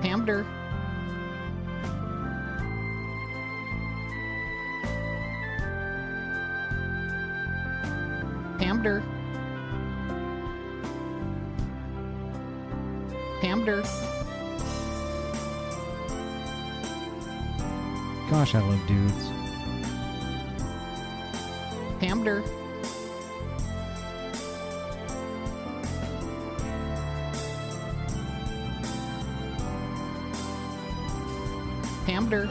Hamder. Hamder. Hamder. Gosh, I love dudes. Hamder. Hamder.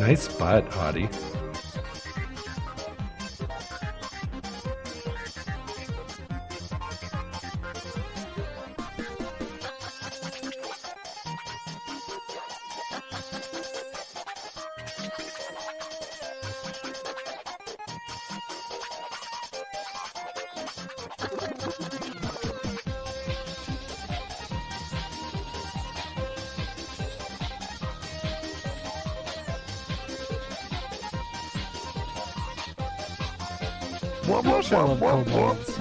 Nice spot, Ahty. Gosh, I love kobolds.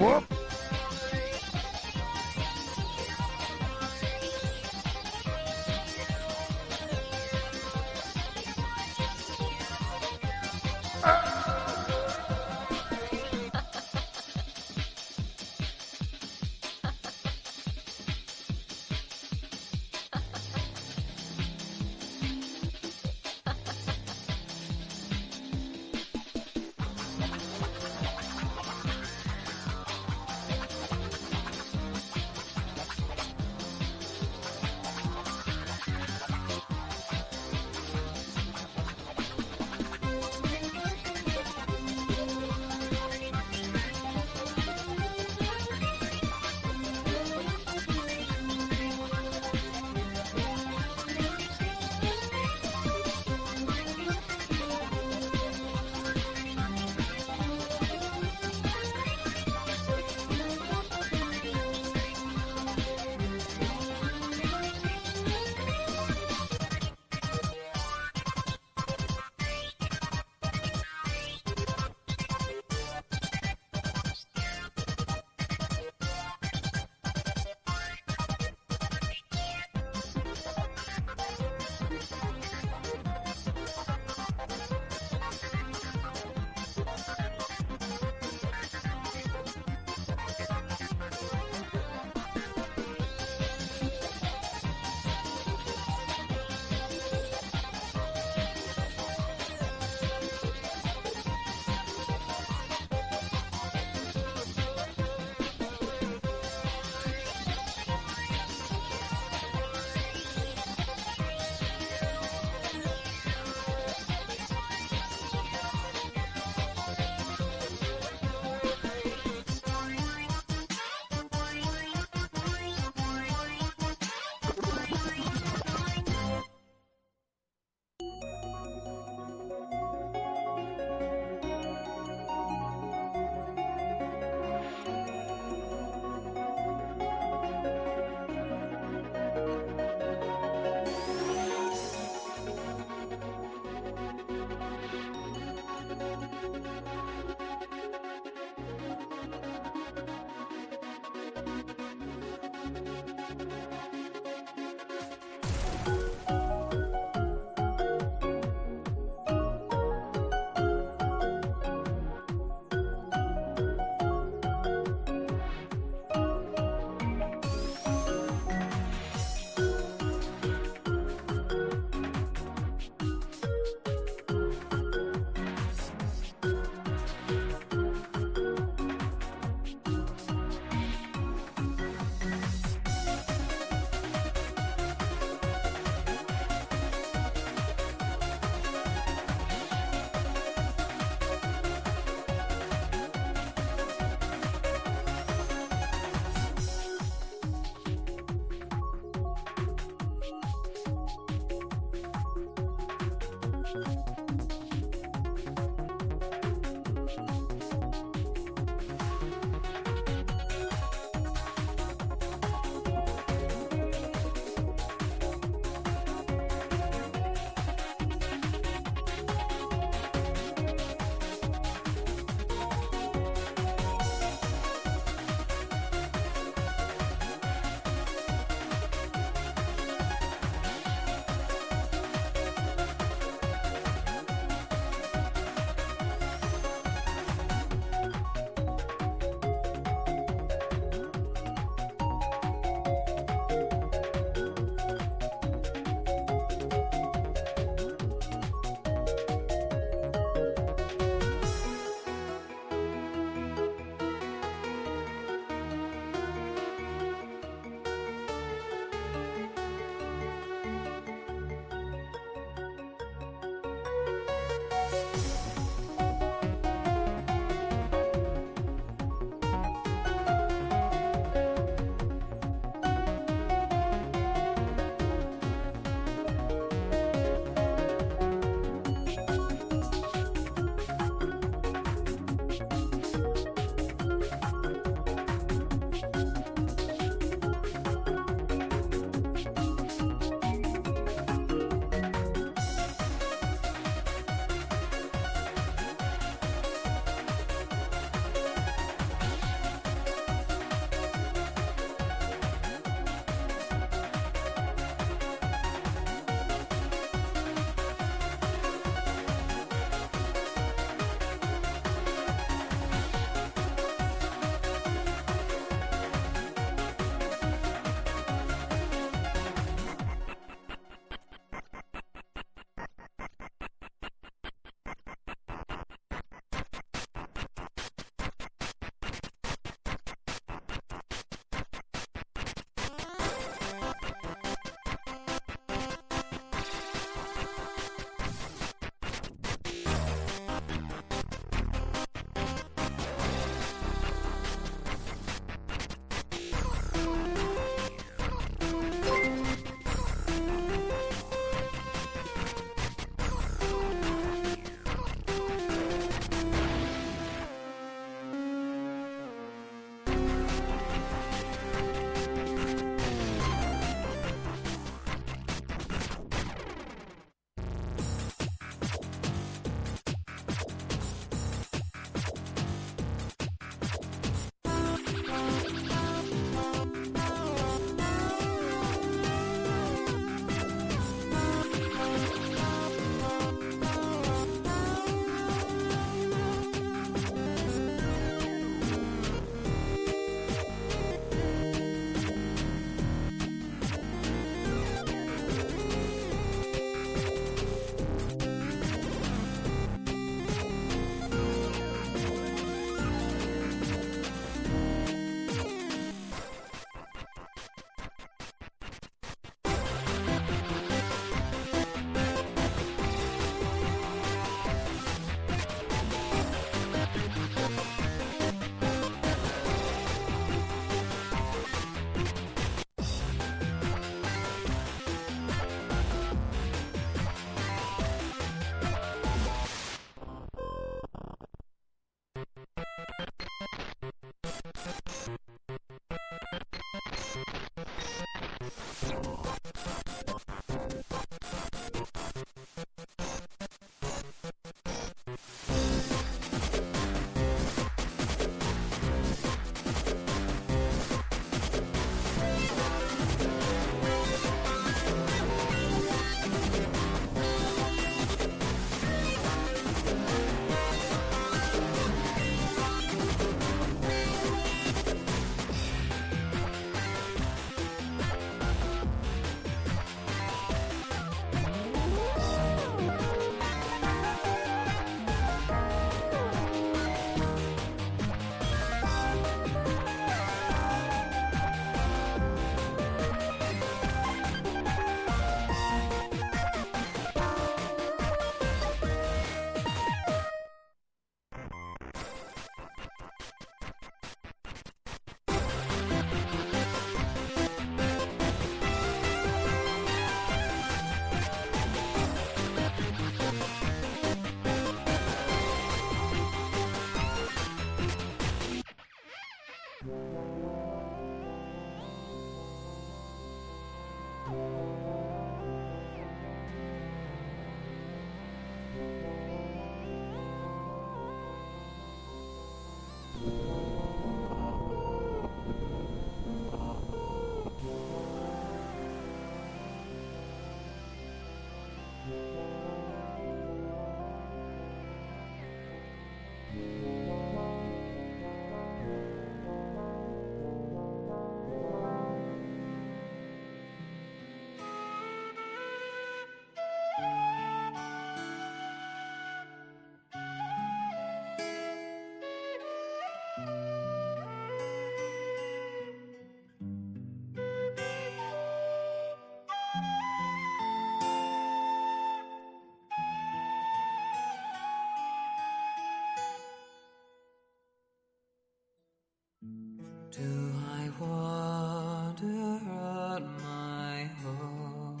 Do I wander on my own,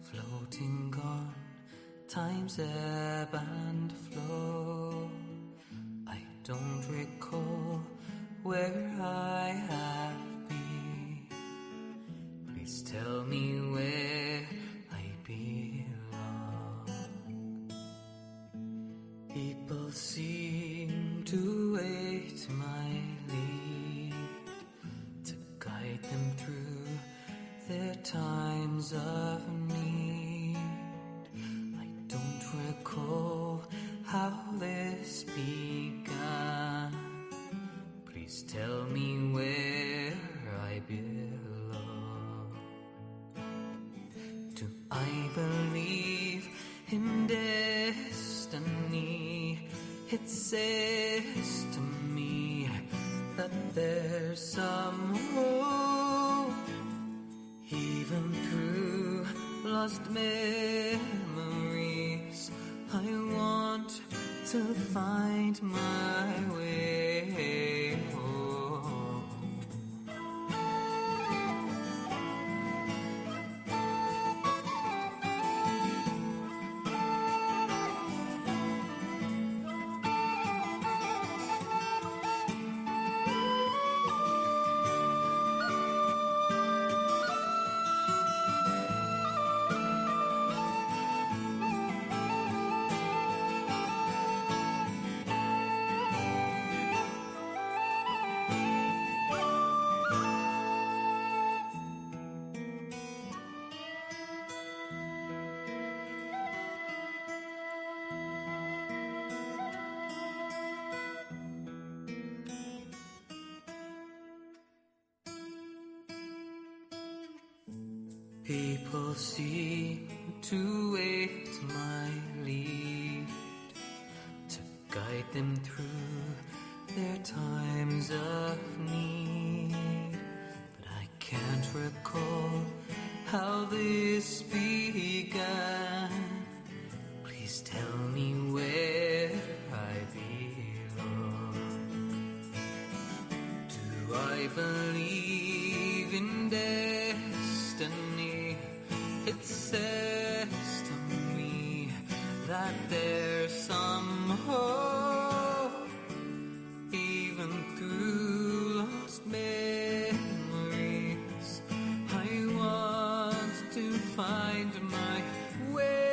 floating on time's ebb and flow? I don't recall where I have been. Please tell me where I belong. People seem to wait my lead to guide them through their times of need. I don't recall how this began. Please tell me where I belong. Do I believe in destiny? It says to me that there's some hope, even through lost memories. I want to find my way home. People seem to wait my lead to guide them through their times of need. But I can't recall how this began. Please tell me where I belong. Do I believe in destiny? It says to me that there's some hope, even through lost memories. I want to find my way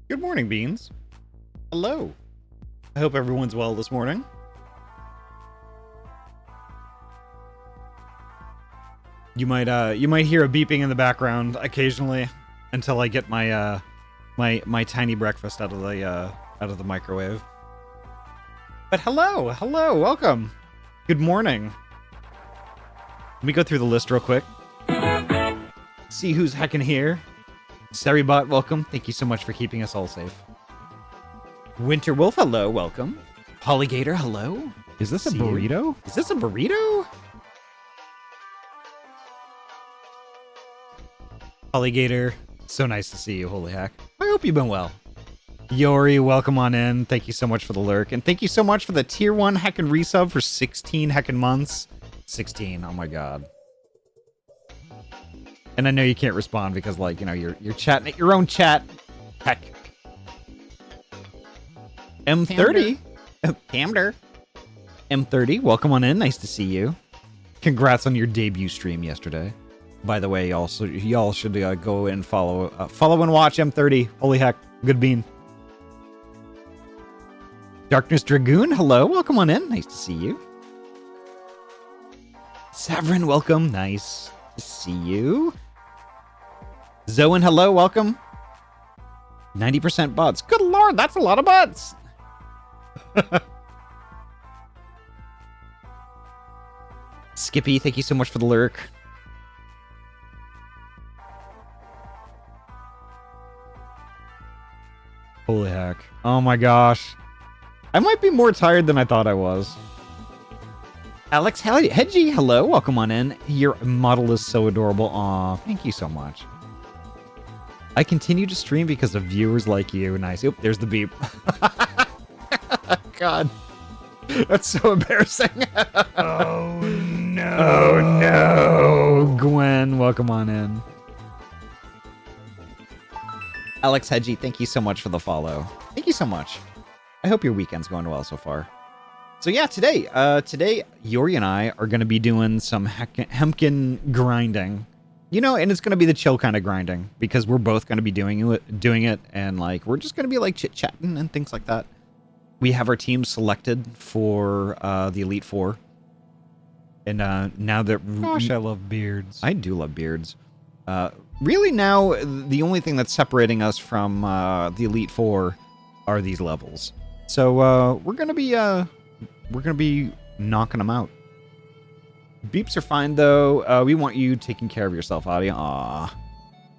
Good morning, Beans. Hello. I hope everyone's well this morning. You might hear a beeping in the background occasionally until I get my my tiny breakfast out of the microwave. But hello, welcome. Good morning. Let me go through the list real quick. See who's heckin' here. Seribot, welcome. Thank you so much for keeping us all safe. Winter Wolf, hello, welcome. Polygator, hello. Is this a burrito? Is this a burrito? Polygator, so nice to see you, holy heck. I hope you've been well. Yori, welcome on in. Thank you so much for the lurk. And thank you so much for the tier 1 heckin' resub for 16 heckin' months. 16, oh my god. And I know you can't respond because, like, you know, you're chatting at your own chat. Heck. M30. Hamder. M30, welcome on in. Nice to see you. Congrats on your debut stream yesterday. By the way, y'all should go and follow and watch M30. Holy heck, good bean. Darkness Dragoon, hello. Welcome on in. Nice to see you. Severin, welcome. Nice to see you. Zoan, hello, welcome. 90% bots. Good lord, that's a lot of bots. Skippy, thank you so much for the lurk. Holy heck. Oh my gosh. I might be more tired than I thought I was. Alex Hedgie, hello, welcome on in. Your model is so adorable. Aw, thank you so much. I continue to stream because of viewers like you. Nice. Oop, there's the beep. God. That's so embarrassing. Oh no. Oh no. Gwen, welcome on in. Alex Hedgie, thank you so much for the follow. Thank you so much. I hope your weekend's going well so far. So yeah, today Yori and I are going to be doing some hemkin grinding. You know, and it's going to be the chill kind of grinding because we're both going to be doing it, and like we're just going to be like chit-chatting and things like that. We have our team selected for the Elite Four. And now that... Gosh, I love beards. I do love beards. Really now, the only thing that's separating us from the Elite Four are these levels. So we're going to be knocking them out. Beeps are fine, though. We want you taking care of yourself, Ahty. Aww.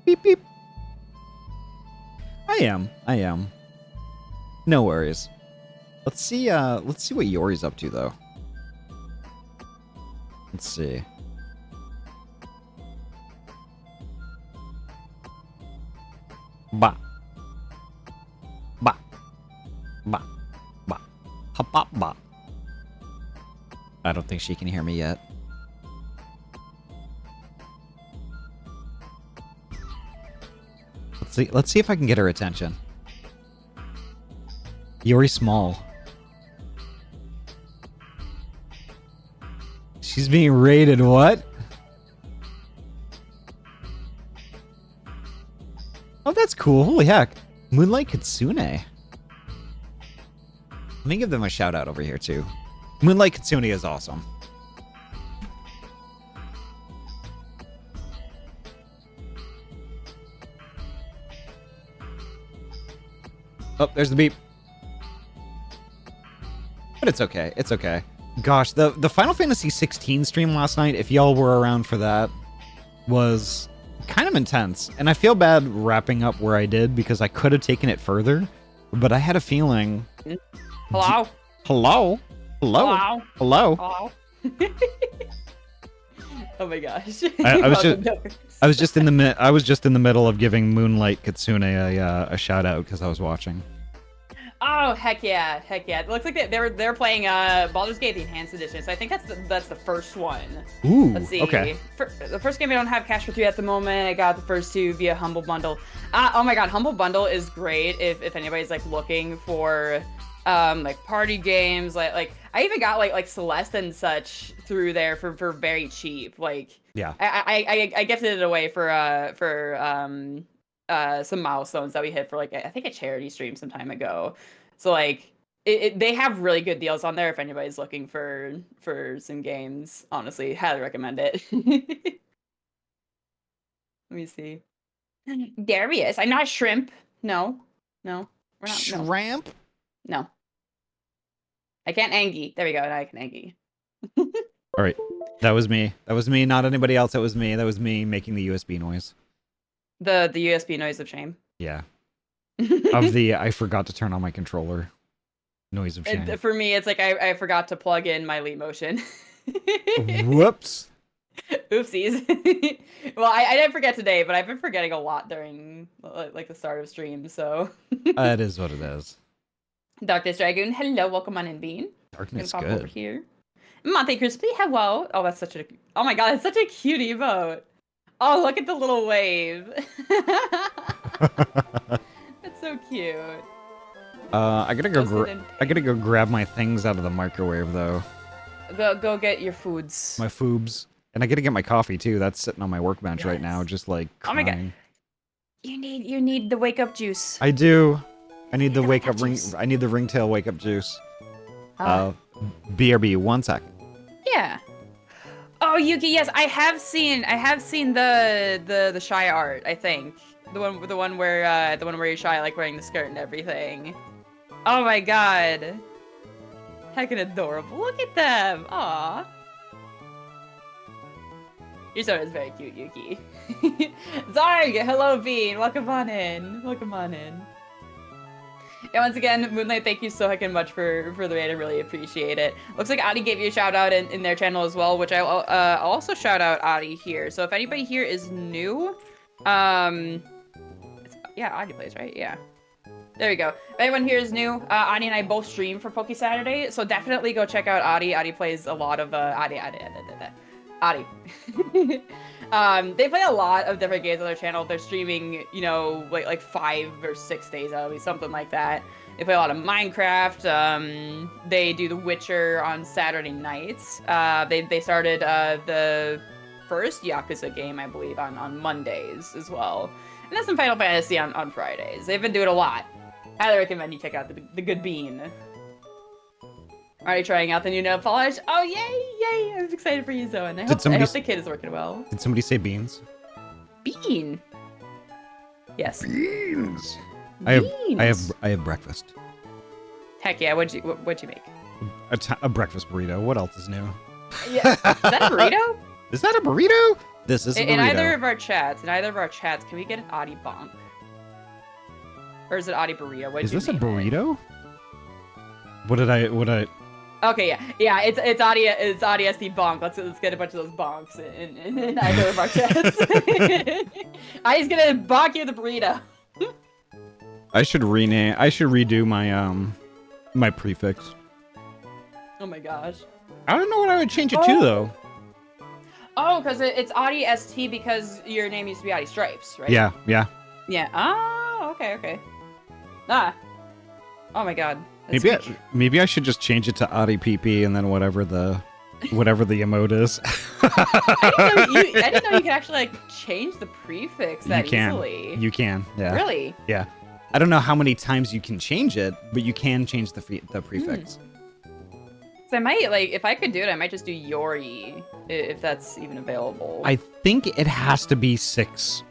Beep, beep. I am. No worries. Let's see what Yori's up to, though. Let's see. Ba. Ba. Ba. Ba. Ha ba ba. I don't think she can hear me yet. Let's see if I can get her attention. Yori Small. She's being raided, what? Oh, that's cool. Holy heck. Moonlight Kitsune. Let me give them a shout out over here, too. Moonlight Kitsune is awesome. Oh, there's the beep. But it's okay. It's okay. Gosh, the Final Fantasy 16 stream last night, if y'all were around for that, was kind of intense. And I feel bad wrapping up where I did because I could have taken it further, but I had a feeling... Hello? Hello? Hello? Hello? Hello? Hello? Oh my gosh. I was just in the middle of giving Moonlight Kitsune a shout out because I was watching. Oh heck yeah, heck yeah! It looks like they're playing Baldur's Gate the Enhanced Edition, so I think that's the first one. Ooh, Let's see. okay. The first game I don't have cash for 3 at the moment. I got the first 2 via Humble Bundle. Oh my god, Humble Bundle is great if anybody's like looking for like party games. Like I even got like Celeste and such through there for very cheap. Like Yeah. I gifted it away for some milestones that we hit for like I think a charity stream some time ago. So like they have really good deals on there if anybody's looking for some games. Honestly, highly recommend it. Let me see. Darius, I'm not shrimp. No, we're not. Shrimp? No. I can't Angie. There we go. Now I can Angie. All right. That was me. That was me. Not anybody else. That was me. That was me making the USB noise. The USB noise of shame. Yeah. Of the I forgot to turn on my controller noise of shame. For me, it's like I forgot to plug in my Leap Motion. Whoops. Oopsies. Well, I didn't forget today, but I've been forgetting a lot during like the start of stream, so. It is what it is. Darkness Dragoon, hello, welcome on in, Bean. Darkness Gonna pop good. over here. Monte Crispy, hello. Oh, that's oh my god, it's such a cute emote. Oh, look at the little wave. That's so cute. I gotta go grab my things out of the microwave though. Go get your foods. My foobs. And I gotta get my coffee too. That's sitting on my workbench right now, Yes. just like Oh crying. my god. You need the wake up juice. I do. I need the the wake up wake-up ring. juice. I need the ringtail wake up juice. Ah. BRB. 1 second. Yeah. Oh, Yuki, yes, I have seen the shy art, I think. The one where you're shy, like wearing the skirt and everything. Oh my god. Heckin' adorable. Look at them. Aw. Your soda is very cute, Yuki. Zarg, hello Bean. Welcome on in. Welcome on in. Yeah, once again, Moonlight, thank you so heckin' much for the raid. I really appreciate it. Looks like Ahty gave you a shout out in their channel as well, which I'll also shout out Ahty here. So if anybody here is new, yeah, Ahty plays, right? Yeah. There we go. If anyone here is new, Ahty and I both stream for Poke Saturday, so definitely go check out Ahty. Ahty plays a lot of Ahty. They play a lot of different games on their channel. They're streaming, you know, like 5 or 6 days out of it, something like that. They play a lot of Minecraft. They do The Witcher on Saturday nights. They started the first Yakuza game, I believe, on Mondays as well. And then some Final Fantasy on Fridays. They've been doing a lot. Highly recommend you check out the good Bean. Already trying out the new nail polish. Oh, yay! I'm excited for you, Zoe. I hope the kid is working well. Did somebody say beans? Bean. Yes. Beans. Beans. I have breakfast. Heck yeah! What'd you make? A breakfast burrito. What else is new? Yeah. Is that a burrito? Is that a burrito? This is a burrito. In either of our chats, can we get an Ahty bonk? Or is it Ahty burrito? Is this a burrito? What did I? Okay, yeah, it's Ahty SD bonk. Let's get a bunch of those bonks in either of our chats. Ahty's gonna bonk you the burrito. I should redo my my prefix. Oh my gosh. I don't know what I would change it to though. Oh, because it's Ahty ST because your name used to be Ahty Stripes, right? Yeah. Yeah. Oh, okay. Ah. Oh my god. Maybe I should just change it to Ahty PP and then whatever the emote is. I didn't know you could actually like change the prefix that easily. You can. Yeah. Really? Yeah. I don't know how many times you can change it, but you can change the prefix. So I might if I could do it, I might just do Yori if that's even available. I think it has to be 6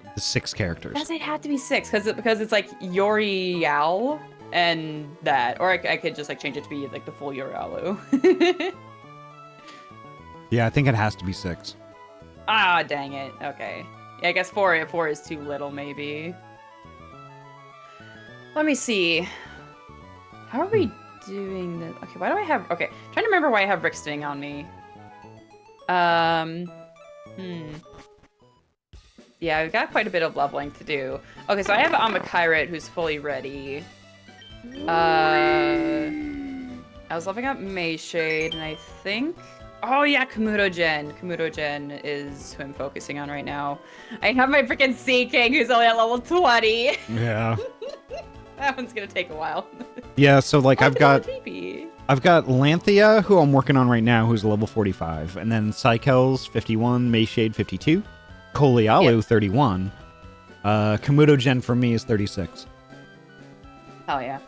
characters. Does it have to be 6? Because it's like Yorialu and that, or I could just like change it to be like the full Yorialu. Yeah, I think it has to be 6. Ah, dang it. Okay. Yeah, I guess 4 is too little, maybe. Let me see. How are we doing this? Okay, why do I have... Okay, trying to remember why I have Rick sitting on me. Yeah, we've got quite a bit of leveling to do. Okay, so I have Amakairat, who's fully ready. I was leveling up Mayshade, and I think... Oh, yeah, Komodo Gen. Komodo Gen is who I'm focusing on right now. I have my freaking Sea King, who's only at level 20. Yeah. That one's gonna take a while. Yeah, so like I've got creepy. Lanthea, who I'm working on right now, who's level 45, and then Psykel's 51, Mayshade 52, Yorialu 31, Komodo Gen for me is 36, Hell yeah.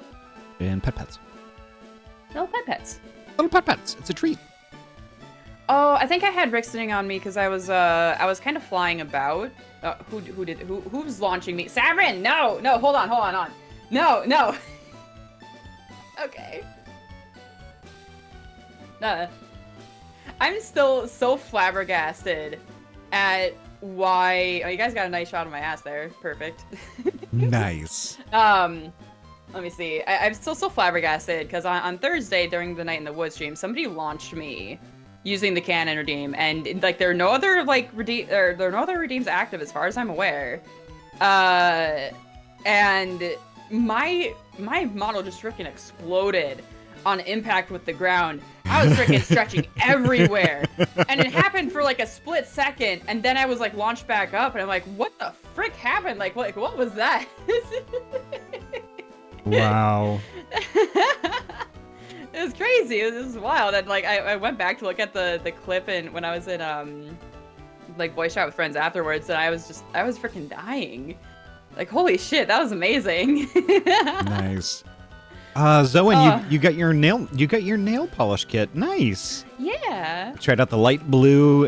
and pets. Little pets. Little pets. It's a treat. Oh, I think I had Rick sitting on me because I was kind of flying about. Who's launching me? Savrin! No, hold on. No. Okay. I'm still so flabbergasted at why. Oh, you guys got a nice shot of my ass there. Perfect. Nice. Let me see. I'm still so flabbergasted because on Thursday during the Night in the Woods stream, somebody launched me using the canon redeem, and like there are no other redeems active as far as I'm aware. And my model just freaking exploded on impact with the ground. I was freaking stretching everywhere, and it happened for like a split second, and then I was like launched back up, and I'm like, what the frick happened? Like what was that? Wow. It was crazy. It was wild. And like I went back to look at the clip, and when I was in like voice chat with friends afterwards, and I was freaking dying. Like holy shit, that was amazing. Nice. Zoan, you got your nail polish kit. Nice. Yeah. Tried out the light blue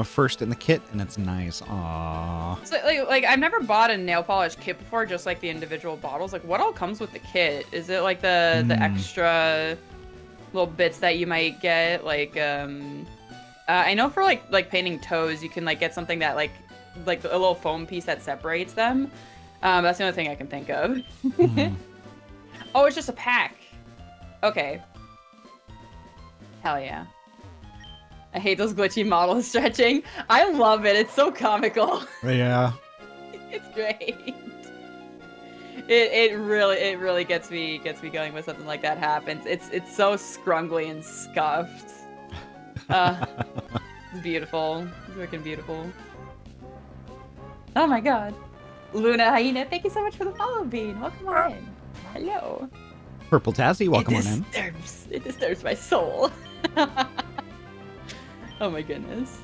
first in the kit, and it's nice. Aww. So like I've never bought a nail polish kit before, just like the individual bottles. Like what all comes with the kit? Is it like the extra little bits that you might get? Like I know for like painting toes, you can like get something that like a little foam piece that separates them. That's the only thing I can think of. Oh, it's just a pack. Okay. Hell yeah. I hate those glitchy models stretching. I love it. It's so comical. Yeah. It's great. It really gets me going when something like that happens. It's so scrungly and scuffed. It's beautiful. It's freaking beautiful. Oh my god. Luna Hyena, thank you so much for the follow, Bean. Welcome on in. Hello. Purple Tazzy, welcome on in. It disturbs my soul. Oh my goodness.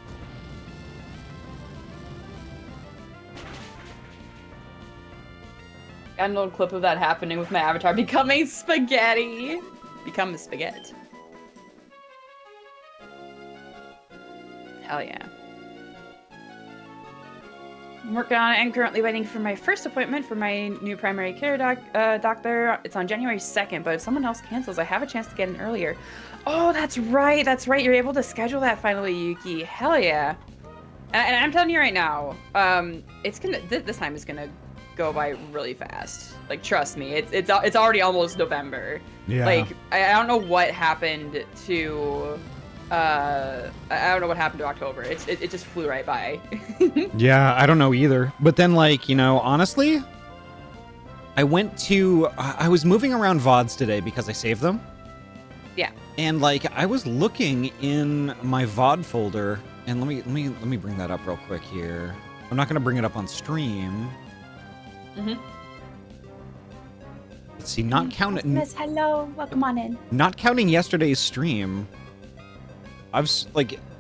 Got a little clip of that happening with my avatar becoming spaghetti. Become a spaghetti. Hell yeah. I'm working on it and currently waiting for my first appointment for my new primary care doctor. It's on January 2nd, but if someone else cancels, I have a chance to get in earlier. Oh, that's right. You're able to schedule that finally, Yuki. Hell yeah. And I'm telling you right now, this time is gonna go by really fast. Like, trust me, it's already almost November. Yeah. Like, I don't know what happened to... I don't know what happened to October. It just flew right by. Yeah, I don't know either. But then, like, honestly, I was moving around VODs today because I saved them. Yeah. And like, I was looking in my VOD folder, and let me bring that up real quick here. I'm not gonna bring it up on stream. Let's see, not counting. Miss, hello, welcome on in. Not counting yesterday's stream.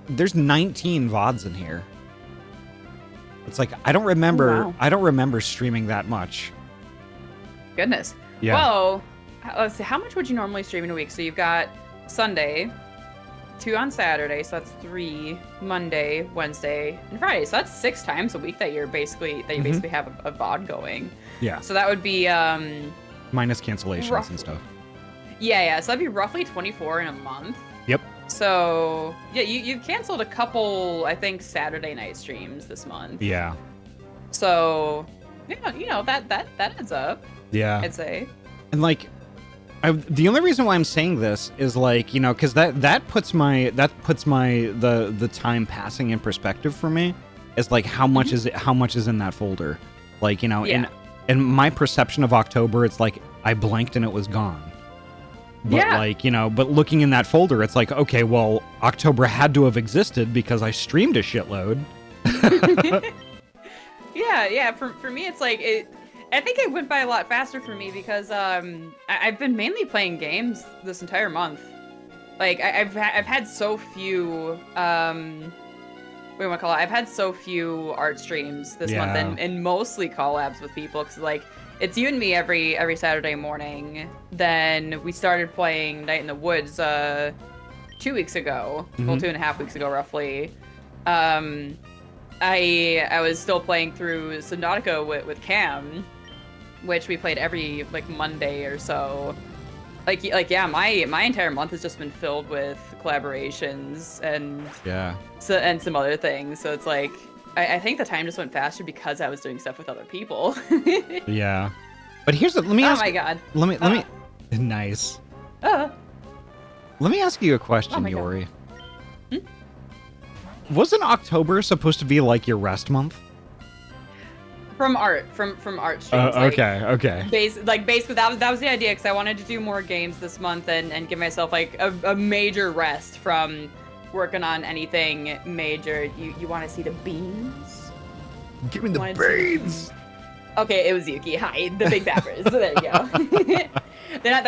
There's 19 VODs in here. It's like I don't remember. Oh, wow. I don't remember streaming that much. Goodness. Yeah. Well, let's see. How much would you normally stream in a week? So you've got Sunday, 2 on Saturday, so that's 3. Monday, Wednesday, and Friday. So that's 6 times a week that you basically have a VOD going. Yeah. So that would be minus cancellations and stuff. Yeah. So that'd be roughly 24 in a month. Yep. So yeah, you canceled a couple, I think, Saturday night streams this month. Yeah. So that adds up. Yeah. I'd say. And like, the only reason why I'm saying this is like, because that puts the time passing in perspective for me. Is like how much is in that folder, like Yeah. and my perception of October, it's like I blanked and it was gone. But Yeah. like, you know, but looking in that folder, it's like, okay, well, October had to have existed because I streamed a shitload. Yeah. For me, it's like I think it went by a lot faster for me because I've been mainly playing games this entire month. Like I've had so few what do you want to call it? I've had so few art streams this month and mostly collabs with people because like it's you and me every Saturday morning. Then we started playing Night in the Woods 2 weeks ago, well 2.5 weeks ago roughly. I was still playing through Subnautica with Cam, which we played every like Monday or so. Like yeah, my entire month has just been filled with collaborations and some other things. So it's like I think the time just went faster because I was doing stuff with other people. Yeah. But here's let me ask. Oh my god. Let me. Nice. Uh, Let me ask you a question, Oh my God. Yori. Wasn't October supposed to be like your rest month? from art streams. Like, Okay. Basically that was the idea because I wanted to do more games this month and give myself like a major rest from working on anything major. You want to see the beans? Give me the Wanted to- beans. Okay, it was Yuki. Hi, the big bappers. So there you go. they're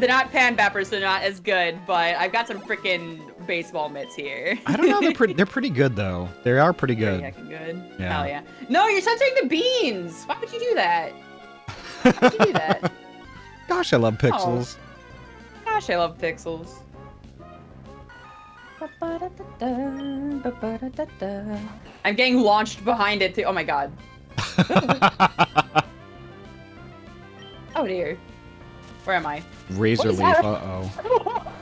not pan bappers, so they're not as good. But I've got some freaking baseball mitts here. I don't know. They're pretty good though. They are pretty good. Pretty heckin' good. Yeah. Hell yeah. No, you're censoring the beans. Why would you do that? Why would you do that? Gosh, I love pixels. Gosh, I love pixels. I'm getting launched behind it too. Oh my god. Oh dear. Where am I? Razor What is leaf. that? Uh-oh.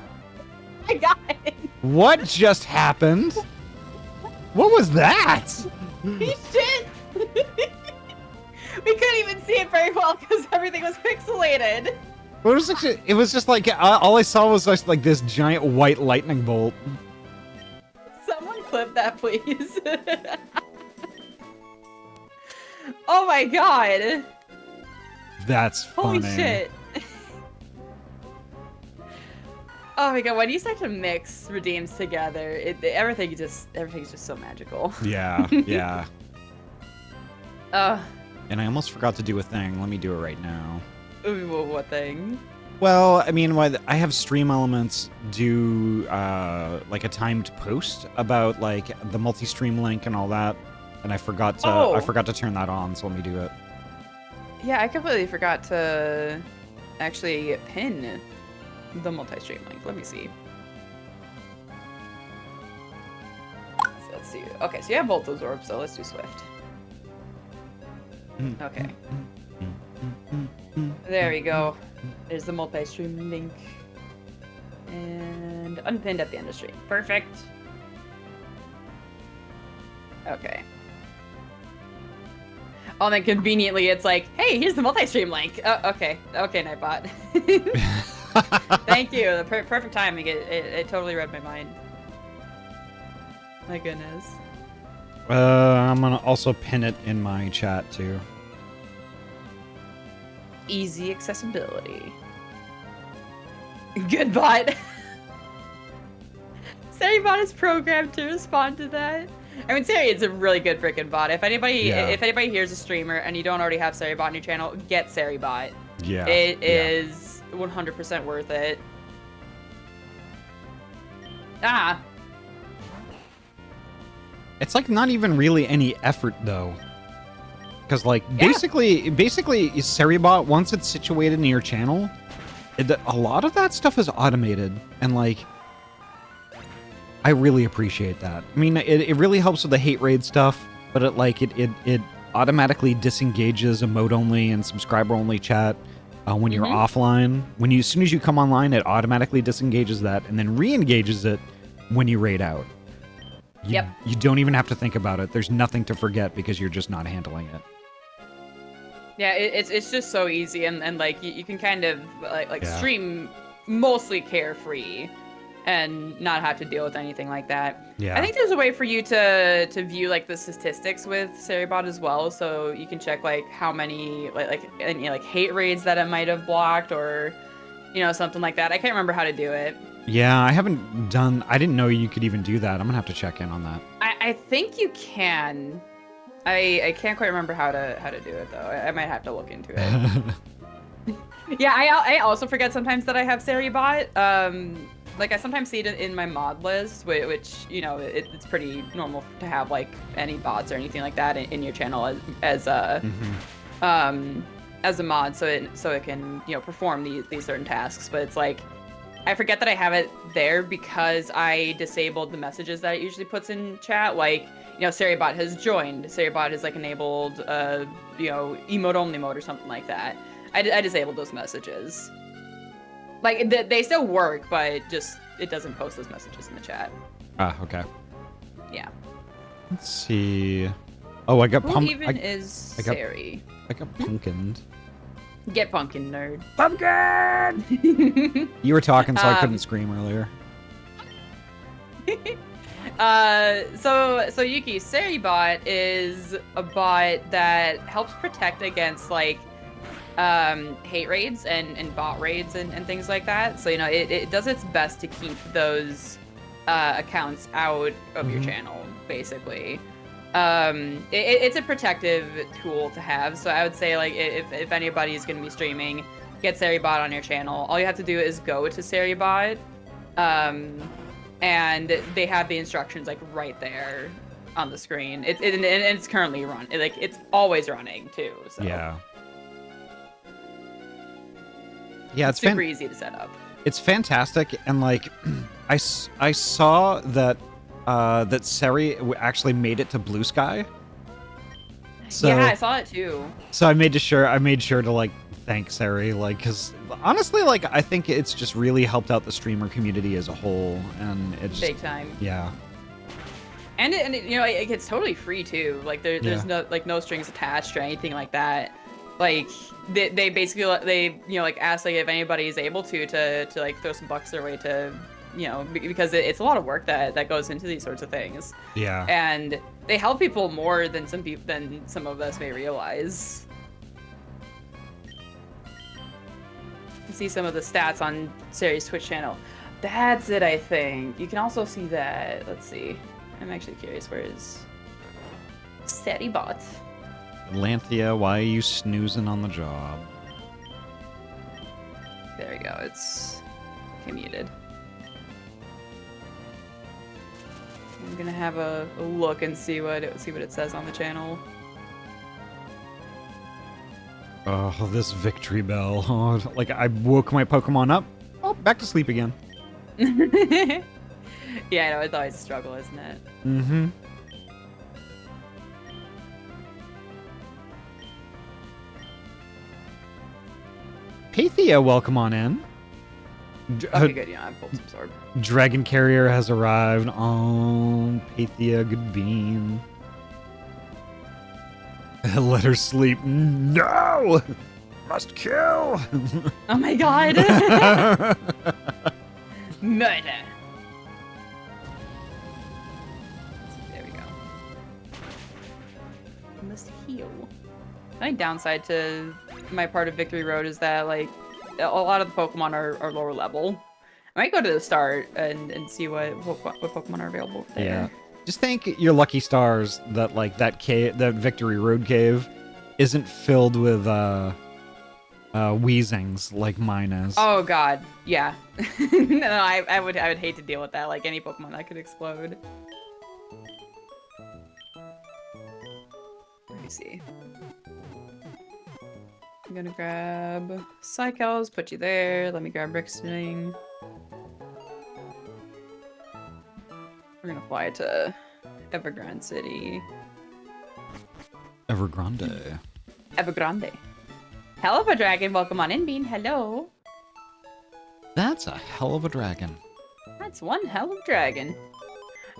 I got it. What just happened? What was that? Shit. We couldn't even see it very well because everything was pixelated. It was just like all I saw was just like this giant white lightning bolt. Someone clip that, please. Oh my god. That's funny. Holy shit. Oh my god, when you start to mix redeems together, everything's just so magical. Yeah, yeah. Uh, And I almost forgot to do a thing. Let me do it right now. what thing? Well, I mean, I have Stream Elements do like a timed post about like the multi-stream link and all that, and I forgot to turn that on. So let me do it. Yeah, I completely forgot to actually pin the multi-stream link. Let me see. So let's see. Okay, so you have both those orbs, so let's do Swift. Okay. There we go. There's the multi-stream link. And unpinned at the end of stream. Perfect. Okay. Oh, and then conveniently it's like, hey, here's the multi-stream link. Okay, Nightbot. Thank you. The perfect timing. It totally read my mind. My goodness. I'm gonna also pin it in my chat too. Easy accessibility. Good bot. Saribot is programmed to respond to that. I mean, Sari is a really good freaking bot. If anybody hears a streamer and you don't already have Saribot on your channel, get Saribot. Yeah. It is 100% worth it. Ah. It's like not even really any effort though. Because like basically Saribot, once it's situated in your channel, a lot of that stuff is automated, and like I really appreciate that. I mean, it really helps with the hate raid stuff, but it automatically disengages emote only and subscriber only chat when you're offline. As soon as you come online, it automatically disengages that and then re-engages it when you raid out. You don't even have to think about it. There's nothing to forget because you're just not handling it. Yeah, it's just so easy, and like you can kind of like stream mostly carefree, and not have to deal with anything like that. Yeah. I think there's a way for you to view like the statistics with Seribot as well, so you can check like how many like any like hate raids that it might have blocked, or something like that. I can't remember how to do it. Yeah, I didn't know you could even do that. I'm gonna have to check in on that. I think you can. I can't quite remember how to do it though. I might have to look into it. Yeah, I also forget sometimes that I have Seribot. Like I sometimes see it in my mod list, which it's pretty normal to have like any bots or anything like that in your channel as a mod, so it can perform these certain tasks. But it's like I forget that I have it there because I disabled the messages that it usually puts in chat, like Seribot has joined, Seribot has like enabled emote only mode or something like that. I disabled those messages. Like they still work, but just it doesn't post those messages in the chat. Ah, okay. Yeah. Let's see. Oh, I got Who pumped. even is Sari? I got pumpkined. Get pumpkin, nerd. Pumpkin! You were talking, so I couldn't scream earlier. So Yuki, Seribot is a bot that helps protect against like hate raids and bot raids and things like that. So it does its best to keep those accounts out of your channel, basically. It's a protective tool to have. So I would say like if anybody is going to be streaming, get Seribot on your channel. All you have to do is go to Seribot, and they have the instructions like right there on the screen. And it's currently like it's always running too. So Yeah. Yeah, it's super easy to set up. It's fantastic, and like I saw that that Sari actually made it to Blue Sky. So, yeah, I saw it too. So I made sure to like thank Sari, like, because honestly, like, I think it's just really helped out the streamer community as a whole, and it's Big time. Yeah. And it's totally free too. Like there's no strings attached or anything like that. Like they basically like ask like if anybody is able to like throw some bucks their way to because it's a lot of work that goes into these sorts of things. Yeah. And they help people more than some of us may realize. You see some of the stats on Sari's Twitch channel. That's it, I think. You can also see that. Let's see. I'm actually curious. Where is Seribot? Lanthea, why are you snoozing on the job? There we go. It's muted. I'm gonna have a look and see what it says on the channel. Oh, this victory bell. Oh, like I woke my Pokemon up. Oh, back to sleep again. Yeah, I know, it's always a struggle, isn't it? Mm-hmm. Pathia, welcome on in. Okay, good. Yeah, I pulled some sword. Dragon Carrier has arrived. Oh, Pathia, good bean. Let her sleep. No! Must kill! Oh my god! Murder! There we go. Must heal. The only downside to my part of Victory Road is that, like, a lot of the Pokemon are lower level. I might go to the start and see what Pokemon are available there. Yeah. Just thank your lucky stars that, like, that Victory Road cave isn't filled with Weezings like mine is. Oh god, yeah. No, I would hate to deal with that. Like any Pokemon that could explode. Let me see. I'm gonna grab Psychos, put you there. Let me grab Brixtoning. We're gonna fly to Evergrande City. Evergrande. Evergrande. Hell of a dragon, welcome on in, Bean. Hello. That's a hell of a dragon. That's one hell of a dragon.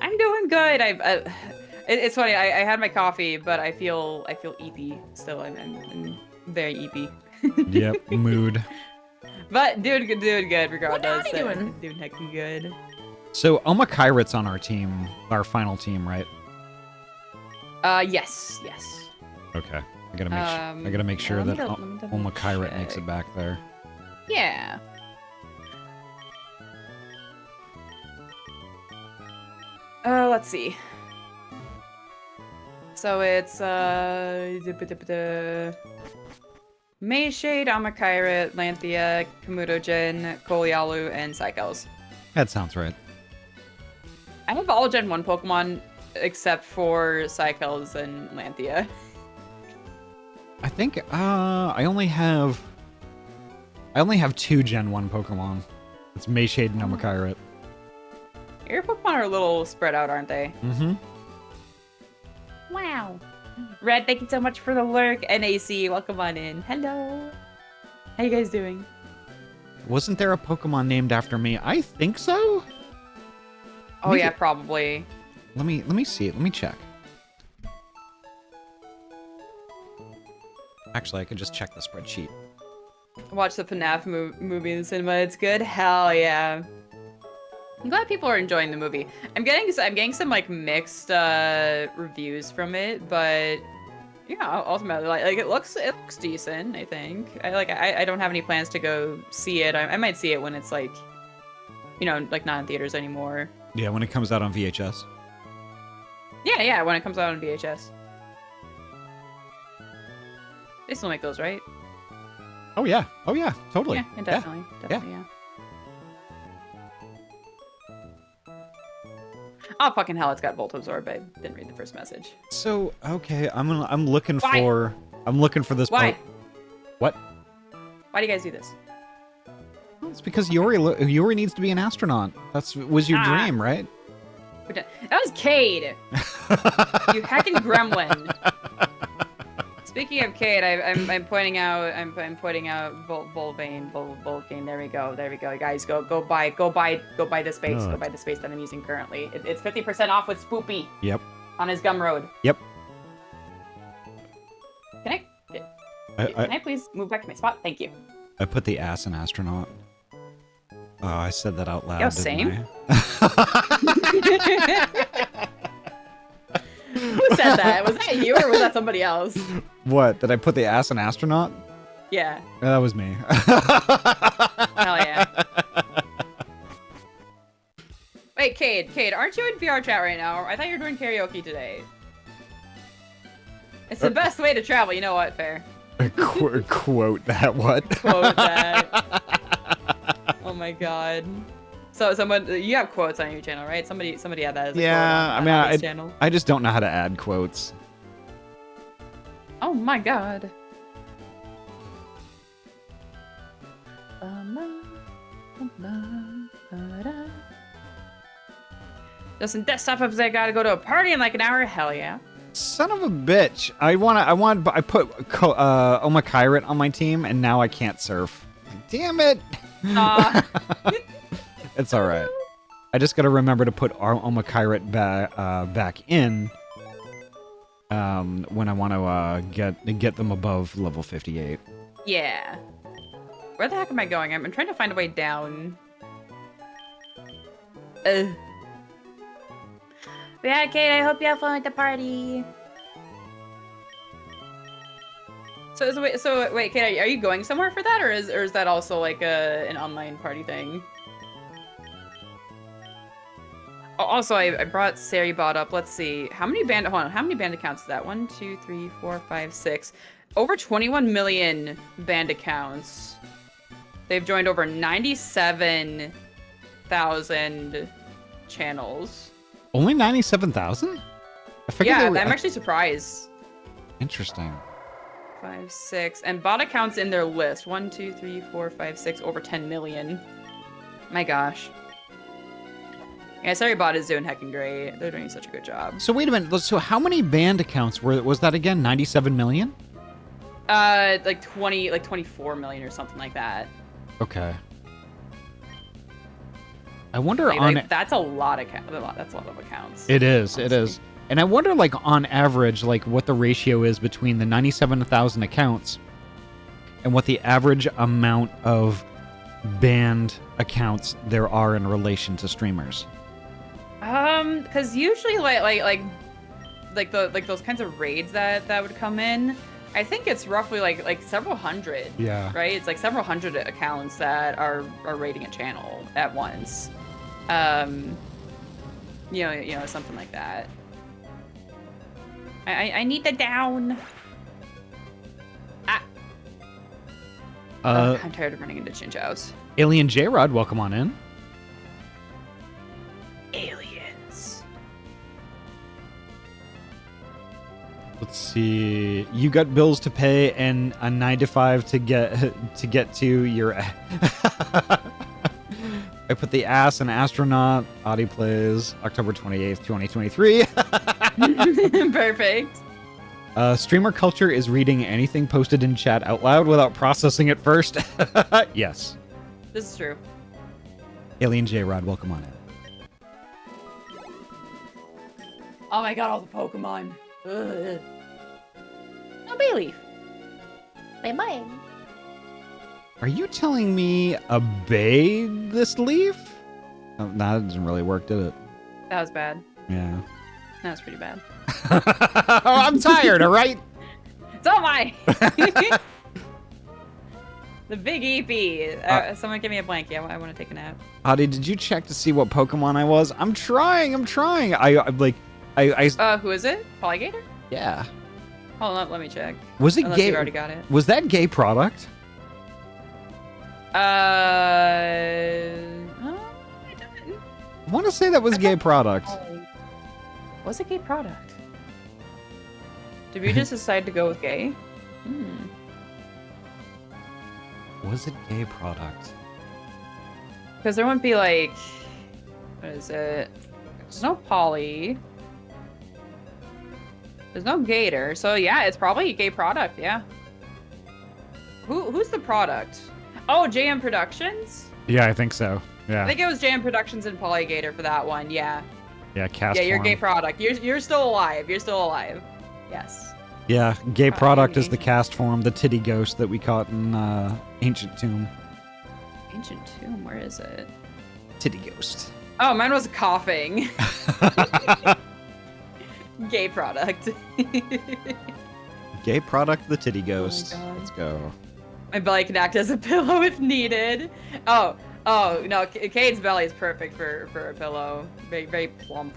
I'm doing good. It's funny. I had my coffee, but I feel eepy still. I'm very eepy. Yep, mood. But doing good regardless. Ahty doing? Doing heckin' good. So Omakairat's on our team, our final team, right? Yes. Okay. I gotta make sure that Omakairat makes it back there. Yeah. Let's see. So it's Mayshade, Amakairat, Lanthea, Kamudojin, Yorialu, and Cycles. That sounds right. I have all Gen 1 Pokemon except for Cycles and Lanthea. I think I only have 2 Gen 1 Pokemon. It's Mayshade and Omakairat. Your Pokemon are a little spread out, aren't they? Mm-hmm. Wow. Red, thank you so much for the lurk. NAC, welcome on in. Hello. How you guys doing? Wasn't there a Pokemon named after me? I think so. Oh yeah, probably. Let me see it. Let me check. Actually, I could just check the spreadsheet. Watch the FNAF movie in the cinema. It's good. Hell yeah. I'm glad people are enjoying the movie. I'm getting some like mixed reviews from it, but yeah, ultimately like it looks decent. I think I don't have any plans to go see it. I might see it when it's like, you know, like not in theaters anymore. Yeah, when it comes out on VHS. Yeah, when it comes out on VHS. They still make those, right? Oh yeah, totally. Yeah, definitely, yeah. Oh fucking hell! It's got Volt Absorb. I didn't read the first message. So okay, I'm looking Why? for this. Why? What? Why do you guys do this? Well, it's because Yori needs to be an astronaut. Was your dream, right? That was Cade. You heckin' gremlin. Speaking of Cade, I'm pointing out Volcane. There we go. Guys, go buy the space. No, Go buy the space that I'm using currently. It's 50% off with Spoopy. Yep. On his Gumroad. Yep. Can I please move back to my spot? Thank you. I put the ass in astronaut. Oh, I said that out loud. Yo, didn't same. I? Who said that? Was that you or was that somebody else? What? Did I put the ass in astronaut? Yeah. That was me. Hell yeah. Wait, Cade, aren't you in VR chat right now? I thought you were doing karaoke today. It's the best way to travel. You know what? Fair. Quote that. What? Quote that. Oh my god. So you have quotes on your channel, right? Somebody had that as a quote on this channel. I just don't know how to add quotes. Oh my god. Listen, desktop if they gotta go to a party in like an hour. Hell yeah. Son of a bitch! I put Omakairat on my team, and now I can't surf. Damn it! It's all right. I just gotta remember to put our Omakairat back in when I want to get them above level 58. Yeah. Where the heck am I going? I'm trying to find a way down. Yeah, Kate, I hope you have fun at the party. So wait, Kate, are you going somewhere for that, or is that also like an online party thing? Also, I brought Saribot up. Let's see. How many band accounts is that? 1, 2, 3, 4, 5, 6. Over 21 million band accounts. They've joined over 97,000 channels. Only 97,000? Yeah, I'm actually surprised. Interesting. 5, 6, and bot accounts in their list. 1, 2, 3, 4, 5, 6. Over 10 million. My gosh. Yeah, sorry, bot is doing heckin' great. They're doing such a good job. So wait a minute. So how many band accounts was that again? 97 million? Like 24 million or something like that. Okay. I wonder that's a lot of that's a lot of accounts. It is. Honestly. It is. And I wonder, like, on average, like, what the ratio is between the 97,000 accounts and what the average amount of banned accounts there are in relation to streamers? Because usually like those kinds of raids that would come in, I think it's roughly like several hundred. Yeah. Right? It's like several hundred accounts that are raiding a channel at once. You know, something like that. I need the down. I'm tired of running into chinchous. Alien J-Rod, welcome on in. Aliens. Let's see. You got bills to pay and a 9 to 5 to get to your. I put the ass in astronaut. Ahty plays October 28th, 2023. Perfect. Streamer culture is reading anything posted in chat out loud without processing it first. Yes. This is true. Alien J-Rod, welcome on in. Oh my god, all the Pokemon. Ugh. Oh, Bayleaf. Bye. Are you telling me a bay this leaf? Oh, that doesn't really work, did it? That was bad. Yeah. That was pretty bad. Oh, I'm tired, all right? So am I. The big EP. Someone give me a blankie. I want to take a nap. Ahty, did you check to see what Pokemon I was? I'm trying. I'm like, Who is it? Polygator? yeah. Hold on, let me check. Was it Unless gay? you've already got it. Was that gay product? I don't. I want to say that was gay product. Was it gay product? Did we just decide to go with gay? Was it gay product? Because there wouldn't be like, what is it? There's no poly. There's no gator. So yeah, it's probably a gay product. Yeah. Who's the product? Oh, JM Productions. Yeah, I think so. I Yeah. think it was JM Productions and Polygator for that one. Yeah. Yeah, cast Yeah, you're form. gay product. You're still alive. You're still alive. Yes. Yeah, gay product is the ancient. cast form, the titty ghost that we caught in Ancient Tomb. Ancient Tomb. Where is it? Titty ghost. Oh, mine was coughing. Gay product. Gay product, the titty ghost. God. Let's go. My belly can act as a pillow if needed. Oh no, Cade's belly is perfect for a pillow. Very, very plump.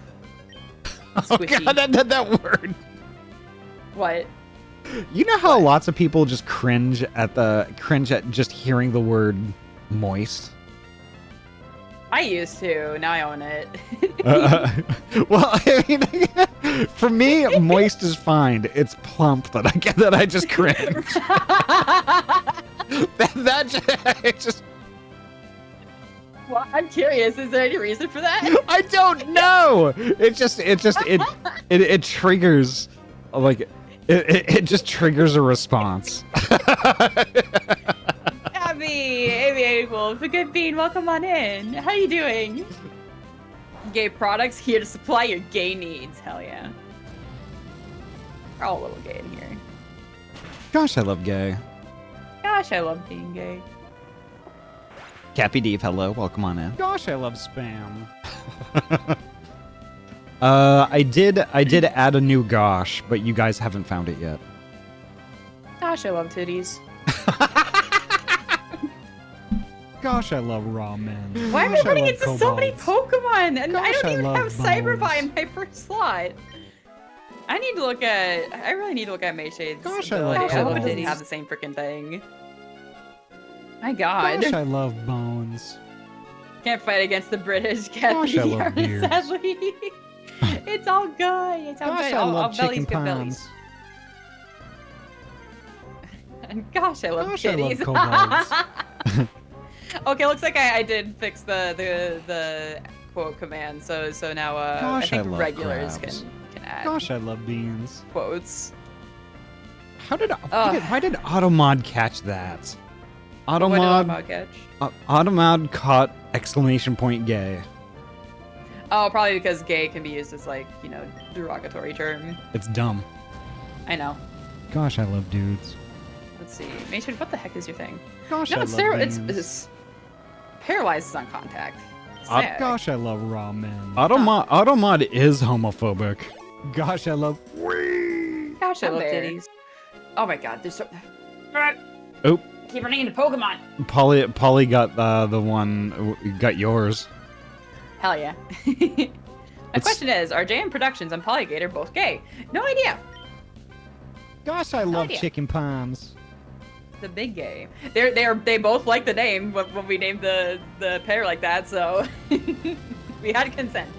Oh Squishy. god, that word. What? You know how lots of people just cringe at just hearing the word moist? I used to. Now I own it. Well, I mean, for me, moist is fine. It's plump that I just cringe. that just. Well, I'm curious. Is there any reason for that? I don't know. It triggers, like, it just triggers a response. Abby Wolf, a good bean. Welcome on in. How you doing? Gay products here to supply your gay needs. Hell yeah. We're all a little gay in here. Gosh, I love gay. Gosh, I love being gay. Cappy Deep, hello, welcome on in. Gosh, I love spam. I did add a new gosh, but you guys haven't found it yet. Gosh, I love titties. Gosh, I love ramen. Why am I Gosh, running love into so many kobolds. Pokemon? And I Gosh, don't I even love have Cyberbot bones. in my first slot. I really need to look at Mayshade's Gosh, I ability. love I hope it doesn't kobolds. have the same freaking thing. My god. Gosh, I love bones. Can't fight against the British Gosh, I love cat beards. sadly. It's all good. It's all Gosh, good. I I'll love bellies chicken good bellies. pounds. And gosh, I love Gosh, I love kitties. kobolds. Okay, looks like I did fix the quote command. So now I Gosh, I think love regulars crabs. can add Gosh, I love beans. quotes. Why did Automod catch that? What did Automod Automod catch? Automod caught exclamation point gay. Oh, probably because gay can be used as like, derogatory term. It's dumb. I know. Gosh, I love dudes. Let's see. Mason, what the heck is your thing? Gosh, No, I it's love there. beans. It's paralyzes on contact. Ah, Sick. Gosh, I love ramen. Automod is homophobic. Gosh, I love. Gosh, I love There. titties. Oh my god, there's so. Oh, Keep running into Pokemon. Polly got the one. Got yours. Hell yeah. My question is, are JM Productions and Polygator both gay? No idea. Gosh, I love idea. chicken palms. The big gay. They both like the name when we named the pair like that, so we had consent.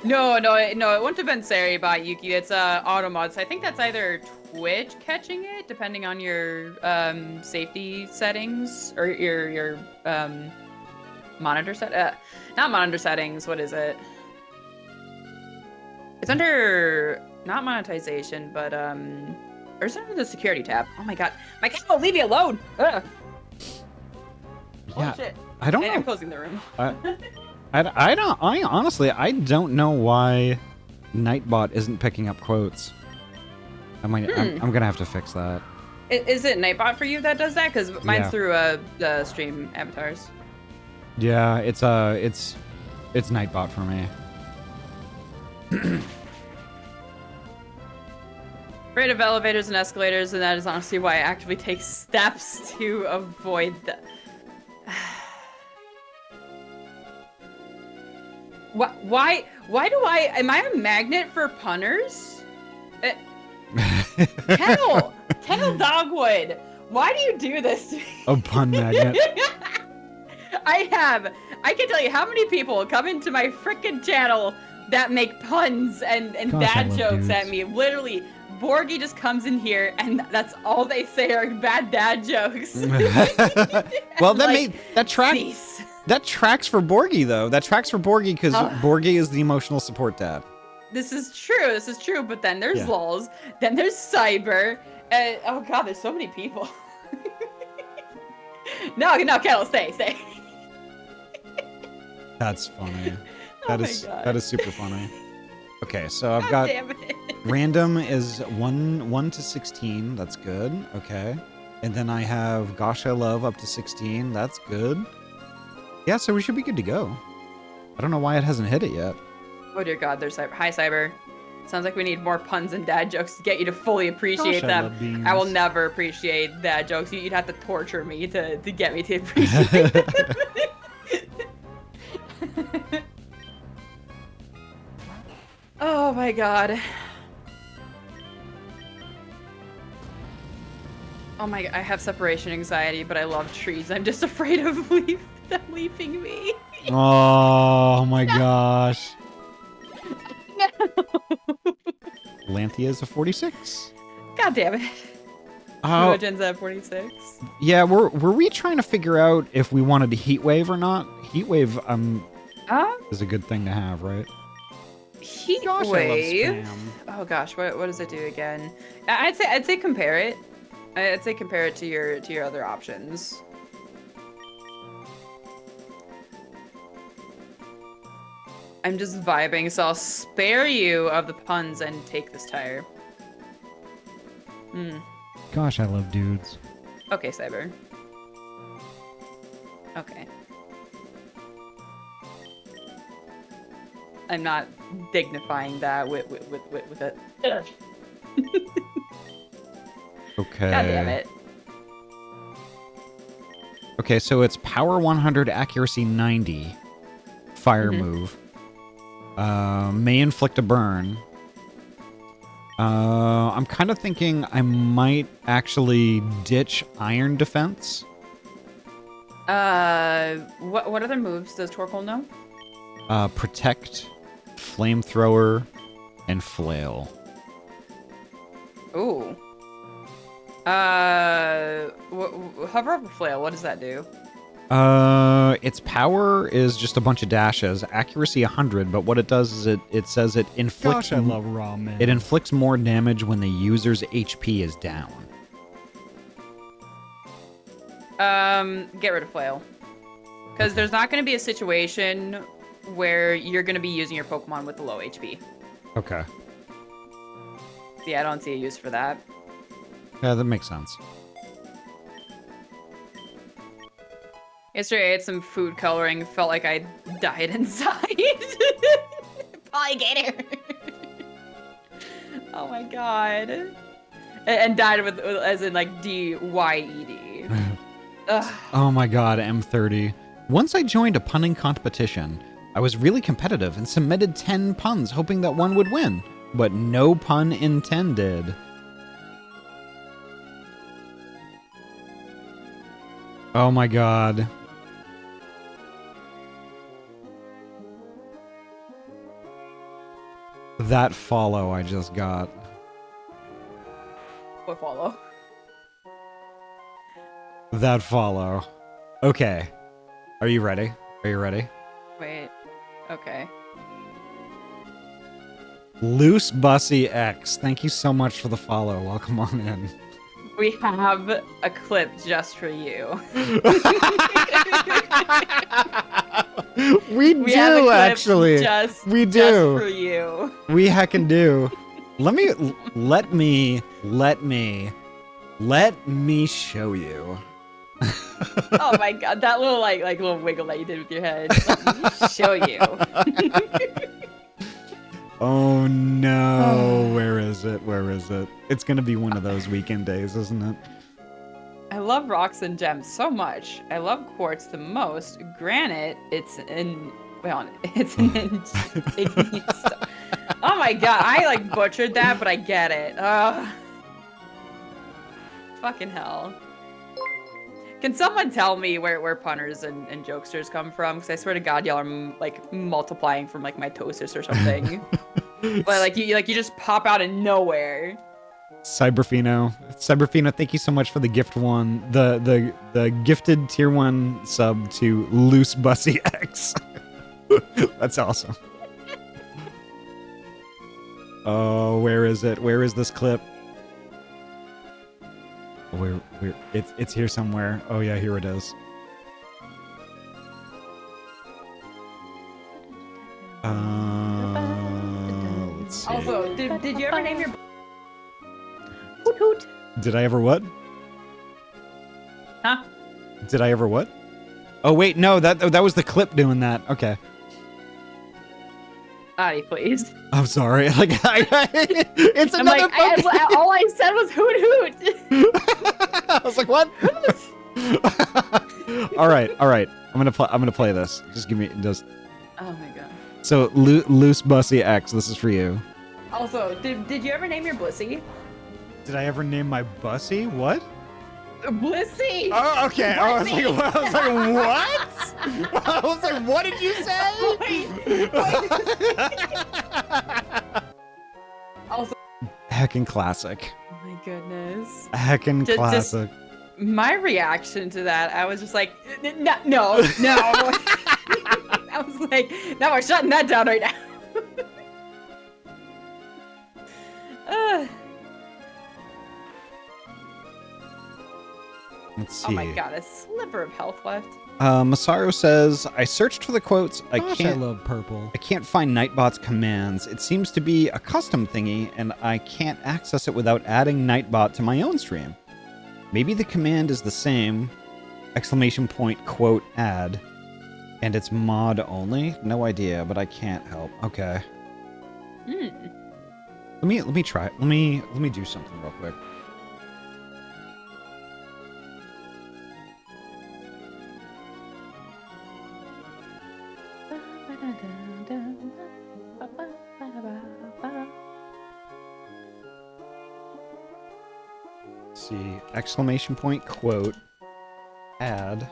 No, it wouldn't have been Sari by Yuki. It's Automods. I think that's either Twitch catching it, depending on your safety settings or your monitor set. Not monitor settings. What is it? It's under not monetization, but or it's under the security tab. Oh my god, my cat won't leave me alone. Ugh. Yeah, Oh shit. I don't And know. I'm closing the room. I honestly, I don't know why Nightbot isn't picking up quotes. I'm gonna have to fix that. Is it Nightbot for you that does that? Because mine's Yeah. through the stream avatars. Yeah, it's Nightbot for me. Afraid of elevators and escalators, and that is honestly why I actively take steps to avoid the. Why do I? Am I a magnet for punners? Kennel Dogwood. Why do you do this to me? A pun magnet. I can tell you how many people come into my frickin' channel that make puns and Gosh, I bad love jokes dudes. at me. Literally, Borgie just comes in here and that's all they say are bad dad jokes. Well, Like, that Please. That tracks for Borgie though. That tracks for Borgie because Borgie is the emotional support dad. This is true, but then there's Yeah. Lulz, then there's Cyber, oh god, there's so many people. No, Kettle, stay. That's funny. Oh my God. That is super funny. Okay, so I've God got damn it. random is 1 to 16. That's good. Okay, and then I have Gosh I Love up to 16. That's good. Yeah, so we should be good to go. I don't know why it hasn't hit it yet. Oh dear god, there's Cyber. Hi, Cyber. Sounds like we need more puns and dad jokes to get you to fully appreciate Gosh, I them. love beans. I will never appreciate dad jokes. You'd have to torture me to get me to appreciate them. Oh my god. Oh my, I have separation anxiety, but I love trees. I'm just afraid of them leaving me. Oh my gosh. No. Lanthea is a 46. God damn it. Oh, Jen's at 46. yeah. Were we trying to figure out if we wanted a heat wave or not? Heat wave is a good thing to have, right? Heat Gosh, wave. I love spam. Oh gosh, what does it do again? I'd say compare it. I'd say compare it to your other options. I'm just vibing, so I'll spare you of the puns and take this tire. Gosh, I love dudes. Okay, Cyber. Okay. I'm not dignifying that with it. Ugh. Okay. God damn it. Okay, so it's power 100, accuracy 90, fire move. May inflict a burn. I'm kind of thinking I might actually ditch iron defense. What other moves does Torkoal know? Protect, flamethrower, and flail. Ooh. Hover over flail. What does that do? Its power is just a bunch of dashes. Accuracy 100, but what it does is it says it inflicts. Gosh, I love ramen. It inflicts more damage when the user's HP is down. Get rid of flail. Because there's not going to be a situation where you're going to be using your Pokemon with the low HP. Okay. Yeah, I don't see a use for that. Yeah, that makes sense. Yesterday I ate some food coloring. Felt like I died inside. Polygator. Oh my god. And died with as in like D-Y-E-D. Ugh. Oh my god, M30. Once I joined a punning competition. I was really competitive and submitted 10 puns hoping that one would win, but no pun intended. Oh my god. That follow I just got. What follow? That follow. Okay. Are you ready? Are you ready? Wait. Okay. Loose Bussy X. Thank you so much for the follow. Welcome on in. We have a clip just for you. we We have a do clip actually. Just, we do. Just for you. We heckin' do. Let me show you. Oh my god, that little like little wiggle that you did with your head. Let me show you. Oh no, where is it? Where is it? It's gonna be one of those weekend days, isn't it? I love rocks and gems so much. I love quartz the most. Granite, it's in Oh my god, I like butchered that, but I get it. Ugh. Fucking hell. Can someone tell me where punners and jokesters come from? Because I swear to God, y'all are like multiplying from like mitosis or something. But like you just pop out of nowhere. Cyberfino, thank you so much for the gift one. The gifted tier 1 sub to Loose Bussy X. That's awesome. Oh, where is it? Where is this clip? It's here somewhere. Oh yeah, here it is. Let's see. Also, did you ever name your hoot hoot? Did I ever what? Huh? Did I ever what? Oh wait, no, that was the clip doing that. Okay. Ahty, please. I'm sorry. Like it's I'm another. like, all I said was hoot hoot. I was like, what? all right. I'm gonna play this. Just give me just. Oh my god. So Loose Bussy X, this is for you. Also, did you ever name your Blissey? Did I ever name my Bussy? What? Blissey. Oh, okay. I was like, what? I was like, what did you say? Also, Heckin' classic. oh my goodness. Heckin' classic. My reaction to that, I was just like, no. I was like, no, we're shutting that down right now. Let's see. Oh my god, a sliver of health left. Masaru says, I searched for the quotes. I love purple. I can't find Nightbot's commands. It seems to be a custom thingy, and I can't access it without adding Nightbot to my own stream. Maybe the command is the same, ! Quote add, and it's mod only? No idea, but I can't help. Okay. Let me try it. Let me do something real quick. Let's see. ! Quote add.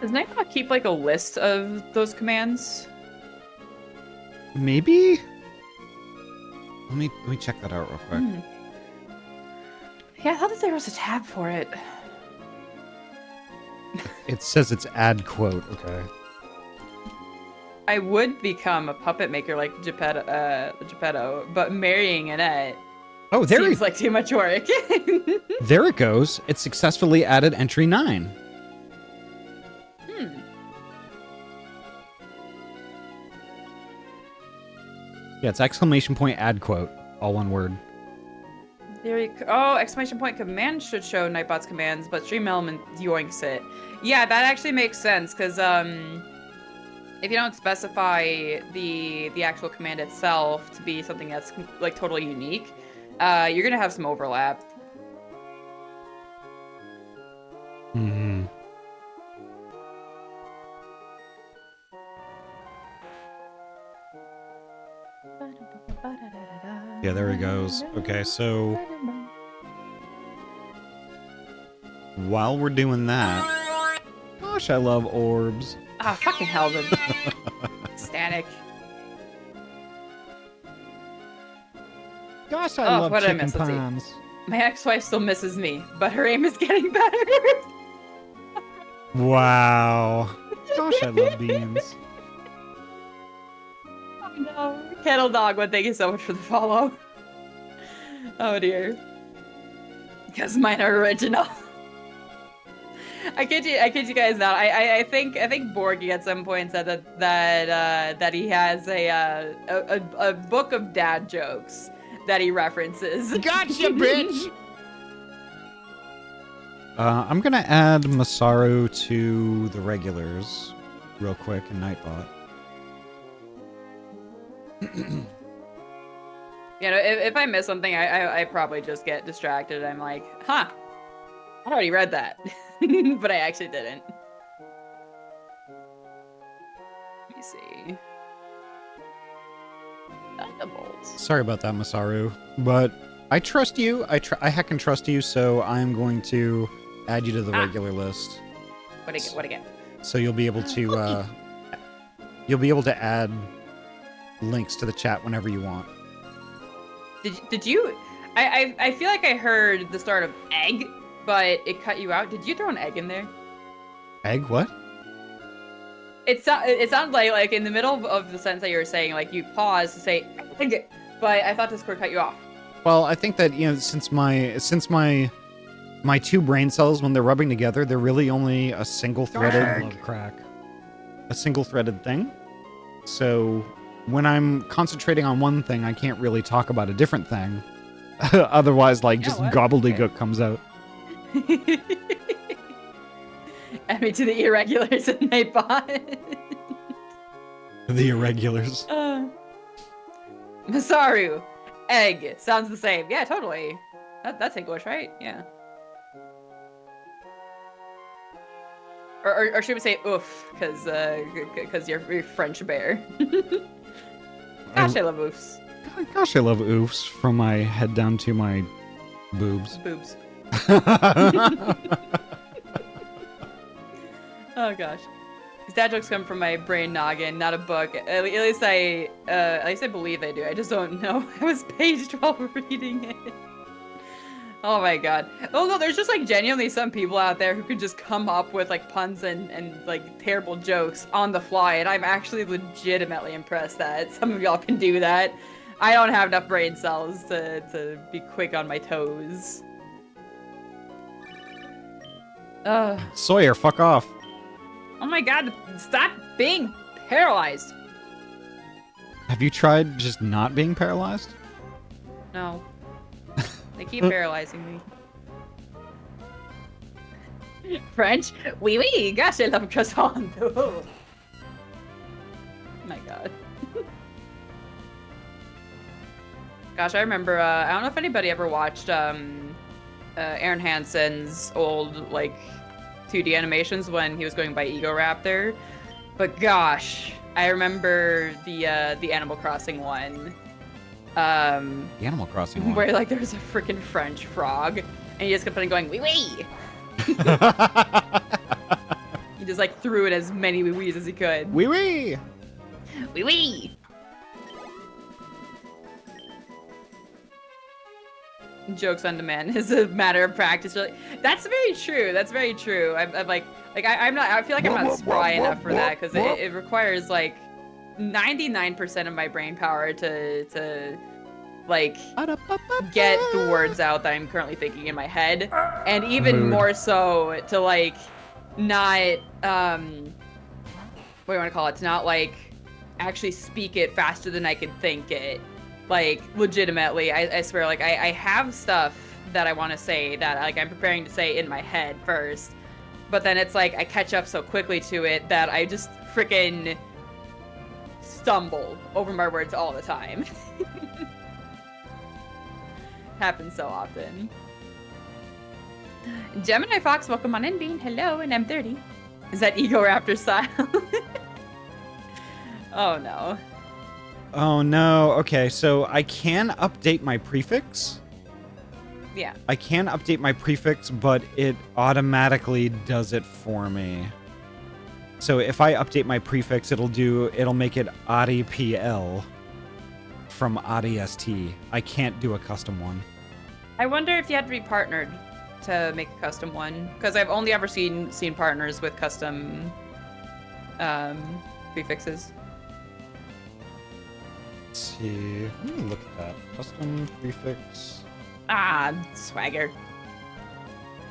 Does Nightbot keep like a list of those commands? Maybe? Let me check that out real quick. Yeah, I thought that there was a tab for it. It says it's add quote. Okay. I would become a puppet maker like Geppetto, but marrying Annette Oh, there seems like too much work. there it goes. It successfully added entry 9. Yeah, it's exclamation point add quote, all one word. There you go. Oh, exclamation point command should show Nightbot's commands, but stream element yoinks it. Yeah, that actually makes sense, because if you don't specify the actual command itself to be something that's like totally unique, you're gonna have some overlap. Mm-hmm. Yeah, there he goes. Okay, so while we're doing that, gosh, I love orbs. Ah, fucking hell, the static. Gosh, I Oh, love what did I chicken miss? Let's see. palms. My ex-wife still misses me, but her aim is getting better. Wow. Gosh, I love beans. Oh no. Kettle Dog, thank you so much for the follow. Oh dear. Because mine are original. I kid you guys not. I think Borgie at some point said that he has a book of dad jokes that he references. Gotcha, bitch! I'm gonna add Masaru to the regulars real quick in Nightbot. You know, if I miss something, I probably just get distracted. I'm like, huh, I already read that. But I actually didn't. Let me see. Thunderbolts. Sorry about that, Masaru, but I trust you. I heckin' trust you, so I'm going to add you to the regular list. What again? So you'll be able to add links to the chat whenever you want. Did you? I feel like I heard the start of egg, but it cut you out. Did you throw an egg in there? Egg? What? It sounded like in the middle of the sentence that you were saying, like you paused to say egg, but I thought Discord cut you off. Well, I think that, you know, since my two brain cells, when they're rubbing together, they're really only a single-threaded I love crack. thing. So when I'm concentrating on one thing, I can't really talk about a different thing. Otherwise, like, just what? gobbledygook comes out. Add me to the irregulars in Nightbot. The irregulars. Masaru, egg, sounds the same. Yeah, totally. That's English, right? Yeah. Or should we say oof, because you're French bear. Gosh, I love oofs. Gosh, I love oofs from my head down to my boobs. Boobs. Oh gosh. These dad jokes come from my brain noggin, not a book. At least I believe they do. I just don't know. I was paged while reading it. Oh my god. Oh no, there's just like genuinely some people out there who could just come up with like puns and like terrible jokes on the fly, and I'm actually legitimately impressed that some of y'all can do that. I don't have enough brain cells to be quick on my toes. Sawyer, fuck off. Oh my god, stop being paralyzed. Have you tried just not being paralyzed? No. They keep paralyzing me. French? Oui, oui. Gosh, I love croissant. Oh my god. Gosh, I remember, I don't know if anybody ever watched Aaron Hansen's old, like, 2D animations when he was going by Ego Raptor. But gosh, I remember the Animal Crossing one. The Animal Crossing one. Where like there's a freaking French frog, and he just kept on going wee wee. He just like threw in as many wee wees as he could. Wee wee. Wee wee. Jokes on demand is a matter of practice. Really, that's very true. That's very true. I'm like I'm not. I feel like I'm not spry enough for that because it requires like 99% of my brain power to like get the words out that I'm currently thinking in my head, and even more so to like not what do you want to call it? To not like actually speak it faster than I can think it. Like, legitimately, I swear, like, I have stuff that I want to say that, like, I'm preparing to say in my head first. But then it's like, I catch up so quickly to it that I just freaking stumble over my words all the time. Happens so often. Gemini Fox, welcome on in, Bean. Hello, and M30. Is that Ego Raptor style? Oh no. Oh no. Okay, so I can update my prefix. Yeah. I can update my prefix, but it automatically does it for me. So if I update my prefix, it'll make it Ahty PL from Ahty ST. I can't do a custom one. I wonder if you had to be partnered to make a custom one, because I've only ever seen partners with custom prefixes. Let's see. Let me look at that. Custom prefix. Ah, swagger.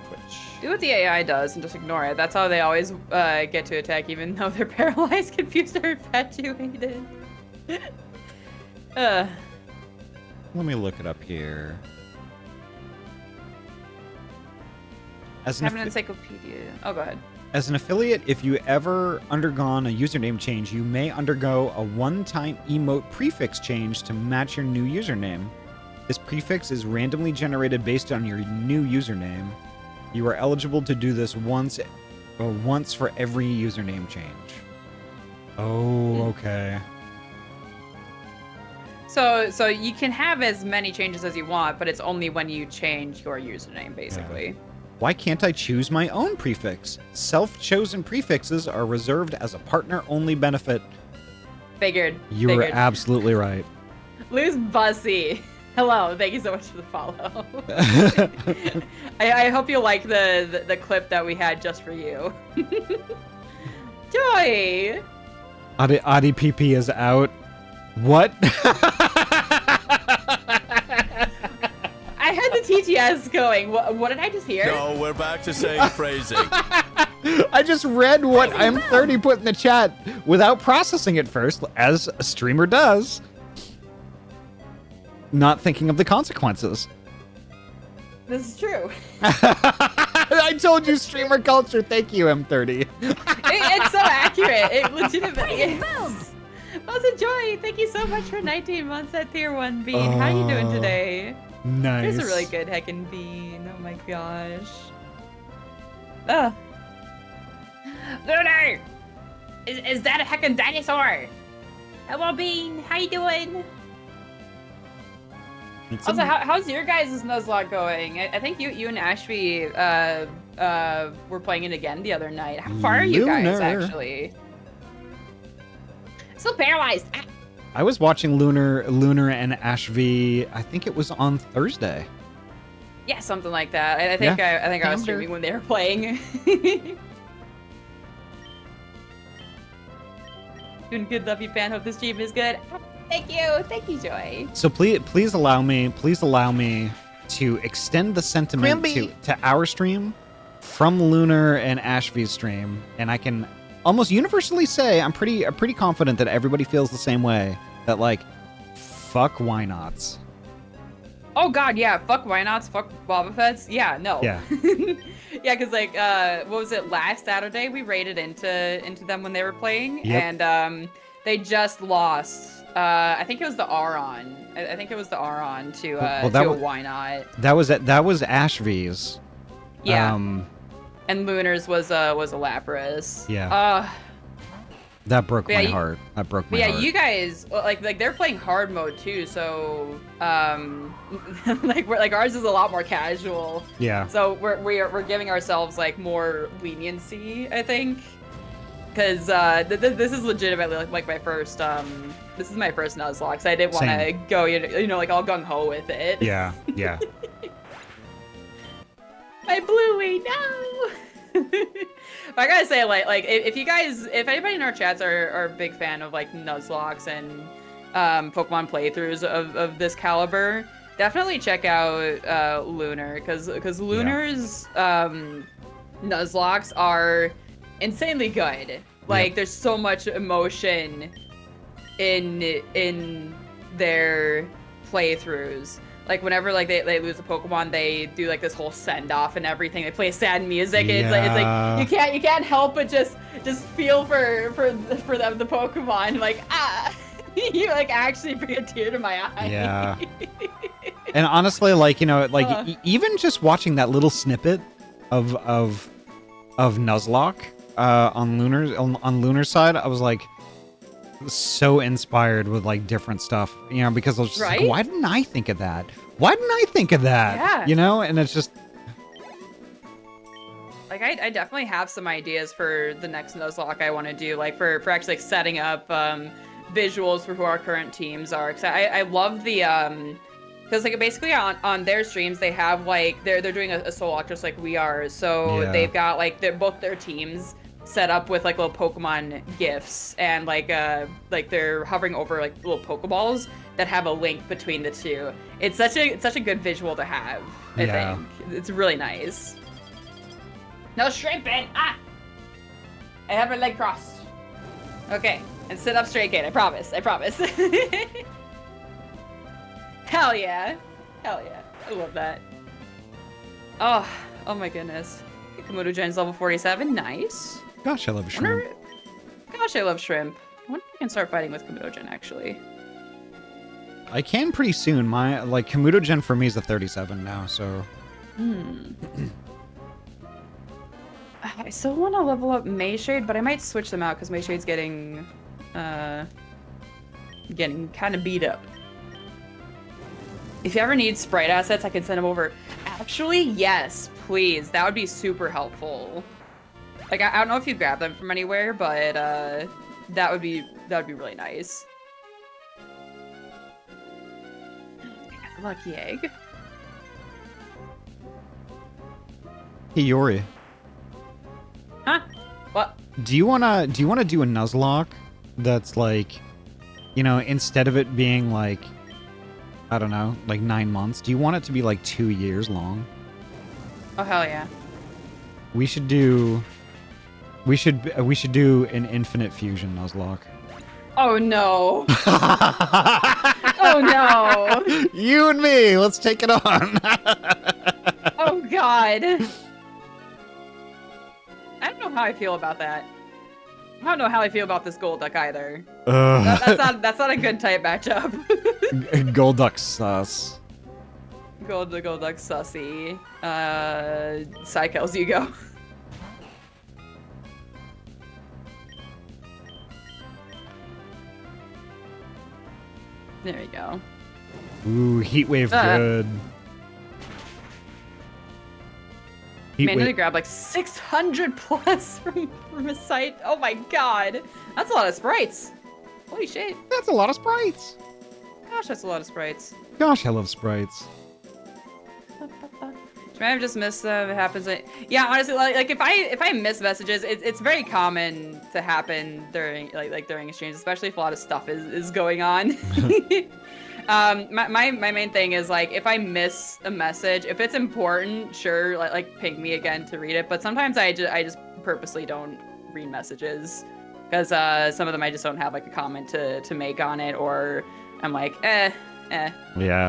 Twitch. Do what the AI does and just ignore it. That's how they always get to attack, even though they're paralyzed, confused, or infatuated. Let me look it up here. As Have an encyclopedia. Oh, go ahead. As an affiliate, if you ever undergone a username change, you may undergo a one-time emote prefix change to match your new username. This prefix is randomly generated based on your new username. You are eligible to do this once for every username change. Oh, okay. So you can have as many changes as you want, but it's only when you change your username, basically. Yeah. Why can't I choose my own prefix? Self-chosen prefixes are reserved as a partner-only benefit. Figured. You were absolutely right. Lose Bussy. Hello, thank you so much for the follow. I hope you like the clip that we had just for you. Joy! Ahty PP is out. What? I had the TTS going. What did I just hear? No, we're back to saying phrasing. I just read what M30 put in the chat without processing it first, as a streamer does. Not thinking of the consequences. This is true. I told you, streamer culture. Thank you, M30. It's so accurate. It legitimately is. Also, Joy, thank you so much for 19 months at Tier 1 Bean. How you doing today? Nice. There's a really good heckin' Bean. Oh my gosh. Oh. Lunar! Is that a heckin' dinosaur? Hello, Bean. How you doing? Also, how's your guys' Nuzlocke going? I think you and Ashby were playing it again the other night. How far are you guys, actually? Still paralyzed. Ah. I was watching Lunar and Ashby. I think it was on Thursday. Yeah, something like that. I think I was streaming when they were playing. Doing good, love you, fan. Hope this stream is good. Thank you, Joy. So please allow me to extend the sentiment to our stream from Lunar and Ashby's stream, and I can almost universally say I'm pretty confident that everybody feels the same way. That, like, fuck why nots. Oh god, yeah, fuck why nots, fuck Boba Fett's. Yeah, no. Yeah. Yeah, because like what was it, last Saturday we raided into them when they were playing, yep. And they just lost. I think it was the Aron. I think it was the Aron to a why not. That was Ashby's. Yeah. And Lunar's was a Lapras. Yeah. That broke my heart. That broke my heart. Yeah, you guys like they're playing hard mode too, so like ours is a lot more casual. Yeah. So we're giving ourselves like more leniency, I think, because this is legitimately like my first this is my first Nuzlocke, so I didn't want to go you know like all gung ho with it. Yeah. Yeah. My Bluey, no. I gotta say, like if anybody in our chats are a big fan of like Nuzlocks and Pokemon playthroughs of this caliber, definitely check out Lunar, because Lunar's Nuzlocks are insanely good. Like there's so much emotion in their playthroughs. Like whenever like they lose a Pokemon, they do like this whole send off and everything. They play sad music. And it's like you can't help but just feel for the Pokemon. Like you like actually bring a tear to my eye. Yeah. And honestly, like even just watching that little snippet of Nuzlocke on Lunar's side, I was like so inspired with like different stuff, because I was just like, why didn't I think of that? Why didn't I think of that? Yeah. And it's just like I definitely have some ideas for the next Nuzlocke I want to do, like for actually like setting up visuals for who our current teams are. Cause I love the because like basically on their streams they have like they're doing a Soul-locke just like we are, so they've got like both their teams set up with like little Pokemon gifs, and like they're hovering over like little Pokeballs that have a link between the two. It's such a good visual to have. I think it's really nice. No shrimping! I have my leg crossed. Okay, and sit up straight, Kate. I promise. Hell yeah! I love that. Oh my goodness. Komodo Gen's level 47. Nice. Gosh, I love shrimp. Gosh, I love shrimp. I wonder if I can start fighting with Komodo Gen, actually. I can pretty soon. My Komodo Gen for me is a 37 now, so. I still want to level up Mayshade, but I might switch them out because Mayshade's getting kind of beat up. If you ever need sprite assets, I can send them over. Actually, yes, please. That would be super helpful. Like, I don't know if you grab them from anywhere, but that would be really nice. Lucky egg. Hey Yori. Huh? What? Do you wanna do a Nuzlocke that's like, instead of it being like, I don't know, like 9 months, do you want it to be like 2 years long? Oh hell yeah. We should do an infinite fusion Nuzlocke. Oh no. Oh no. You and me, let's take it on. Oh god. I don't know how I feel about that. I don't know how I feel about this Golduck either. That's not a good type matchup. Golduck sus. Golduck sussy. Psychels, you go. There we go. Ooh, Heat Wave good. Man, I need to grab like 600 plus from a site. Oh my god. That's a lot of sprites. Holy shit. That's a lot of sprites. Gosh, that's a lot of sprites. Gosh, I love sprites. I have just missed them. It happens. Yeah, honestly, like if I miss messages, it's very common to happen during during exchanges, especially if a lot of stuff is going on. My main thing is like if I miss a message, if it's important, sure, like ping me again to read it. But sometimes I just purposely don't read messages because some of them I just don't have like a comment to make on it, or I'm like Yeah.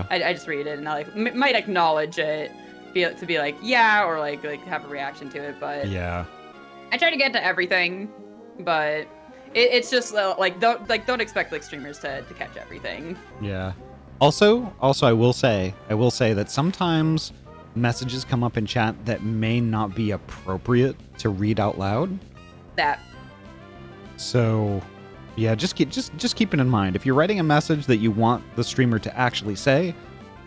I just read it and I like might acknowledge it. To be like yeah, or like have a reaction to it, but yeah, I try to get to everything, but it's just like don't expect like streamers to catch everything. Yeah. Also, I will say that sometimes messages come up in chat that may not be appropriate to read out loud. That. So, yeah, just keep it in mind. If you're writing a message that you want the streamer to actually say,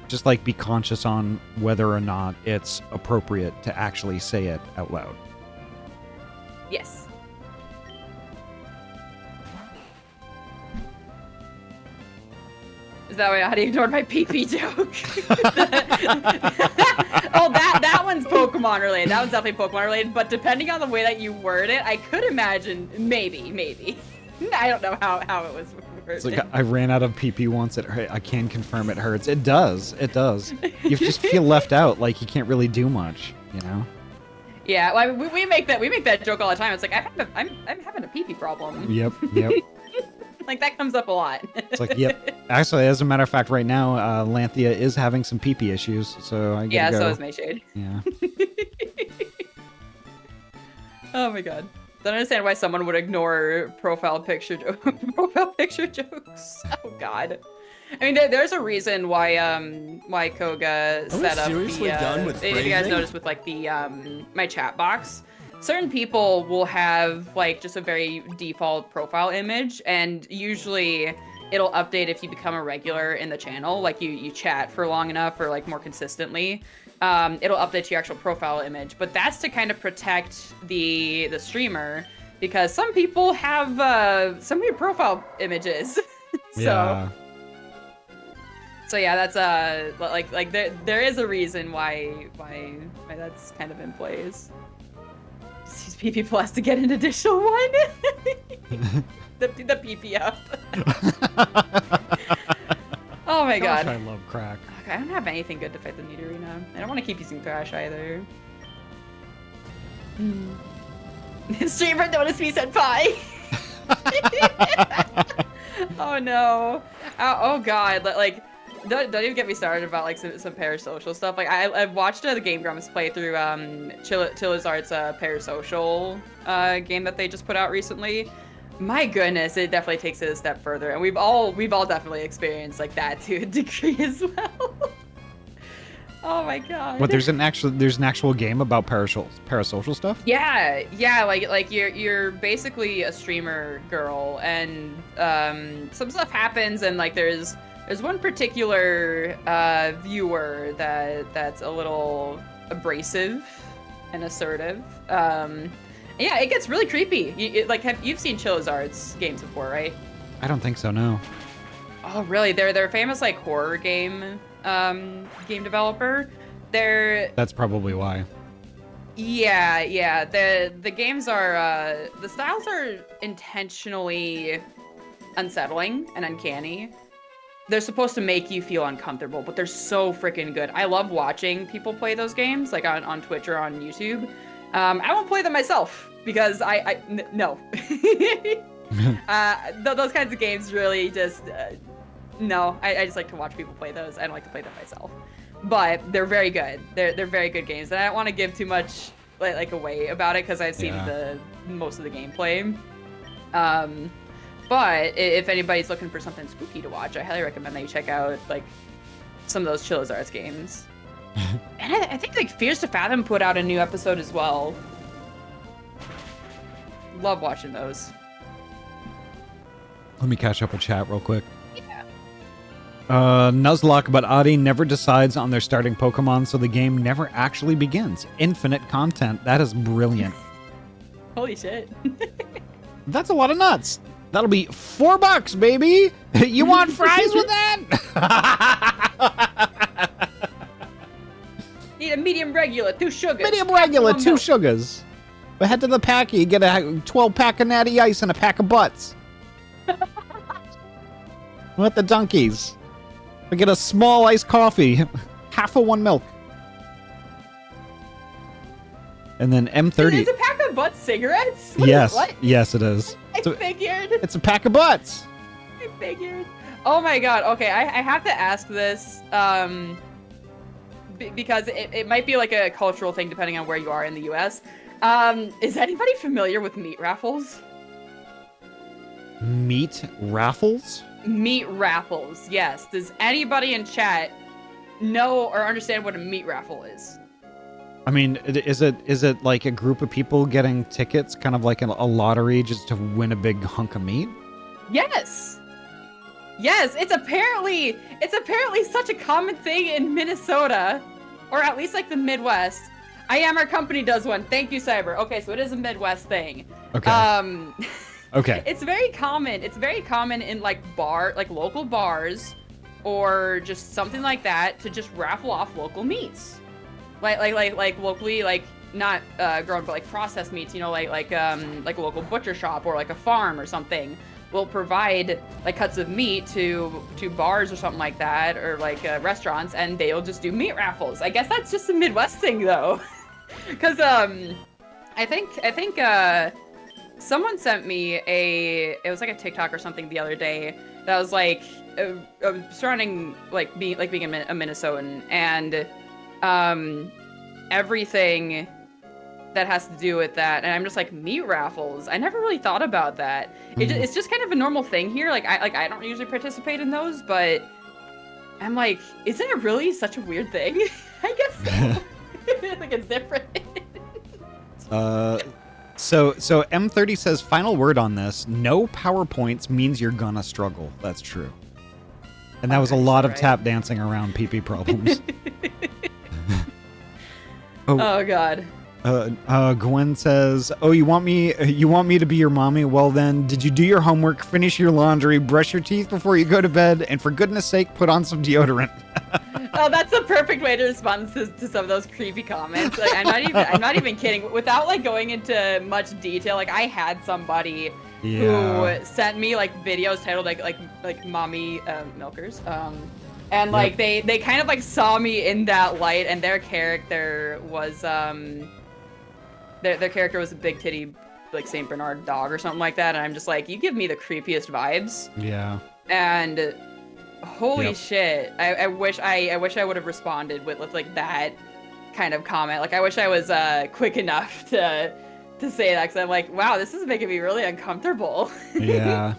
just like be conscious on whether or not it's appropriate to actually say it out loud. Yes. Is that why Ahty ignored my pee-pee joke? Oh, that one's Pokemon related. That one's definitely Pokemon related, but depending on the way that you word it, I could imagine maybe. I don't know how it was worded. It's like I ran out of PP once. I can confirm it hurts. It does. You just feel left out, like you can't really do much, you know? Yeah, well, we make that joke all the time. It's like I'm having a PP problem. Yep. Like that comes up a lot. It's like, yep. Actually, as a matter of fact, right now, Lanthea is having some pee-pee issues, so I gotta go. So is Mayshade. Yeah. Oh my god. Don't understand why someone would ignore profile picture jokes. Oh god. I mean, there's a reason why Koga set up seriously done with if you guys phrasing? noticed with like the my chat box. Certain people will have like just a very default profile image, and usually it'll update if you become a regular in the channel, like you chat for long enough or like more consistently. It'll update to your actual profile image, but that's to kind of protect the streamer, because some people have some weird profile images. Yeah. So yeah, that's like there is a reason why that's kind of in place. These PP Plus to get an additional one. the PP up. Oh my god. Gosh, I love crack. Okay, I don't have anything good to fight the Nidorina. I don't want to keep using Thrash either. Streamer noticed me said pie. Oh no. Oh god. Like, don't even get me started about like some parasocial stuff. Like I've watched the Game Grumps play through Chilizart's parasocial game that they just put out recently. My goodness, it definitely takes it a step further, and we've all definitely experienced like that to a degree as well. Oh my god. But there's an actual game about parasocial stuff? Yeah, like you're basically a streamer girl, and some stuff happens, and like there's one particular viewer that's a little abrasive and assertive. Yeah, it gets really creepy. You've seen Chilizart's games before, right? I don't think so, no. Oh, really? They're a famous like horror game developer. That's probably why. Yeah. The games are the styles are intentionally unsettling and uncanny. They're supposed to make you feel uncomfortable, but they're so freaking good. I love watching people play those games, like on Twitch or on YouTube. I won't play them myself because no. Those kinds of games really just no. I just like to watch people play those. I don't like to play them myself, but they're very good. They're very good games, and I don't want to give too much like away about it because I've seen the most of the gameplay. But if anybody's looking for something spooky to watch, I highly recommend that you check out like some of those Chilizart's games. And I think like Fears to Fathom put out a new episode as well. Love watching those. Let me catch up with chat real quick. Yeah. Nuzlocke, but Ahty never decides on their starting Pokemon, so the game never actually begins. Infinite content. That is brilliant. Holy shit. That's a lot of nuts. That'll be $4, baby. You want fries with that? Need a medium regular, 2 sugars. Medium regular, 2 milk. sugars. But head to the packy, get a 12-pack of Natty Ice and a pack of butts. What the donkeys? We get a small iced coffee, half of 1 milk. And then M30. Is a pack of butt cigarettes? Yes, What? yes it is. I figured. It's a pack of butts. I figured. Oh my god. Okay, I have to ask this because it might be like a cultural thing depending on where you are in the US. Is anybody familiar with meat raffles? Meat raffles? Meat raffles, yes. Does anybody in chat know or understand what a meat raffle is? I mean, is it like a group of people getting tickets, kind of like a lottery, just to win a big hunk of meat? Yes. Yes, it's apparently such a common thing in Minnesota, or at least like the Midwest. Our company does one. Thank you, Cyber. Okay, so it is a Midwest thing. Okay. Okay. It's very common. It's very common in like local bars, or just something like that, to just raffle off local meats. Like locally, like not grown, but like processed meats. You know, like a local butcher shop or like a farm or something will provide like cuts of meat to bars or something like that, or like restaurants, and they'll just do meat raffles. I guess that's just a Midwest thing though, because I think Someone sent me it was like a TikTok or something the other day that was like surrounding like being a Minnesotan and everything that has to do with that, and I'm just like, meat raffles. I never really thought about that. It's just kind of a normal thing here. I don't usually participate in those, but I'm like, isn't it really such a weird thing? I guess so. I think it's different. So M30 says, final word on this, no PowerPoints means you're gonna struggle. That's true. And that was a lot of tap dancing around PP problems. Oh God. Gwen says, oh, you want me to be your mommy? Well then, did you do your homework, finish your laundry, brush your teeth before you go to bed, and for goodness sake, put on some deodorant? Oh, that's the perfect way to respond to some of those creepy comments. Like, I'm not even kidding. Without like going into much detail, like I had somebody who sent me like videos titled like mommy milkers. And like they kind of like saw me in that light, and their character was their character was a big titty like Saint Bernard dog or something like that, and I'm just like, you give me the creepiest vibes. Yeah. And holy shit, I wish I would have responded with like that kind of comment. Like I wish I was quick enough to say that, because I'm like, wow, this is making me really uncomfortable. Yeah.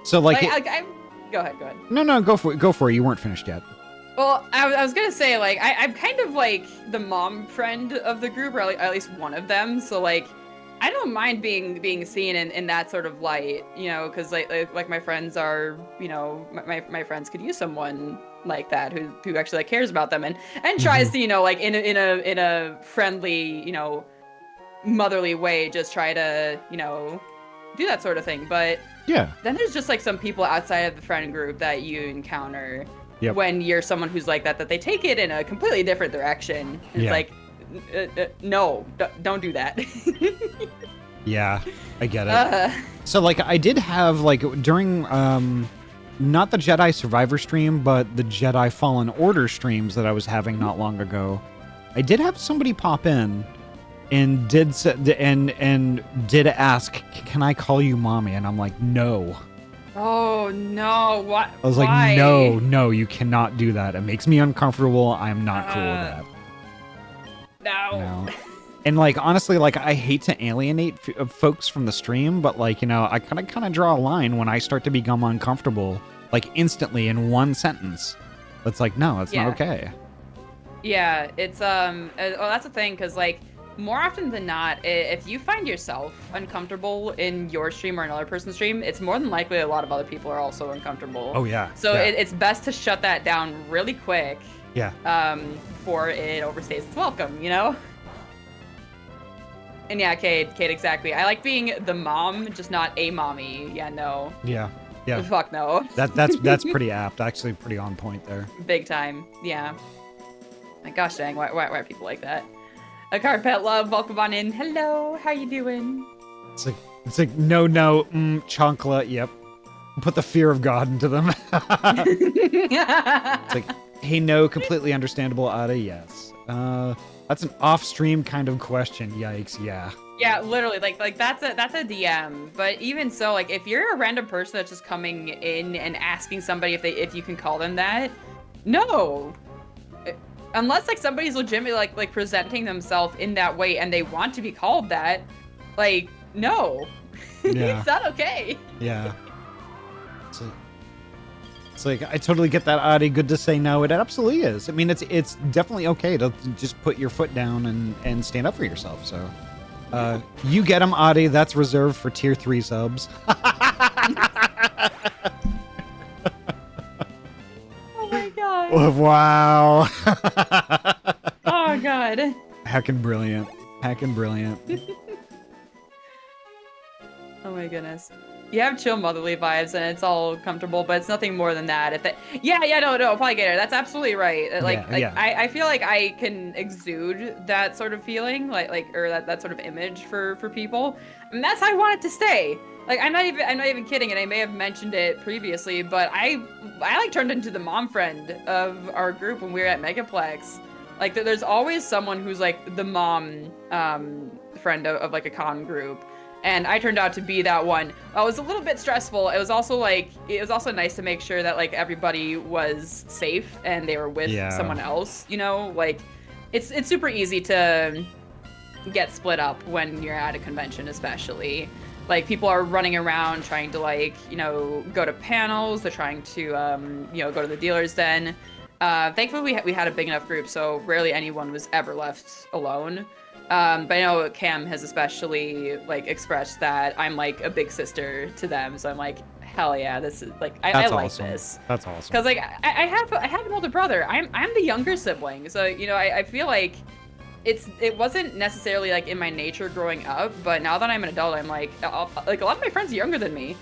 So like, go ahead. No, go for it. You weren't finished yet. Well, I was gonna say, like, I'm kind of like the mom friend of the group, or at least one of them. So like, I don't mind being seen in that sort of light, you know, because like my friends are, you know, my friends could use someone like that who actually like cares about them and tries to, you know, like in a friendly, you know, motherly way, just try to, you know, do that sort of thing. But yeah, then there's just like some people outside of the friend group that you encounter when you're someone who's like that they take it in a completely different direction. And it's like, no, don't do that. Yeah, I get it. So like, I did have like during not the Jedi Survivor stream, but the Jedi Fallen Order streams that I was having not long ago, I did have somebody pop in and did ask, can I call you mommy? And I'm like, no. Oh no, what? I was Why? like, no, you cannot do that. It makes me uncomfortable. I'm not cool with that. No. And like, honestly, like, I hate to alienate folks from the stream, but like, you know, I kind of draw a line when I start to become uncomfortable, like instantly in one sentence. It's like, no, it's not okay. Yeah, it's that's the thing, because like, more often than not, if you find yourself uncomfortable in your stream or another person's stream, it's more than likely a lot of other people are also uncomfortable. Oh yeah. So it's best to shut that down really quick. Yeah. Before it overstays its welcome, you know? And yeah, Cade, exactly. I like being the mom, just not a mommy. Yeah, no. Yeah. Fuck no. That's pretty apt. Actually, pretty on point there. Big time. Yeah. My gosh dang, why are people like that? A Carpet Love, welcome on in. Hello, how you doing? It's like no, chocolate. Yep. Put the fear of God into them. It's like, hey, no, completely understandable, Ahty. Yes. That's an off-stream kind of question. Yikes. Yeah. Yeah, literally, like that's a DM. But even so, like if you're a random person that's just coming in and asking somebody if you can call them that, no. Unless like somebody's legitimately like presenting themselves in that way and they want to be called that, like, no. Yeah. It's not okay. Yeah. It's like, I totally get that, Ahty. Good to say no. It absolutely is. I mean, it's definitely okay to just put your foot down and stand up for yourself. So, you get them, Ahty. That's reserved for tier 3 subs. Oh my god. Wow. Oh god. Hacking brilliant. Oh my goodness. You have chill motherly vibes and it's all comfortable, but it's nothing more than that. No, probably get it. That's absolutely right. I feel like I can exude that sort of feeling, or that sort of image for people. And that's how I want it to stay. Like, I'm not even kidding, and I may have mentioned it previously, but I like turned into the mom friend of our group when we were at Megaplex. Like, there's always someone who's like the mom friend of like a con group. And I turned out to be that one. It was a little bit stressful. It was also nice to make sure that like everybody was safe and they were with someone else, you know? Like it's super easy to get split up when you're at a convention, especially. Like people are running around trying to like, you know, go to panels, they're trying to you know, go to the dealer's den. Thankfully we had a big enough group, so rarely anyone was ever left alone. But I know Cam has especially like expressed that I'm like a big sister to them, so I'm like, hell yeah, this is like I like awesome. this. That's awesome. Because like I have an older brother. I'm the younger sibling, so you know I feel like it wasn't necessarily like in my nature growing up, but now that I'm an adult, I'm like a lot of my friends are younger than me,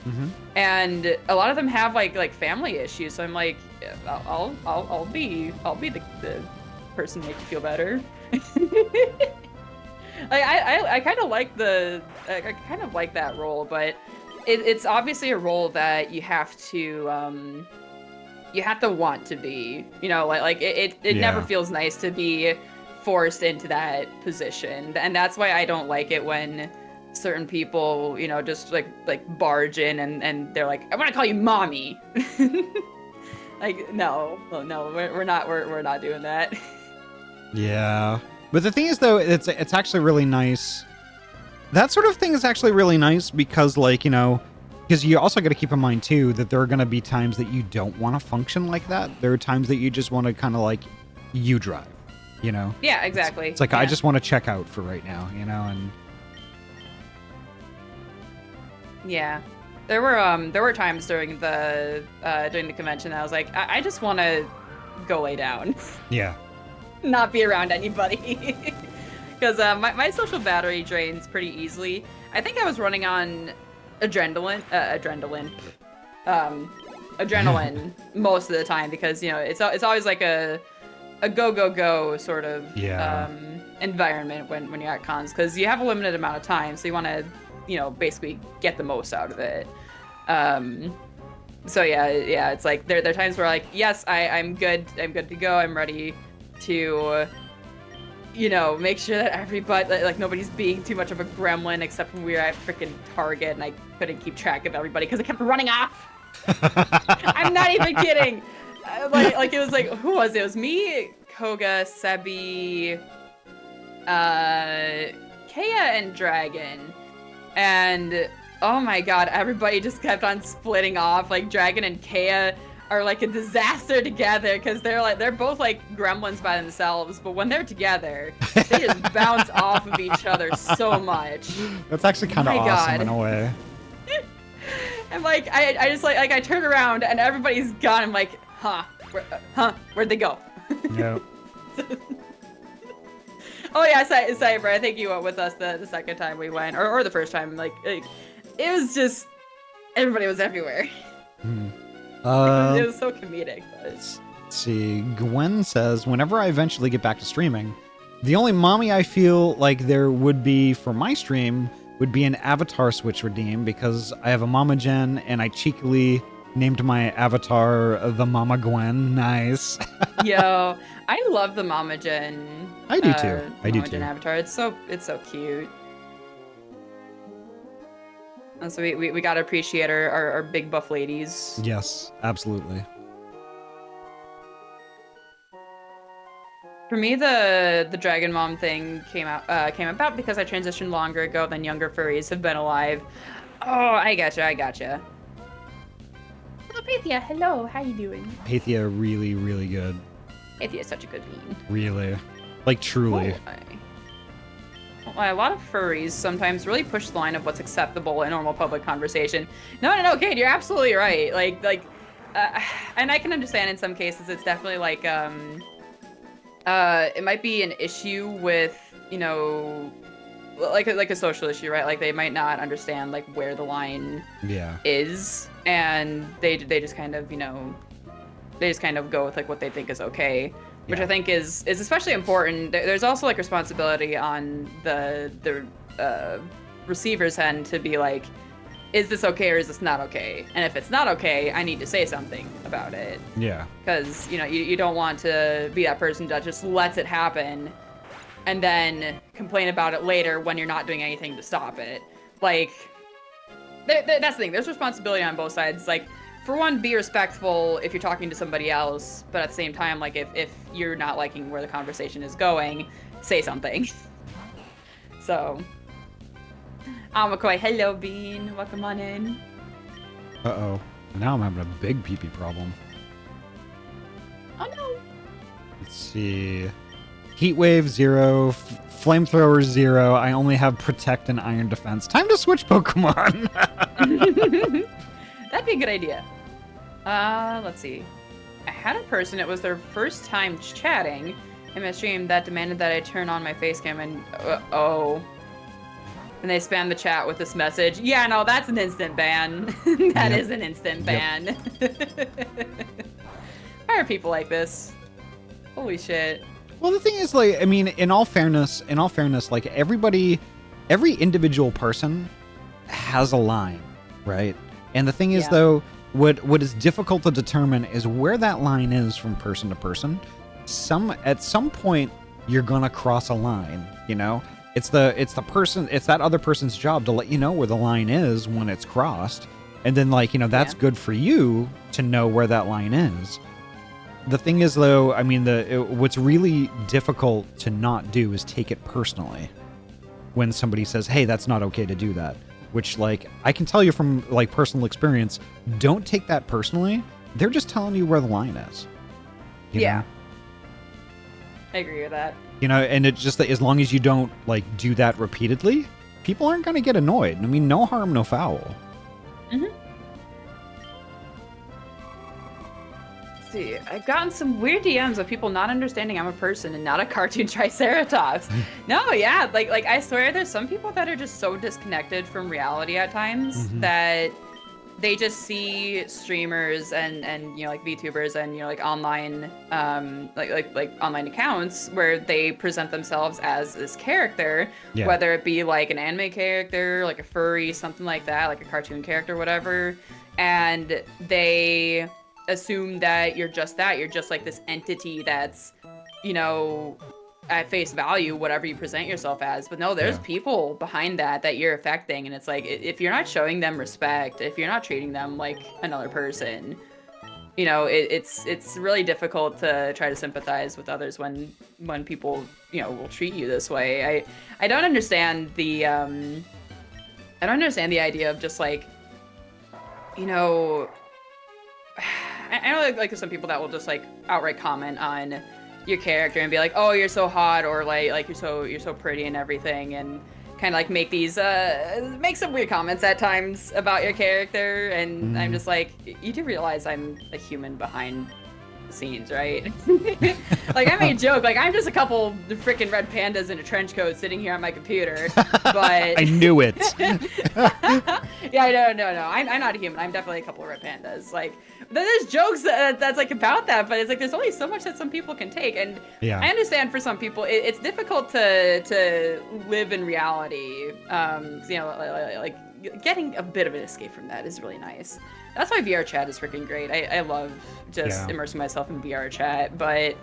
and a lot of them have like family issues. So I'm like, I'll be the person to make you feel better. I kind of like I kind of like that role, but it's obviously a role that you have to want to be, you know, like it never feels nice to be forced into that position, and that's why I don't like it when certain people, you know, just like barge in and they're like, I want to call you mommy. Like no, we're not doing that. Yeah. But the thing is, though, it's actually really nice. That sort of thing is actually really nice because, like, you know, because you also got to keep in mind, too, that there are going to be times that you don't want to function like that. There are times that you just want to kind of, like, you drive, you know? Yeah, exactly. It's like, I just want to check out for right now, you know? And yeah. There were times during the convention that I was like, I just want to go lay down. Yeah. Not be around anybody. Because my social battery drains pretty easily. I think I was running on adrenaline most of the time because, you know, it's always like a go sort of environment when you're at cons, because you have a limited amount of time, so you want to, you know, basically get the most out of it. So yeah, it's like there are times where like, yes, I'm good to go, I'm ready to, you know, make sure that everybody, like nobody's being too much of a gremlin, except when we were at freaking Target and I couldn't keep track of everybody because I kept running off. I'm not even kidding. Like it was like, who was it? It was me, Koga, Sebi, Kea, and Dragon. And oh my god, everybody just kept on splitting off. Like Dragon and Kea are like a disaster together because they're both like gremlins by themselves, but when they're together, they just bounce off of each other so much. That's actually kind of awesome in a way. And like I just like I turn around and everybody's gone. I'm like, where'd they go? Yeah. Oh yeah, Cyber, I think you went with us the second time we went, or the first time. Like it was just everybody was everywhere. It was so comedic. But... Let's see. Gwen says, whenever I eventually get back to streaming, the only mommy I feel like there would be for my stream would be an avatar switch redeem, because I have a Mama Gen and I cheekily named my avatar the Mama Gwen. Nice. Yo, I love the Mama Gen. I do too. Mama Gen avatar. It's so cute. And so we gotta appreciate our big buff ladies. Yes, absolutely. For me, the Dragon Mom thing came about because I transitioned longer ago than younger furries have been alive. Oh, I gotcha. Hello, Pathia. Hello, how you doing? Pathia, really, really good. Pathia is such a good meme. Really. Like, truly. A lot of furries sometimes really push the line of what's acceptable in normal public conversation. No, Kate, you're absolutely right. And I can understand in some cases it's definitely like, it might be an issue with, you know, like a social issue, right? Like they might not understand like where the line is, and they just kind of, you know, they just kind of go with like what they think is okay. Which I think is especially important. There's also like responsibility on the receiver's end to be like, is this okay or is this not okay? And if it's not okay, I need to say something about it. Yeah. Because, you know, you don't want to be that person that just lets it happen and then complain about it later when you're not doing anything to stop it. like, that's the thing. There's responsibility on both sides. Like, for one, be respectful if you're talking to somebody else, but at the same time, like, if you're not liking where the conversation is going, say something. So, McCoy, hello, Bean. Welcome on in. Uh-oh. Now I'm having a big pee-pee problem. Oh, no. Let's see. Heat wave 0, flamethrower 0. I only have protect and iron defense. Time to switch Pokemon. That'd be a good idea. Let's see. I had a person, it was their first time chatting in my stream that demanded that I turn on my face cam and, and they spam the chat with this message. Yeah, no, that's an instant ban. That is an instant ban. Why are people like this? Holy shit. Well, the thing is, like, I mean, in all fairness, like, every individual person has a line, right? And the thing is, though, what is difficult to determine is where that line is from person to person. At some point, you're gonna cross a line, you know? It's that other person's job to let you know where the line is when it's crossed. And then, like, you know, that's good for you to know where that line is. The thing is, though, I mean, what's really difficult to not do is take it personally when somebody says, hey, that's not okay to do that. Which, like, I can tell you from, like, personal experience, don't take that personally. They're just telling you where the line is. You know? I agree with that. You know, and it's just that as long as you don't, like, do that repeatedly, people aren't going to get annoyed. I mean, no harm, no foul. Mm-hmm. See, I've gotten some weird DMs of people not understanding I'm a person and not a cartoon Triceratops. No, yeah, like I swear there's some people that are just so disconnected from reality at times that they just see streamers and you know, like VTubers and, you know, like online like online accounts where they present themselves as this character, whether it be like an anime character, like a furry, something like that, like a cartoon character, whatever, and they assume that you're just that. You're just like this entity that's, you know, at face value, whatever you present yourself as. But no, there's people behind that you're affecting. And it's like, if you're not showing them respect, if you're not treating them like another person, you know, it's really difficult to try to sympathize with others when people, you know, will treat you this way. I don't understand the idea of just like, you know, I know like there's some people that will just like outright comment on your character and be like, oh, you're so hot, or like you're so pretty and everything, and kind of like make these make some weird comments at times about your character, and I'm just like, you do realize I'm a human behind the scenes, right? Like, I made a joke, like I'm just a couple freaking red pandas in a trench coat sitting here on my computer, but I knew it. Yeah, no, I'm not a human. I'm definitely a couple of red pandas. Like, there's jokes that's like about that, but it's like there's only so much that some people can take, and I understand for some people it's difficult to live in reality. You know, like getting a bit of an escape from that is really nice. That's why VR chat is freaking great. I love just immersing myself in VR chat, but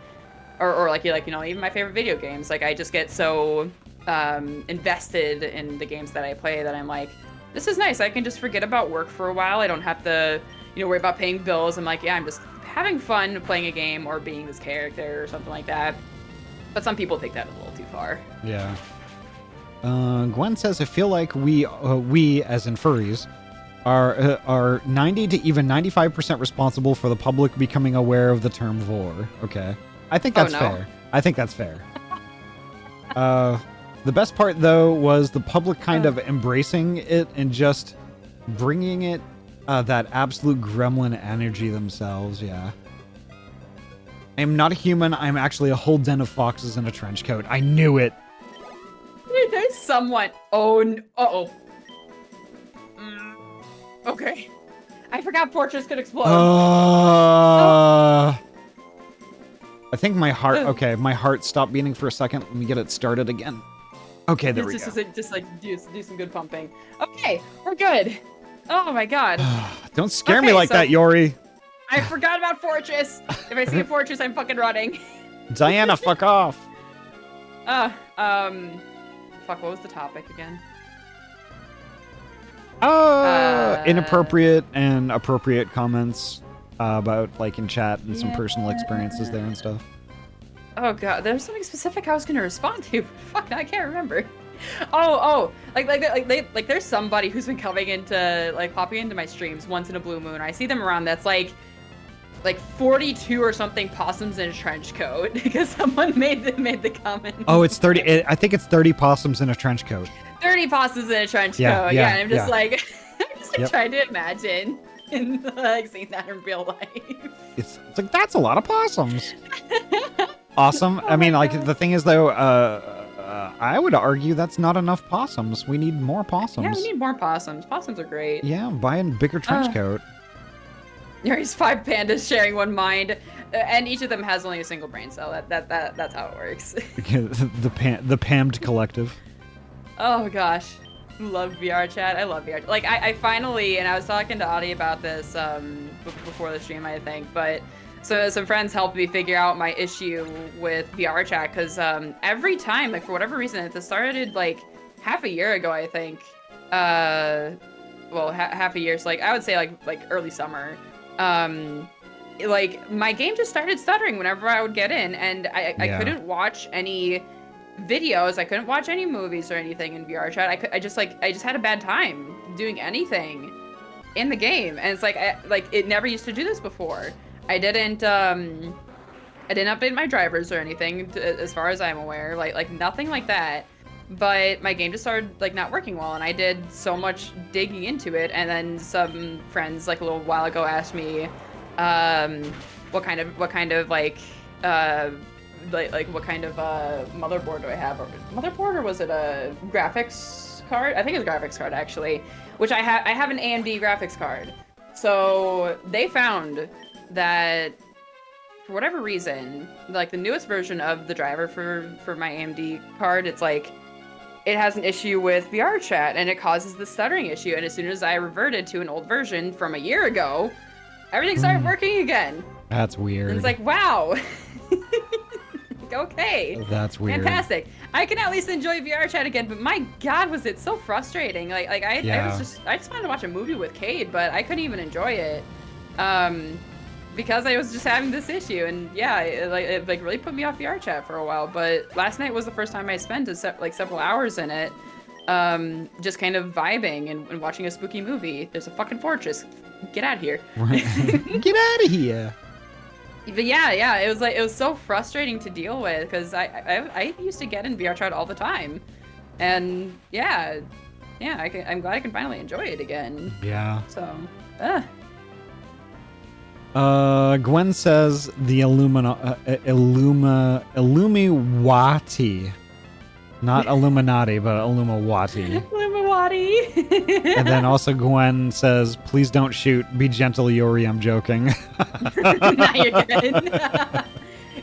or like you know, even my favorite video games. Like, I just get so invested in the games that I play that I'm like, this is nice. I can just forget about work for a while. I don't have to, you know, worry about paying bills. I'm like, yeah, I'm just having fun playing a game or being this character or something like that. But some people take that a little too far. Yeah. Gwen says, I feel like we as in furries are 90 to even 95% responsible for the public becoming aware of the term vor. Okay. I think that's fair. I think that's fair. The best part, though, was the public kind of embracing it and just bringing it that absolute gremlin energy themselves, yeah. I am not a human. I'm actually a whole den of foxes in a trench coat. I knew it. There's someone. Oh, uh-oh. Okay. I forgot Fortress could explode. I think my heart... Okay, my heart stopped beating for a second. Let me get it started again. Okay, there we go. Just like do some good pumping. Okay, we're good. Oh my god. Don't scare me like that, Yori. I forgot about Fortress. If I see a Fortress, I'm fucking running. Diana, fuck off. Fuck, what was the topic again? Inappropriate and appropriate comments about like in chat and some personal experiences there and stuff. Oh god, there's something specific I was gonna respond to. Fuck, I can't remember. Oh, like there's somebody who's been coming into like popping into my streams once in a blue moon. I see them around. That's like 42 or something possums in a trench coat because someone made the comment. Oh, it's 30. I think it's 30 possums in a trench coat. 30 possums in a trench coat. Yeah, And I'm just yeah. like, I'm just like trying to imagine and like seeing that in real life. It's like that's a lot of possums. Awesome. I mean, like God. the thing is though, I would argue that's not enough possums. We need more possums. Yeah, we need more possums. Possums are great. Yeah, buy a bigger trench coat. There's 5 pandas sharing one mind, and each of them has only a single brain cell. That's how it works. the Pammed Collective. Oh gosh, love VR chat. I love VR. Like I finally, and I was talking to Ahty about this before the stream, I think, but so some friends helped me figure out my issue with VR chat because every time, like for whatever reason, it started like half a year ago, I think. Well, half a year. So like I would say like early summer. Like my game just started stuttering whenever I would get in, and I couldn't watch any videos. I couldn't watch any movies or anything in VR chat. I just had a bad time doing anything in the game, and it's like it never used to do this before. I didn't update my drivers or anything as far as I'm aware, like nothing like that. But my game just started like not working well, and I did so much digging into it, and then some friends like a little while ago asked me what kind of what kind of motherboard do I have? Or was it a graphics card? I think it's a graphics card actually, which I have an AMD graphics card. So they found that for whatever reason, like the newest version of the driver for my AMD card, it's like it has an issue with VR chat and it causes the stuttering issue. And as soon as I reverted to an old version from a year ago, everything started working again. That's weird. And it's like, wow. Okay. That's weird. Fantastic. I can at least enjoy VR chat again, but my God, was it so frustrating. I just wanted to watch a movie with Cade, but I couldn't even enjoy it. Because I was just having this issue, and yeah, it really put me off VR chat for a while. But last night was the first time I spent several hours in it, just kind of vibing and watching a spooky movie. There's a fucking fortress. Get out of here. Get out of here. But yeah, it was so frustrating to deal with because I used to get in VR chat all the time, and yeah, I'm glad I can finally enjoy it again. Yeah. So, Gwen says the Illumiwati. Not Illuminati, but Illumawati. Illumawati. And then also Gwen says, please don't shoot. Be gentle, Yori. I'm joking. Nah, you're good.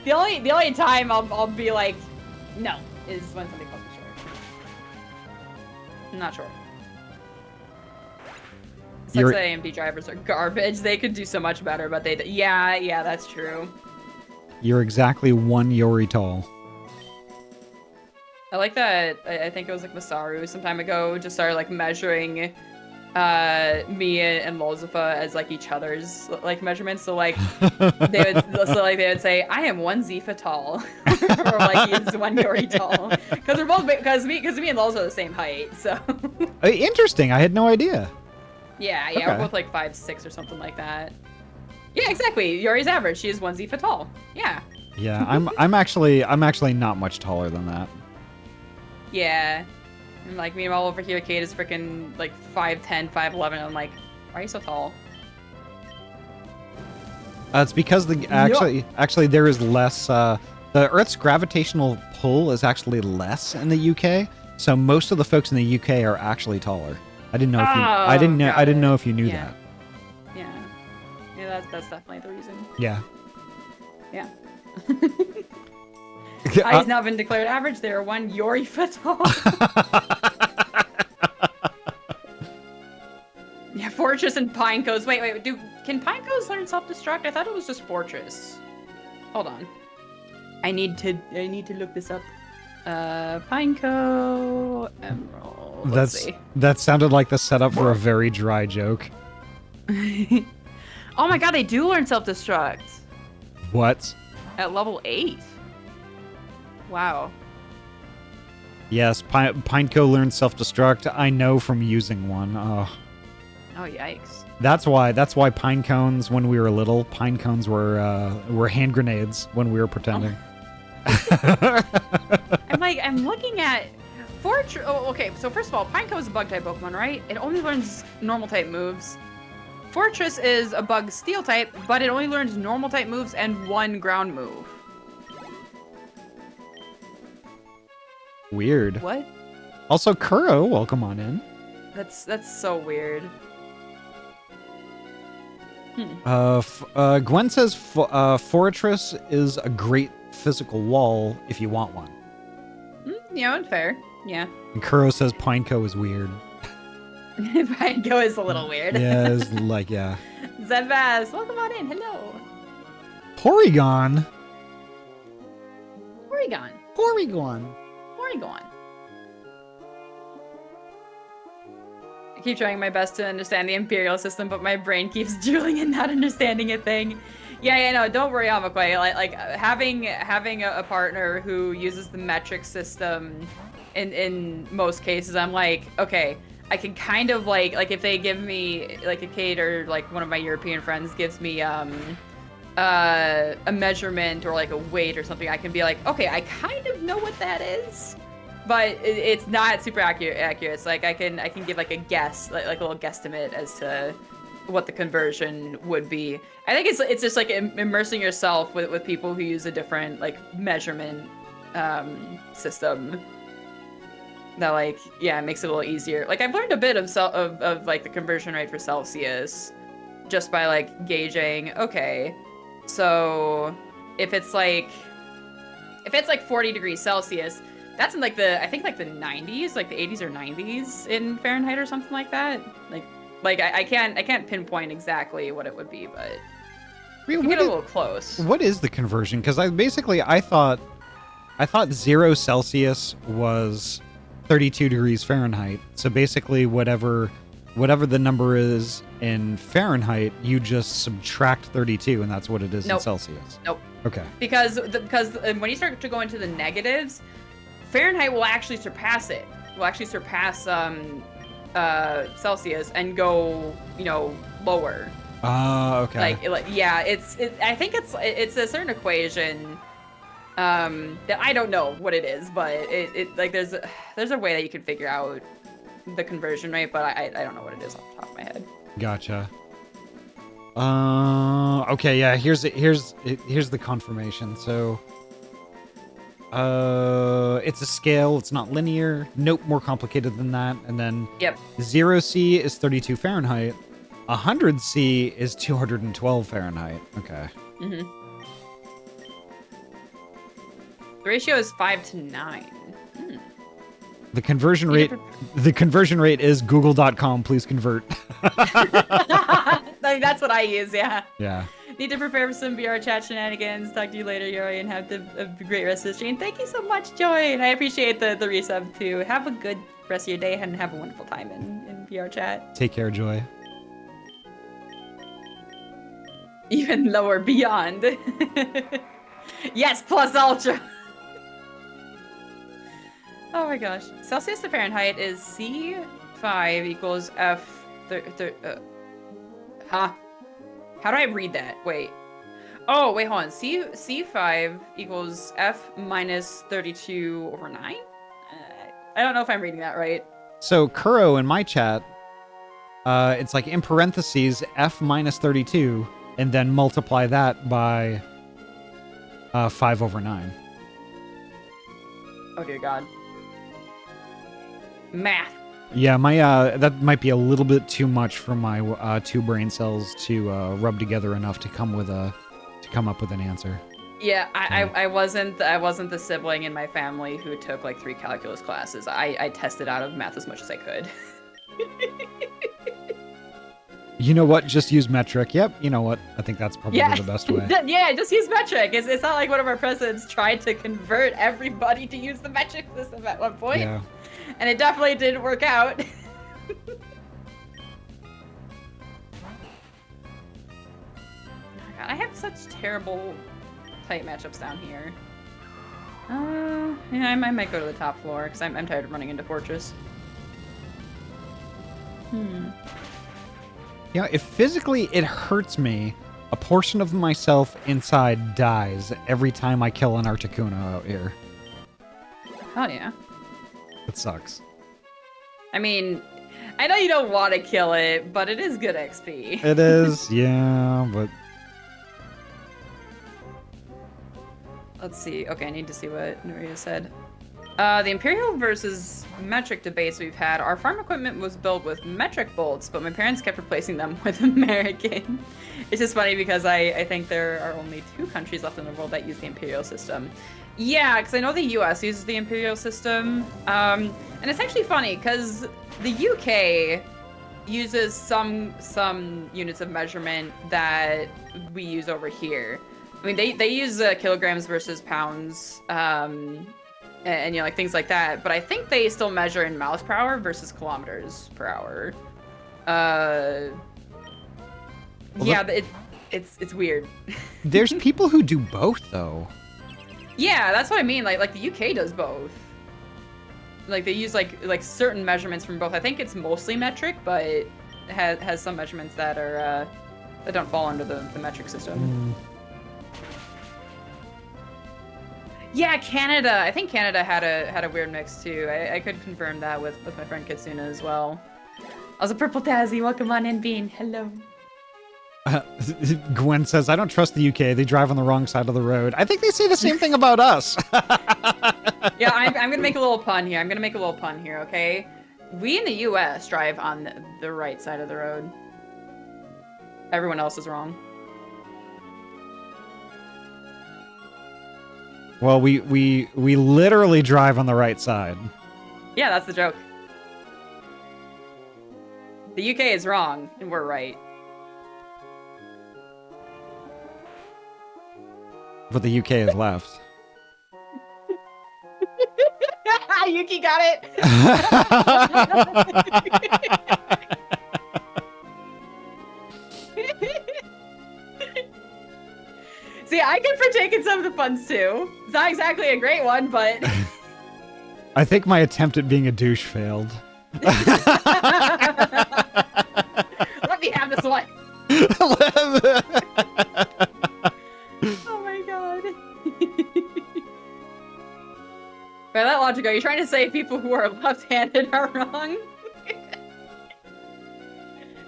The only time I'll be like, no, is when somebody calls me short. I'm not sure. Sucks that AMD drivers are garbage. They could do so much better, but yeah, that's true. You're exactly 1 Yori tall. I like that. I think it was like Masaru some time ago just started like measuring me and Lozifa as like each other's like measurements. So like they would say I am 1 Zifa tall, or like he's 1 Yori tall, because we're both because me and Loz are the same height. So interesting. I had no idea. Yeah, Okay. we're both like 5'6" or something like that. Yeah, exactly. Yori's average. She is 1 Zifa tall. Yeah. Yeah, I'm actually not much taller than that. Yeah. And like meanwhile over here, Kate is freaking like 5'10", 5'11". I'm like, why are you so tall? It's because actually there is less. The Earth's gravitational pull is actually less in the UK, so most of the folks in the UK are actually taller. I didn't know if you. I didn't know if you knew that. Yeah, that's definitely the reason. Yeah. Yeah. He's now been declared average. They are 1 Yori foot tall. Yeah, Fortress and Pineco's. Wait, can Pineco's learn self-destruct? I thought it was just Fortress. Hold on. I need to look this up. Pineco, Emerald. Let's see. That sounded like the setup for a very dry joke. Oh my god, they do learn self-destruct. What? At level 8. Wow. Yes, Pineco learned self-destruct. I know from using one. Oh, yikes. that's why pine cones when we were little, pine cones were hand grenades when we were pretending. I'm looking at Fortress. Oh, okay. So first of all, Pineco is a bug type Pokemon, right? It only learns normal type moves. Fortress is a bug steel type, but it only learns normal type moves and one ground move. Weird. What? Also, Kuro, welcome on in. That's so weird. Gwen says Fortress is a great physical wall if you want one. Yeah, fair. Yeah. And Kuro says Pineco is weird. Pineco is a little weird. Yeah, it's like, yeah. Zebaz, welcome on in. Hello. Porygon. Porygon. Porygon. Porygon. I keep trying my best to understand the Imperial system, but my brain keeps drooling and not understanding a thing. Yeah, no, don't worry, Amakoi. Like having a partner who uses the metric system in most cases, I'm like, okay, I can kind of like if they give me like a Kate or like one of my European friends gives me a measurement or like a weight or something, I can be like, okay, I kind of know what that is. But it's not super accurate. It's like I can give like a guess, like a little guesstimate as to what the conversion would be. I think it's just like immersing yourself with people who use a different like measurement system. That like it makes it a little easier. Like I've learned a bit of like the conversion rate for Celsius just by like gauging. Okay, so if it's like 40 degrees Celsius. That's in like I think like the 90s, like the 80s or 90s in Fahrenheit or something like that. Like I can't pinpoint exactly what it would be, but you get a little close. What is the conversion? Because I thought 0 Celsius was 32 degrees Fahrenheit. So basically whatever the number is in Fahrenheit, you just subtract 32, and that's what it is in Celsius. Nope. Okay. Because when you start to go into the negatives, Fahrenheit will actually surpass it. Will actually surpass Celsius and go, lower. Okay. I think it's a certain equation that I don't know what it is, but it like there's a way that you can figure out the conversion rate, but I don't know what it is off the top of my head. Gotcha. Okay, yeah. Here's the confirmation. So. It's a scale. It's not linear. Nope, more complicated than that. And then 0C is 32 Fahrenheit. 100C is 212 Fahrenheit. Okay. Mm-hmm. The ratio is 5 to 9. The conversion rate is google.com. Please convert. That's what I use. Yeah. Yeah. Need to prepare for some VR chat shenanigans. Talk to you later, Yori, and have a great rest of the stream. Thank you so much, Joy, and I appreciate the resub too. Have a good rest of your day and have a wonderful time in VR chat. Take care, Joy. Even lower, beyond. Yes, plus ultra. Oh my gosh. Celsius to Fahrenheit is C5 equals F. Huh? How do I read that? Wait. Oh, wait, hold on. C5 equals F minus 32 over 9? I don't know if I'm reading that right. So, Kuro in my chat, it's like in parentheses, F minus 32, and then multiply that by 5 over 9. Oh, dear God. Math. Yeah, my that might be a little bit too much for my 2 brain cells to rub together enough to come up with an answer. Yeah, I wasn't the sibling in my family who took like 3 calculus classes. I tested out of math as much as I could. You know what? Just use metric. Yep. You know what? I think that's probably the best way. Yeah, just use metric. It's not like one of our presidents tried to convert everybody to use the metric system at one point. Yeah. And it definitely didn't work out. God, I have such terrible tight matchups down here. Yeah, I might go to the top floor because I'm tired of running into Fortress. Yeah, if physically it hurts me, a portion of myself inside dies every time I kill an Articuno out here. Oh yeah. It sucks. I mean, I know you don't want to kill it, but it is good XP. It is, yeah, but... Let's see. Okay, I need to see what Nuria said. The Imperial versus metric debates we've had, our farm equipment was built with metric bolts, but my parents kept replacing them with American. It's just funny because I think there are only 2 countries left in the world that use the Imperial system. Yeah, because I know the US uses the Imperial system. And it's actually funny because the UK uses some units of measurement that we use over here. I mean, they use kilograms versus pounds, and you know, like things like that. But I think they still measure in miles per hour versus kilometers per hour. Yeah, it's weird. There's people who do both, though. Yeah, that's what I mean. Like the UK does both. Like they use like certain measurements from both. I think it's mostly metric, but it has some measurements that are that don't fall under the metric system. Yeah, Canada. I think Canada had a weird mix too. I could confirm that with my friend Kitsuna as well. Also, Purple Tazzy, welcome on in, Bean. Hello. Gwen says, I don't trust the UK. They drive on the wrong side of the road. I think they say the same thing about us. Yeah, I'm going to make a little pun here. Okay? We in the US drive on the right side of the road. Everyone else is wrong. Well, we literally drive on the right side. Yeah, that's the joke. The UK is wrong, and we're right. But the UK is left. Yuki got it! See, I can partake in some of the puns too. It's not exactly a great one, but... I think my attempt at being a douche failed. Let me have this one. Oh my god. By that logic, are you trying to say people who are left-handed are wrong?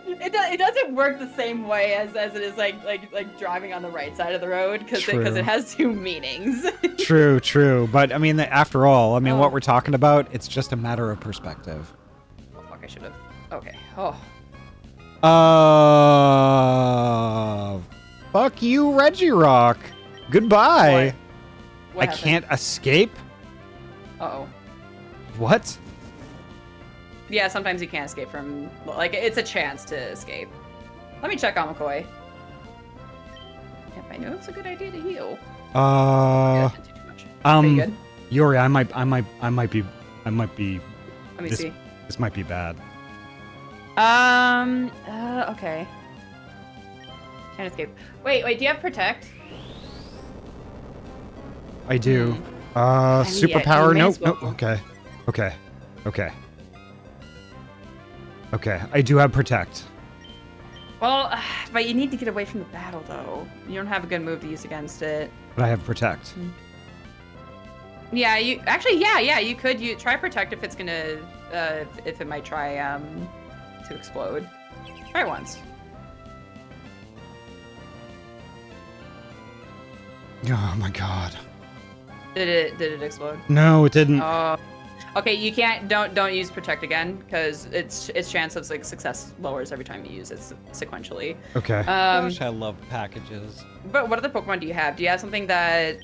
It doesn't work the same way as it is like driving on the right side of the road because it has 2 meanings. True. But I mean, after all, what we're talking about, it's just a matter of perspective. Oh fuck! I should have. Okay. Oh. Fuck you, Regirock. Goodbye. What I happened? can't escape. Uh-oh. What? Yeah, sometimes you can't escape from, like, it's a chance to escape. Let me check on McCoy. Yep, I know it's a good idea to heal. Yeah, didn't do too much. Are you good? Yori, I might be. Let me see. This might be bad. Okay. Can't escape. Wait, do you have Protect? I do. Superpower? Nope. Okay. Okay, I do have Protect. Well, but you need to get away from the battle, though. You don't have a good move to use against it. But I have Protect. Yeah, you could try Protect if it's gonna, if it might try, to explode. Try it once. Oh my god. Did it explode? No, it didn't. Oh. Okay, you can't. Don't use Protect again because its chance of like success lowers every time you use it sequentially. Okay. Gosh, I love packages. But what other Pokemon do you have? Do you have something that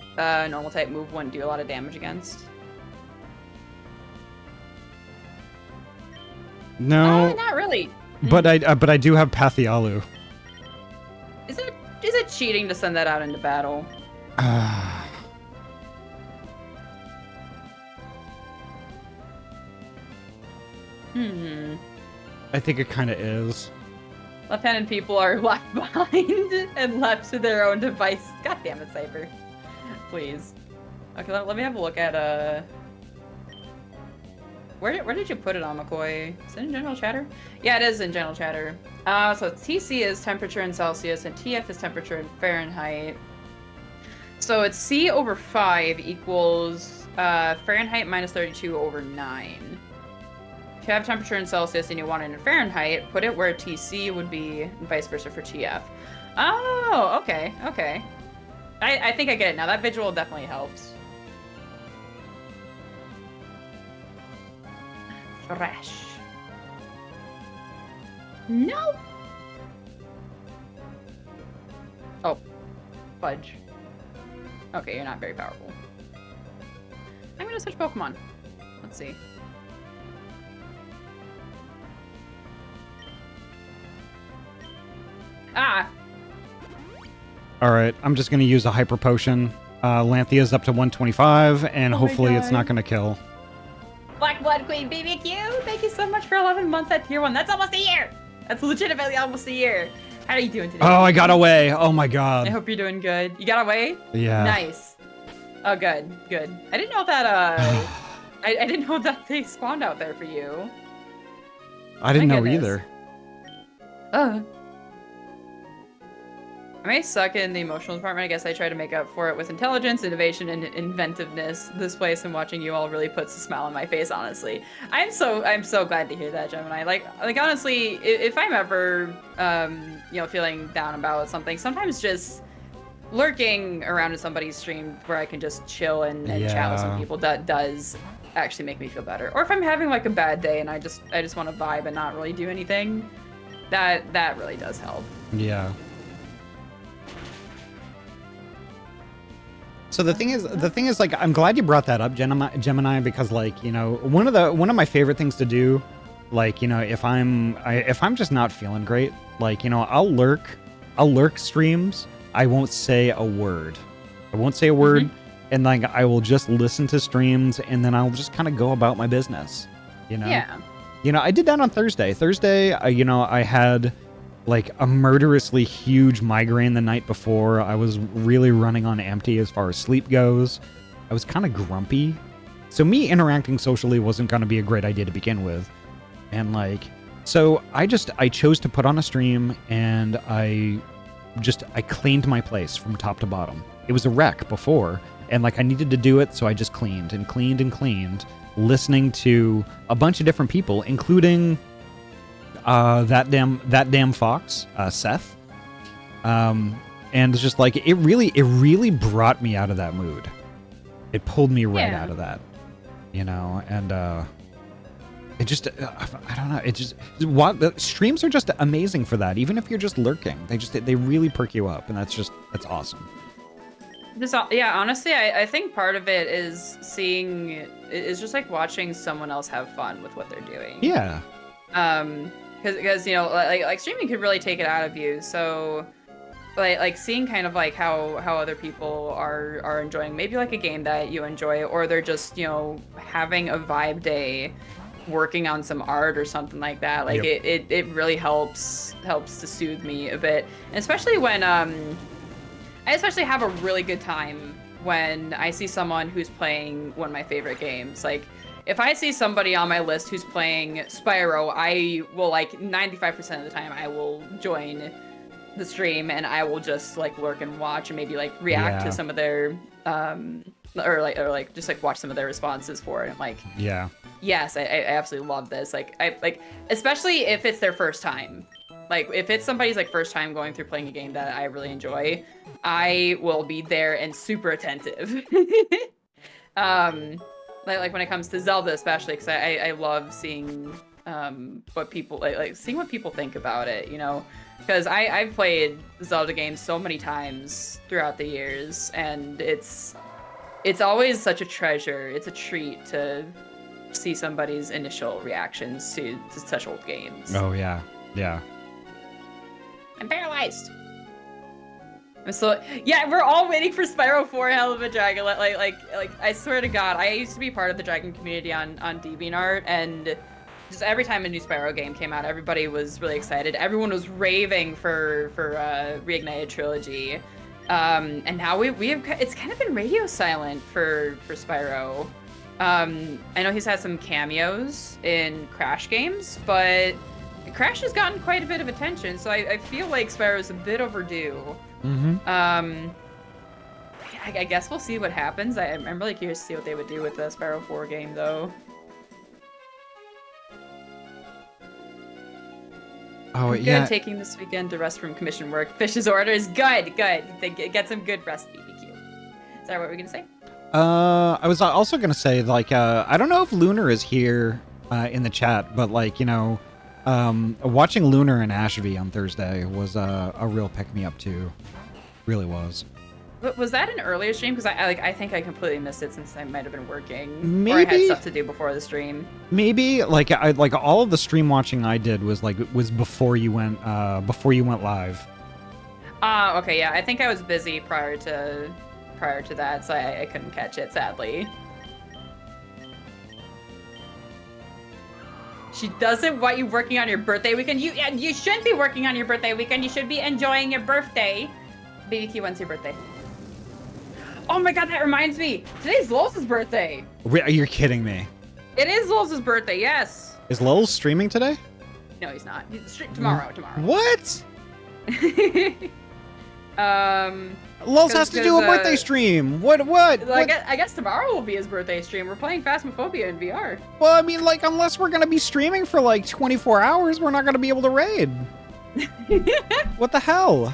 normal type move wouldn't do a lot of damage against? No. Not really. But I do have Pathialu. Is it cheating to send that out into battle? I think it kind of is. Left-handed people are left behind and left to their own device. God damn it, Cypher. Please. Okay, let me have a look at Where did you put it on, McCoy? Is it in general chatter? Yeah, it is in general chatter. So TC is temperature in Celsius and TF is temperature in Fahrenheit. So it's C over 5 equals Fahrenheit minus 32 over 9. If you have temperature in Celsius and you want it in Fahrenheit, put it where TC would be, and vice versa for TF. Oh, okay, okay. I think I get it now. That visual definitely helps. Fresh. No. Oh, fudge. Okay, you're not very powerful. I'm gonna switch Pokemon. Let's see. Ah! Alright, I'm just gonna use a Hyper Potion. Lanthia's up to 125, and hopefully it's not gonna kill. Black Blood Queen BBQ, thank you so much for 11 months at tier 1. That's almost a year! That's legitimately almost a year. How are you doing today? Oh, I got away. Oh my god. I hope you're doing good. You got away? Yeah. Nice. Oh, good, good. I didn't know that, I didn't know that they spawned out there for you. I didn't My know goodness. either. I may suck in the emotional department. I guess I try to make up for it with intelligence, innovation, and inventiveness. This place and watching you all really puts a smile on my face, honestly. I'm so glad to hear that, Gemini. Like honestly, if I'm ever, you know, feeling down about something, sometimes just lurking around in somebody's stream where I can just chill and chat with some people, that does actually make me feel better. Or if I'm having like a bad day and I just want to vibe and not really do anything, that really does help. Yeah. So the thing is, like, I'm glad you brought that up, Gemini, because, like, you know, one of my favorite things to do, like, you know, if I'm just not feeling great, like, you know, I'll lurk streams. I won't say a word. And like I will just listen to streams, and then I'll just kind of go about my business. You know. Yeah. You know, I did that on Thursday. You know, I had like a murderously huge migraine the night before. I was really running on empty as far as sleep goes. I was kind of grumpy. So me interacting socially wasn't going to be a great idea to begin with. And like, so I chose to put on a stream, and I cleaned my place from top to bottom. It was a wreck before, and like I needed to do it, so I just cleaned and cleaned and cleaned, listening to a bunch of different people, including that damn fox, Seth. And it's just like it really brought me out of that mood. It pulled me right out of that, you know. And it just I don't know. It just the streams are just amazing for that. Even if you're just lurking, they really perk you up, and that's awesome. Yeah, honestly, I think part of it is just like watching someone else have fun with what they're doing. Yeah. Because you know, like streaming could really take it out of you. So, like seeing kind of like how other people are enjoying maybe like a game that you enjoy, or they're just, you know, having a vibe day, working on some art or something like that. Like it really helps to soothe me a bit, and especially when I especially have a really good time when I see someone who's playing one of my favorite games. Like, if I see somebody on my list who's playing Spyro, I will, like, 95% of the time, I will join the stream, and I will just, like, lurk and watch and maybe, like, react to some of their, or just, like, watch some of their responses for it. And, like, yes, I absolutely love this. Like, especially if it's their first time. Like, if it's somebody's, like, first time going through playing a game that I really enjoy, I will be there and super attentive. Like when it comes to Zelda, especially, because I love seeing what people, like seeing what people think about it, you know? Because I've played Zelda games so many times throughout the years, and it's always such a treasure. It's a treat to see somebody's initial reactions to such old games. Oh, yeah. Yeah. I'm paralyzed. I'm so yeah. We're all waiting for Spyro 4 Hell of a Dragon. Like I swear to God, I used to be part of the Dragon community on DeviantArt, and just every time a new Spyro game came out, everybody was really excited. Everyone was raving for Reignited Trilogy, and now we have it's kind of been radio silent for Spyro. I know he's had some cameos in Crash games, but Crash has gotten quite a bit of attention, so I feel like Spyro's a bit overdue. Mm-hmm. I guess we'll see what happens. I'm really curious to see what they would do with the Spyro 4 game, though. Oh, Good, yeah. taking this weekend to rest from commission work. Fish's orders. Good. They get some good rest, BBQ. Sorry, what were we gonna say? I was also gonna say, like, I don't know if Lunar is here in the chat, but like, you know, watching Lunar and Ashby on Thursday was a real pick-me-up too. Really was. But was that an earlier stream? Because I think I completely missed it since I might have been working. Maybe. Or I had stuff to do before the stream. Maybe like all of the stream watching I did was before you went live. Okay, yeah. I think I was busy prior to that, so I couldn't catch it, sadly. She doesn't want you working on your birthday weekend. You shouldn't be working on your birthday weekend. You should be enjoying your birthday. BBQ, when's your birthday? Oh my God, that reminds me. Today's Lol's birthday. You're kidding me. It is Lol's birthday, yes. Is Lowell streaming today? No, he's not. Tomorrow. What? Lol's has to do a birthday stream. What? I guess tomorrow will be his birthday stream. We're playing Phasmophobia in VR. Well, I mean, like, unless we're gonna be streaming for like 24 hours, we're not gonna be able to raid. What the hell?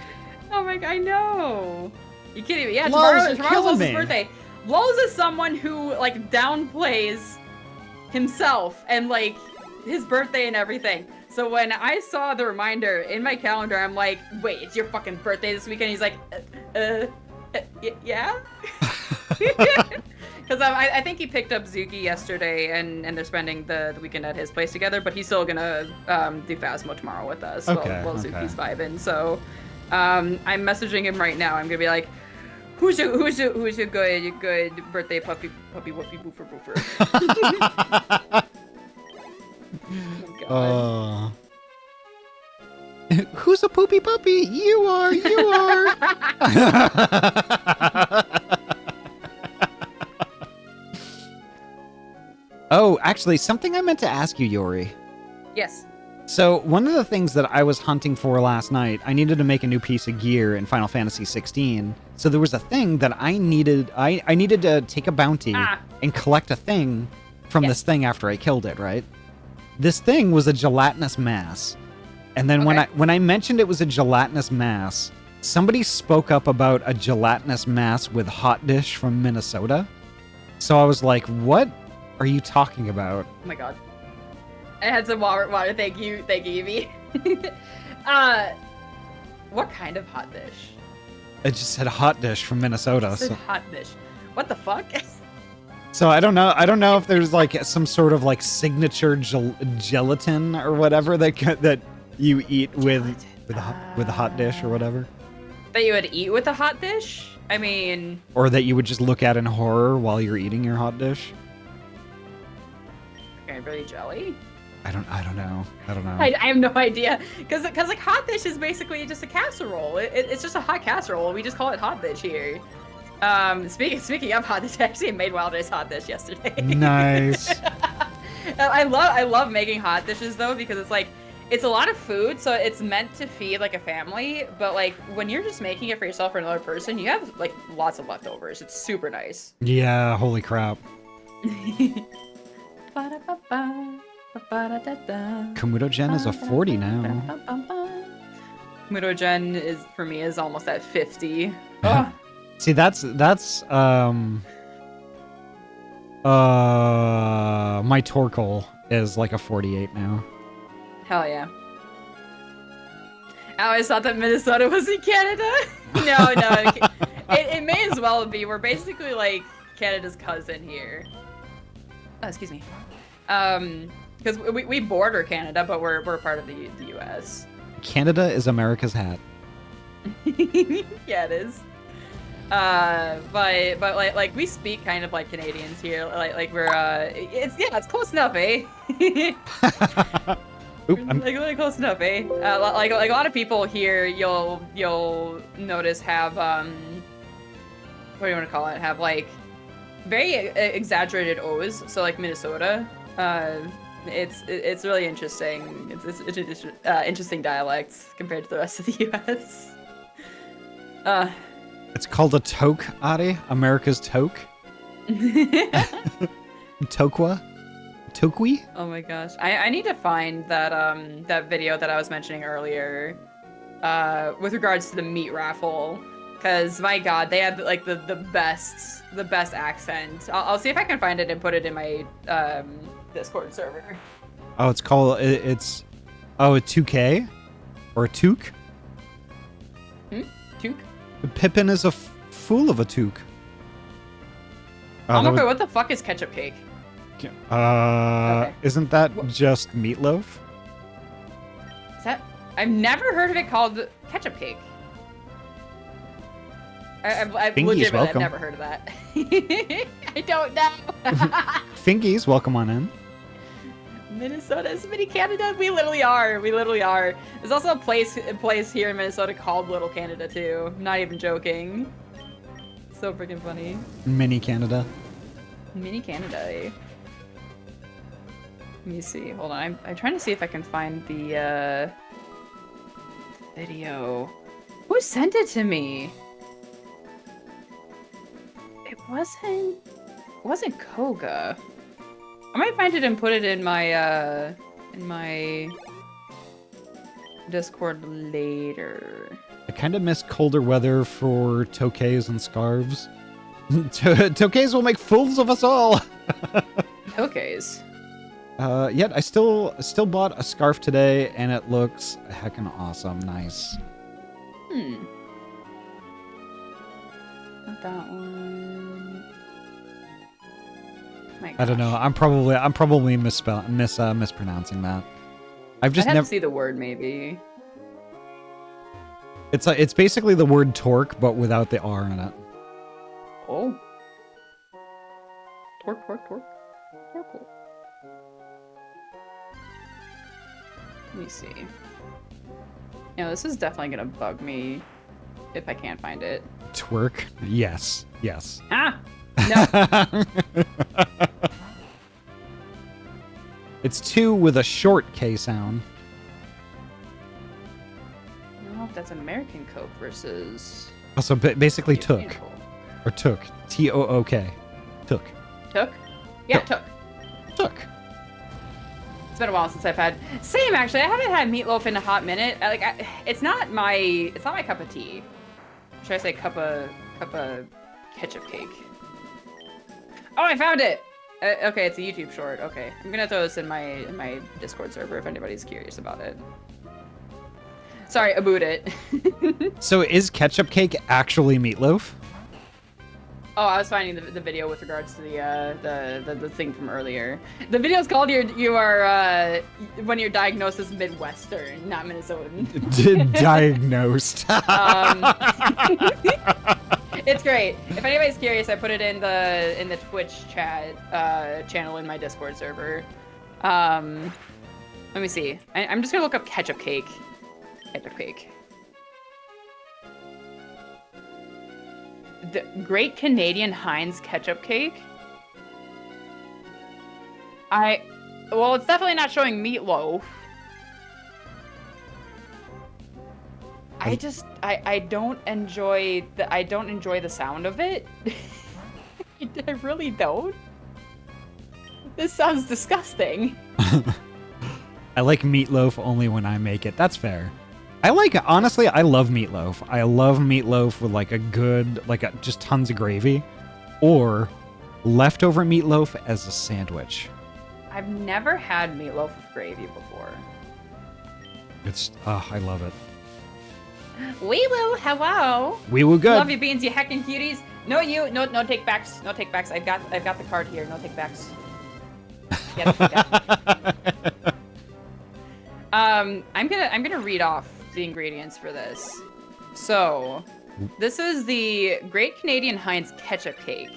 Oh my God, I know. You kidding me? Yeah, Lol's tomorrow's Lol's me. birthday. Lol's is someone who like downplays himself and like his birthday and everything. So when I saw the reminder in my calendar, I'm like, wait, it's your fucking birthday this weekend? He's like, yeah? Because I think he picked up Zuki yesterday, and they're spending the weekend at his place together, but he's still gonna do Phasmo tomorrow with us while Zuki's vibing. So I'm messaging him right now. I'm gonna be like, who's your good birthday puppy woofy boofer boofer? Oh who's a poopy puppy? You are. Oh, actually, something I meant to ask you, Yori. Yes. So one of the things that I was hunting for last night, I needed to make a new piece of gear in Final Fantasy 16. So there was a thing that I needed. I needed to take a bounty and collect a thing from this thing after I killed it, right? This thing was a gelatinous mass. And then when I mentioned it was a gelatinous mass, somebody spoke up about a gelatinous mass with hot dish from Minnesota. So I was like, what are you talking about? Oh my God. I had some water. Thank you, Evie. What kind of hot dish? It just said hot dish from Minnesota. It said hot dish. What the fuck? So I don't know if there's like some sort of like signature gelatin or whatever that you eat with a hot dish or whatever. That you would eat with a hot dish? I mean, or that you would just look at in horror while you're eating your hot dish. Cranberry jelly? I don't know. I have no idea. Because like hot dish is basically just a casserole. It's just a hot casserole. We just call it hot dish here. Speaking of hot dish, I actually made Wild Rice hot dish yesterday. Nice. I love making hot dishes though, because it's like, it's a lot of food, so it's meant to feed like a family, but like when you're just making it for yourself or another person, you have like lots of leftovers. It's super nice. Yeah, holy crap. Komodo Gen is a 40 now. Komodo Gen is for me is almost at 50. Oh. See, that's my Torkoal is like a 48 now. Hell yeah. I always thought that Minnesota was in Canada. No, it may as well be. We're basically like Canada's cousin here. Oh, excuse me. Because we border Canada, but we're part of the U.S. Canada is America's hat. Yeah, it is. But like we speak kind of like Canadians here. Like we're it's close enough, eh? Oop, Like really close enough, eh? Like a lot of people here, you'll notice have what do you want to call it? Have like very exaggerated O's. So like Minnesota, it's really interesting. It's interesting dialects compared to the rest of the U.S. It's called a toque, Ahty. America's toque. Toqua? Toqui? Oh my gosh. I need to find that that video that I was mentioning earlier with regards to the meat raffle, because my god, they had like the best accent. I'll see if I can find it and put it in my Discord server. Oh, it's called a 2K or a toque? Toque? Pippin is a fool of a toque. Oh, I'm okay, what the fuck is ketchup cake? Okay. Isn't that just meatloaf? Is that? I've never heard of it called ketchup cake. I've legitimately welcome. never heard of that. I don't know. Fingies, welcome on in. Minnesota is mini Canada. We literally are. There's also a place here in Minnesota called Little Canada too. I'm not even joking. So freaking funny. Mini Canada. Mini Canada. Eh? Let me see. Hold on. I'm trying to see if I can find the video. Who sent it to me? It wasn't Koga. I might find it and put it in my Discord later. I kind of miss colder weather for toques and scarves. Toques will make fools of us all. Toques. Yet I still bought a scarf today, and it looks heckin' awesome. Nice. Not that one. My I don't know. gosh. I'm probably mispronouncing that. I've just I'd have never. to see the word maybe. It's basically the word torque, but without the R in it. Oh. Torque. Let me see. Yeah, this is definitely gonna bug me if I can't find it. Twerk? Yes. Ah! No. It's 2 with a short K sound. I don't know if that's American Coke versus... Also, basically European took. Coke. Or took. T-O-O-K. Took. Took? Yeah, Took. took. It's been a while since I've had... Same, actually. I haven't had meatloaf in a hot minute. It's not my cup of tea. Should I say cup of ketchup cake? Oh, I found it! Okay, it's a YouTube short. Okay, I'm gonna throw this in my Discord server if anybody's curious about it. Sorry, about it. So is ketchup cake actually meatloaf? Oh, I was finding the video with regards to the thing from earlier. The video's called you are when you're diagnosed as Midwestern, not Minnesotan. Diagnosed. It's great. If anybody's curious, I put it in the Twitch chat channel in my Discord server. Let me see. I'm just gonna look up ketchup cake. Ketchup cake. The Great Canadian Heinz ketchup cake. Well, it's definitely not showing meatloaf. I don't enjoy the sound of it. I really don't. This sounds disgusting. I like meatloaf only when I make it. That's fair. Honestly, I love meatloaf. I love meatloaf with like a good, just tons of gravy, or leftover meatloaf as a sandwich. I've never had meatloaf with gravy before. I love it. Wee woo, hello. We were good. Love you beans, you heckin' cuties. No take backs. No take backs. I've got the card here. No take backs. Yes, yes. I'm gonna read off the ingredients for this. So, this is the Great Canadian Heinz ketchup cake.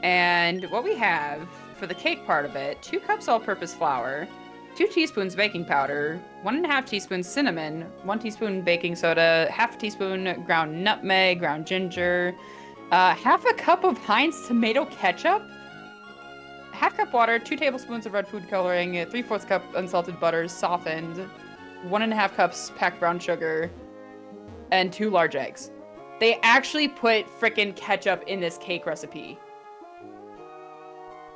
And what we have for the cake part of it, 2 cups all-purpose flour, 2 teaspoons baking powder, 1.5 teaspoons cinnamon, 1 teaspoon baking soda, half a teaspoon ground nutmeg, ground ginger, half a cup of Heinz tomato ketchup, half cup water, 2 tablespoons of red food coloring, 3/4 cup unsalted butter softened, 1.5 cups packed brown sugar, and 2 large eggs. They actually put frickin' ketchup in this cake recipe.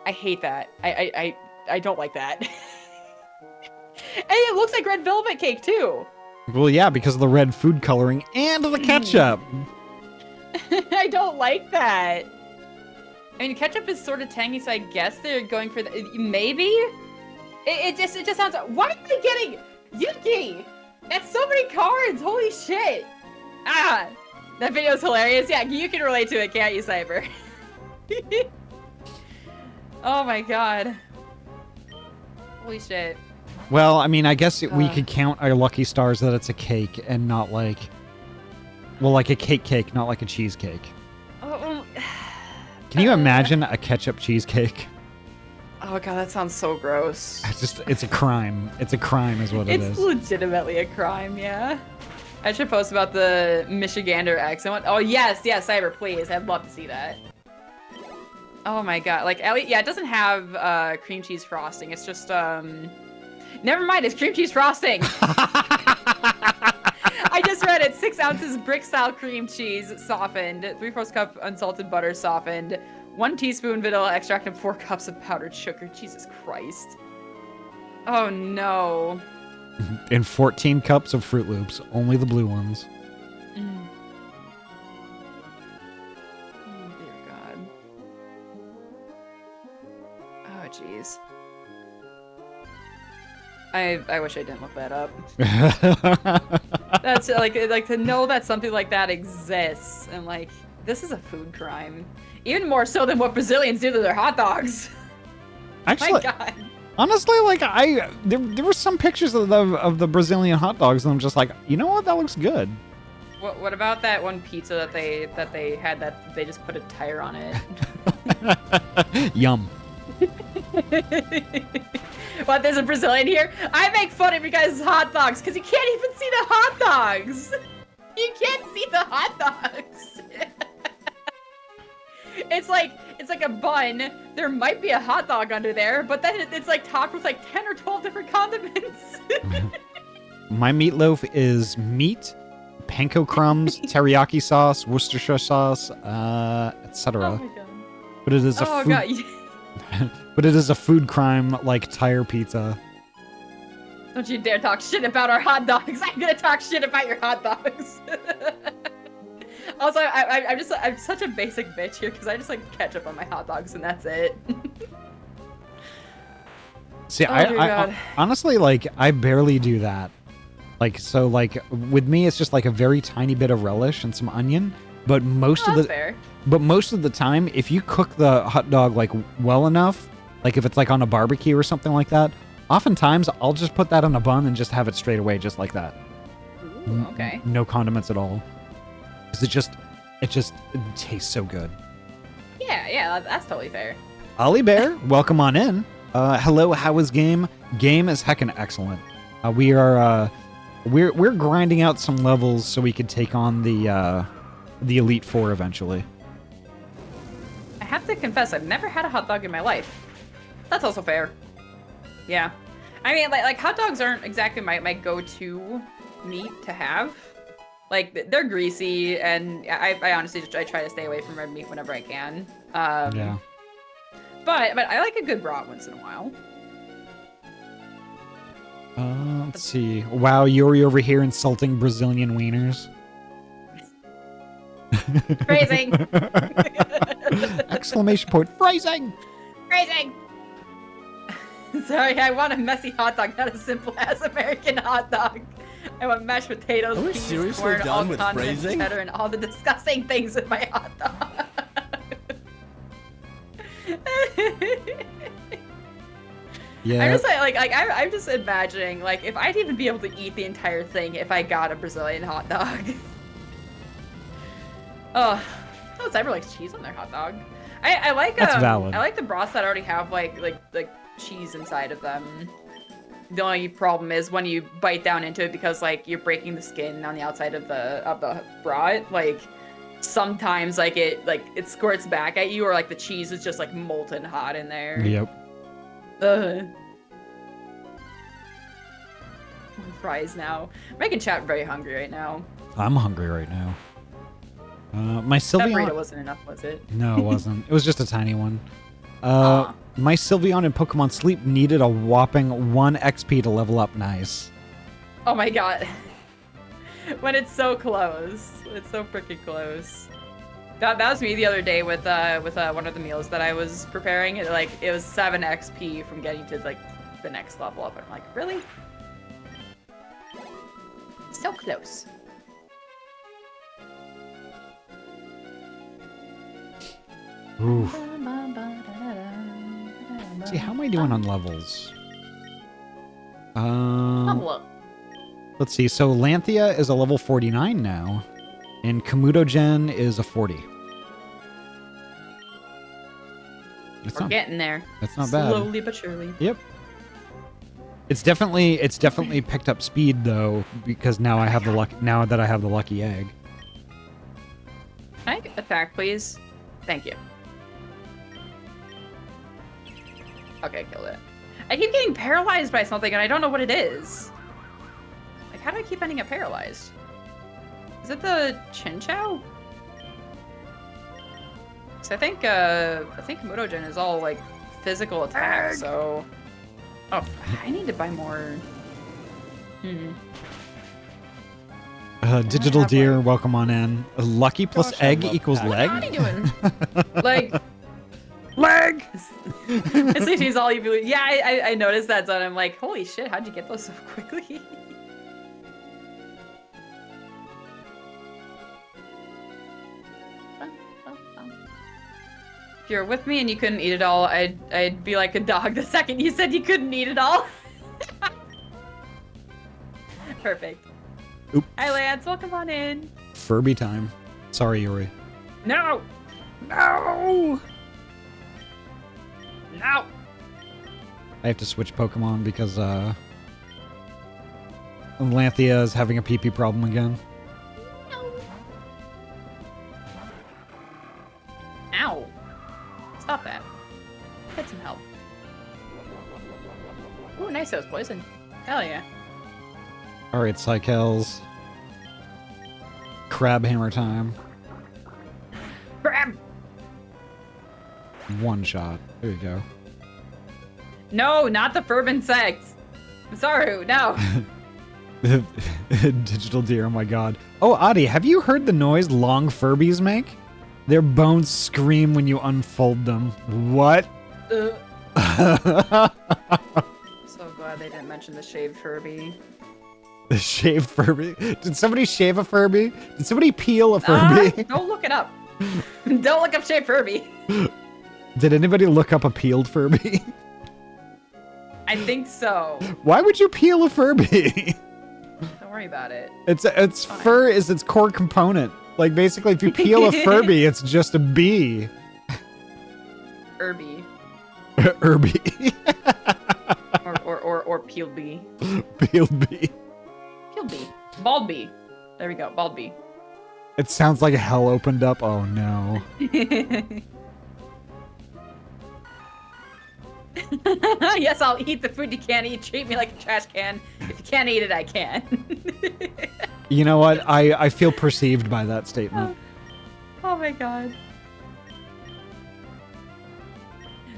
I hate that. I don't like that. And it looks like red velvet cake too. Well, yeah, because of the red food coloring and the ketchup. I don't like that. I mean, ketchup is sort of tangy, so I guess they're going for the maybe. It just sounds. Why am I getting Yuki? That's so many cards. Holy shit. Ah, that video is hilarious. Yeah, you can relate to it, can't you, Cyber? Oh my god. Holy shit. Well, I mean, I guess we could count our lucky stars that it's a cake and not like, well, like a cake, not like a cheesecake. Oh, Can you imagine a ketchup cheesecake? oh god, that sounds so gross. It's a crime. It's a crime is what it It's is. legitimately a crime, yeah. I should post about the Michigander X. Oh, yes, Cyber, please. I'd love to see that. Oh my god. Like, at least, yeah, it doesn't have cream cheese frosting. It's just, never mind, it's cream cheese frosting. I just read it. 6 ounces brick-style cream cheese softened, 3/4 cup unsalted butter softened, 1 teaspoon vanilla extract, and 4 cups of powdered sugar. Jesus Christ. Oh no. And 14 cups of Fruit Loops, only the blue ones. Mm. Oh dear God. Oh jeez. I wish I didn't look that up. That's like to know that something like that exists, and like this is a food crime, even more so than what Brazilians do to their hot dogs. Actually, My God. honestly, like there were some pictures of the Brazilian hot dogs, and I'm just like, you know what, that looks good. What about that one pizza that they had that they just put a tire on it? Yum. What, there's a Brazilian here? I make fun of you guys' hot dogs because you can't even see the hot dogs. You can't see the hot dogs. It's like a bun. There might be a hot dog under there, but then it's like topped with like 10 or 12 different condiments. My meatloaf is meat, panko crumbs, teriyaki sauce, Worcestershire sauce, etc. Oh my god. But it is a Oh food, god. but it is a food crime like tire pizza. Don't you dare talk shit about our hot dogs. I'm gonna talk shit about your hot dogs. Also, I'm such a basic bitch here because I just like ketchup on my hot dogs and that's it. See, Oh, dear I God. honestly, like, I barely do that. Like, so, like, with me, it's just like a very tiny bit of relish and some onion. But most Oh, of that's the fair. But most of the time, if you cook the hot dog like well enough, like if it's like on a barbecue or something like that, oftentimes I'll just put that on a bun and just have it straight away, just like that. Ooh, okay. No condiments at all. Because it tastes so good. Yeah, that's totally fair. Ollie Bear, welcome on in. Hello, how is game? Game is heckin' excellent. We're grinding out some levels so we could take on the Elite Four eventually. I have to confess, I've never had a hot dog in my life. That's also fair. Yeah. I mean, like hot dogs aren't exactly my go-to meat to have. Like, they're greasy, and I honestly I try to stay away from red meat whenever I can. Yeah. But I like a good brat once in a while. Let's see. Wow, Yori over here insulting Brazilian wieners. Phrasing! Exclamation point. Phrasing! Phrasing! Sorry, I want a messy hot dog, not a simple-ass American hot dog. I want mashed potatoes, Are we peas, seriously corn, done all with condiments, phrasing? cheddar, and all the disgusting things in my hot dog. Yeah. I'm just I'm just imagining like if I'd even be able to eat the entire thing if I got a Brazilian hot dog. Oh, no one ever likes cheese on their hot dog. I like That's valid. I like the broths that already have like cheese inside of them. The only problem is when you bite down into it because like you're breaking the skin on the outside of the broth. Like sometimes like it squirts back at you, or like the cheese is just like molten hot in there. Yep. Fries now. I'm making chat very hungry right now. I'm hungry right now. My That Sylveon. burrito wasn't enough, was it? No, it wasn't. It was just a tiny one. Aw. My Sylveon in Pokemon Sleep needed a whopping 1 XP to level up nice. Oh my god. When it's so close. It's so freaking close. That was me the other day with one of the meals that I was preparing. It was 7 XP from getting to like the next level up. And I'm like, really? So close. Oof. See, how am I doing on levels? Level up. Let's see. So Lanthea is a level 49 now, and Kamutogen is a 40. We're getting there. That's not bad. Slowly but surely. Yep. It's definitely picked up speed though, because now I have the luck. Now that I have the lucky egg. Can I attack, please? Thank you. Okay, I killed it. I keep getting paralyzed by something, and I don't know what it is. Like, how do I keep ending up paralyzed? Is it the Chinchou? Because I think Mudogen is all like physical attack. So, oh, I need to buy more. Digital Deer, welcome on in. Lucky plus Gosh, I egg love equals that. leg. What are you doing? Like, Leg. SAT's all you believe. Yeah, I noticed that, so I'm like, holy shit, how'd you get those so quickly? If you're with me and you couldn't eat it all, I'd be like a dog the second you said you couldn't eat it all. Perfect. Oop. Hi, Lance. Welcome on in. Furby time. Sorry, Yuri. No! No. No! I have to switch Pokemon because Lanthea is having a pee-pee problem again. Ow. Stop that. Get some help. Ooh, nice, that was poison. Hell yeah. Alright, Psychels. Crab hammer time. Grab! One shot. There you go. No, not the Furb insects. Sorry, no. Digital Deer, oh my god. Oh, Ahty, have you heard the noise long Furbies make? Their bones scream when you unfold them. What? So glad they didn't mention the shaved Furby. The shaved Furby? Did somebody shave a Furby? Did somebody peel a Furby? Don't look it up. Don't look up shaved Furby. Did anybody look up a peeled Furby? I think so. Why would you peel a Furby? Don't worry about it. Its fur is its core component. Like basically, if you peel a Furby, it's just a bee. Irby. Irby. or peeled bee. Peeled bee. Peeled bee. Bald bee. There we go. Bald bee. It sounds like hell opened up. Oh no. Yes, I'll eat the food you can't eat. Treat me like a trash can. If you can't eat it, I can. You know what? I feel perceived by that statement. Oh my god.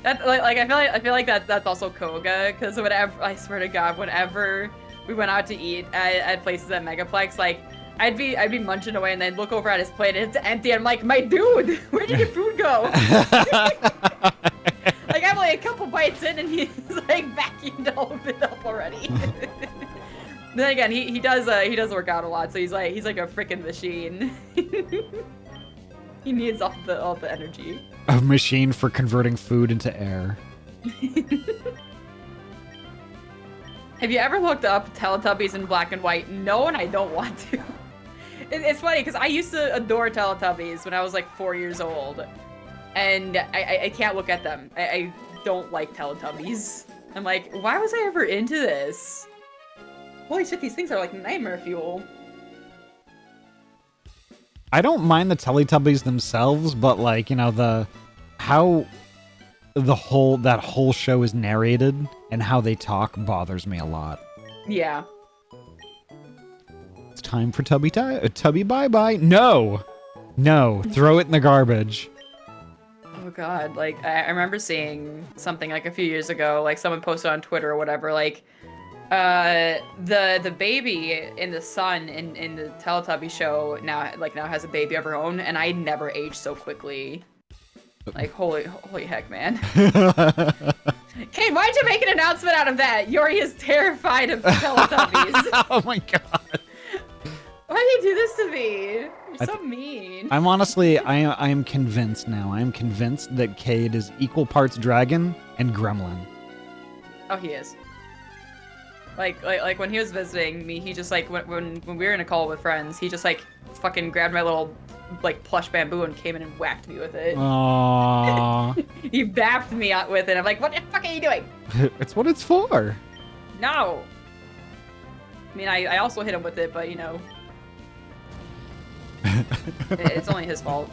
That I feel like that's also Koga, because whenever, I swear to God, whenever we went out to eat at places at Megaplex, like I'd be munching away and then look over at his plate and it's empty. And I'm like, my dude, where did your food go? Like I'm like a couple bites in and he's like vacuumed all of it up already. Then again, he does work out a lot, so he's like a freaking machine. He needs all the energy. A machine for converting food into air. Have you ever looked up Teletubbies in black and white? No, and I don't want to. It's funny because I used to adore Teletubbies when I was like 4 years old, and I can't look at them. I don't like Teletubbies. I'm like, why was I ever into this? Holy shit, these things are like nightmare fuel. I don't mind the Teletubbies themselves, but like, you know, how that whole show is narrated and how they talk bothers me a lot. Yeah. It's time for Tubby bye-bye. No! No, throw it in the garbage. Oh god, like, I remember seeing something like a few years ago, like someone posted on Twitter or whatever, like, the baby in the sun in the Teletubby show now has a baby of her own, and I never aged so quickly. Like, holy heck, man. Okay, why'd you make an announcement out of that? Yori is terrified of Teletubbies. Oh my god. Why do you do this to me? You're so mean. I'm honestly, I am convinced now. I am convinced that Cade is equal parts dragon and gremlin. Oh, he is. Like when he was visiting me, he just like when we were in a call with friends, he just like fucking grabbed my little like plush bamboo and came in and whacked me with it. Aww. He bapped me out with it. I'm like, what the fuck are you doing? It's what it's for. No. I mean, I also hit him with it, but you know, it's only his fault.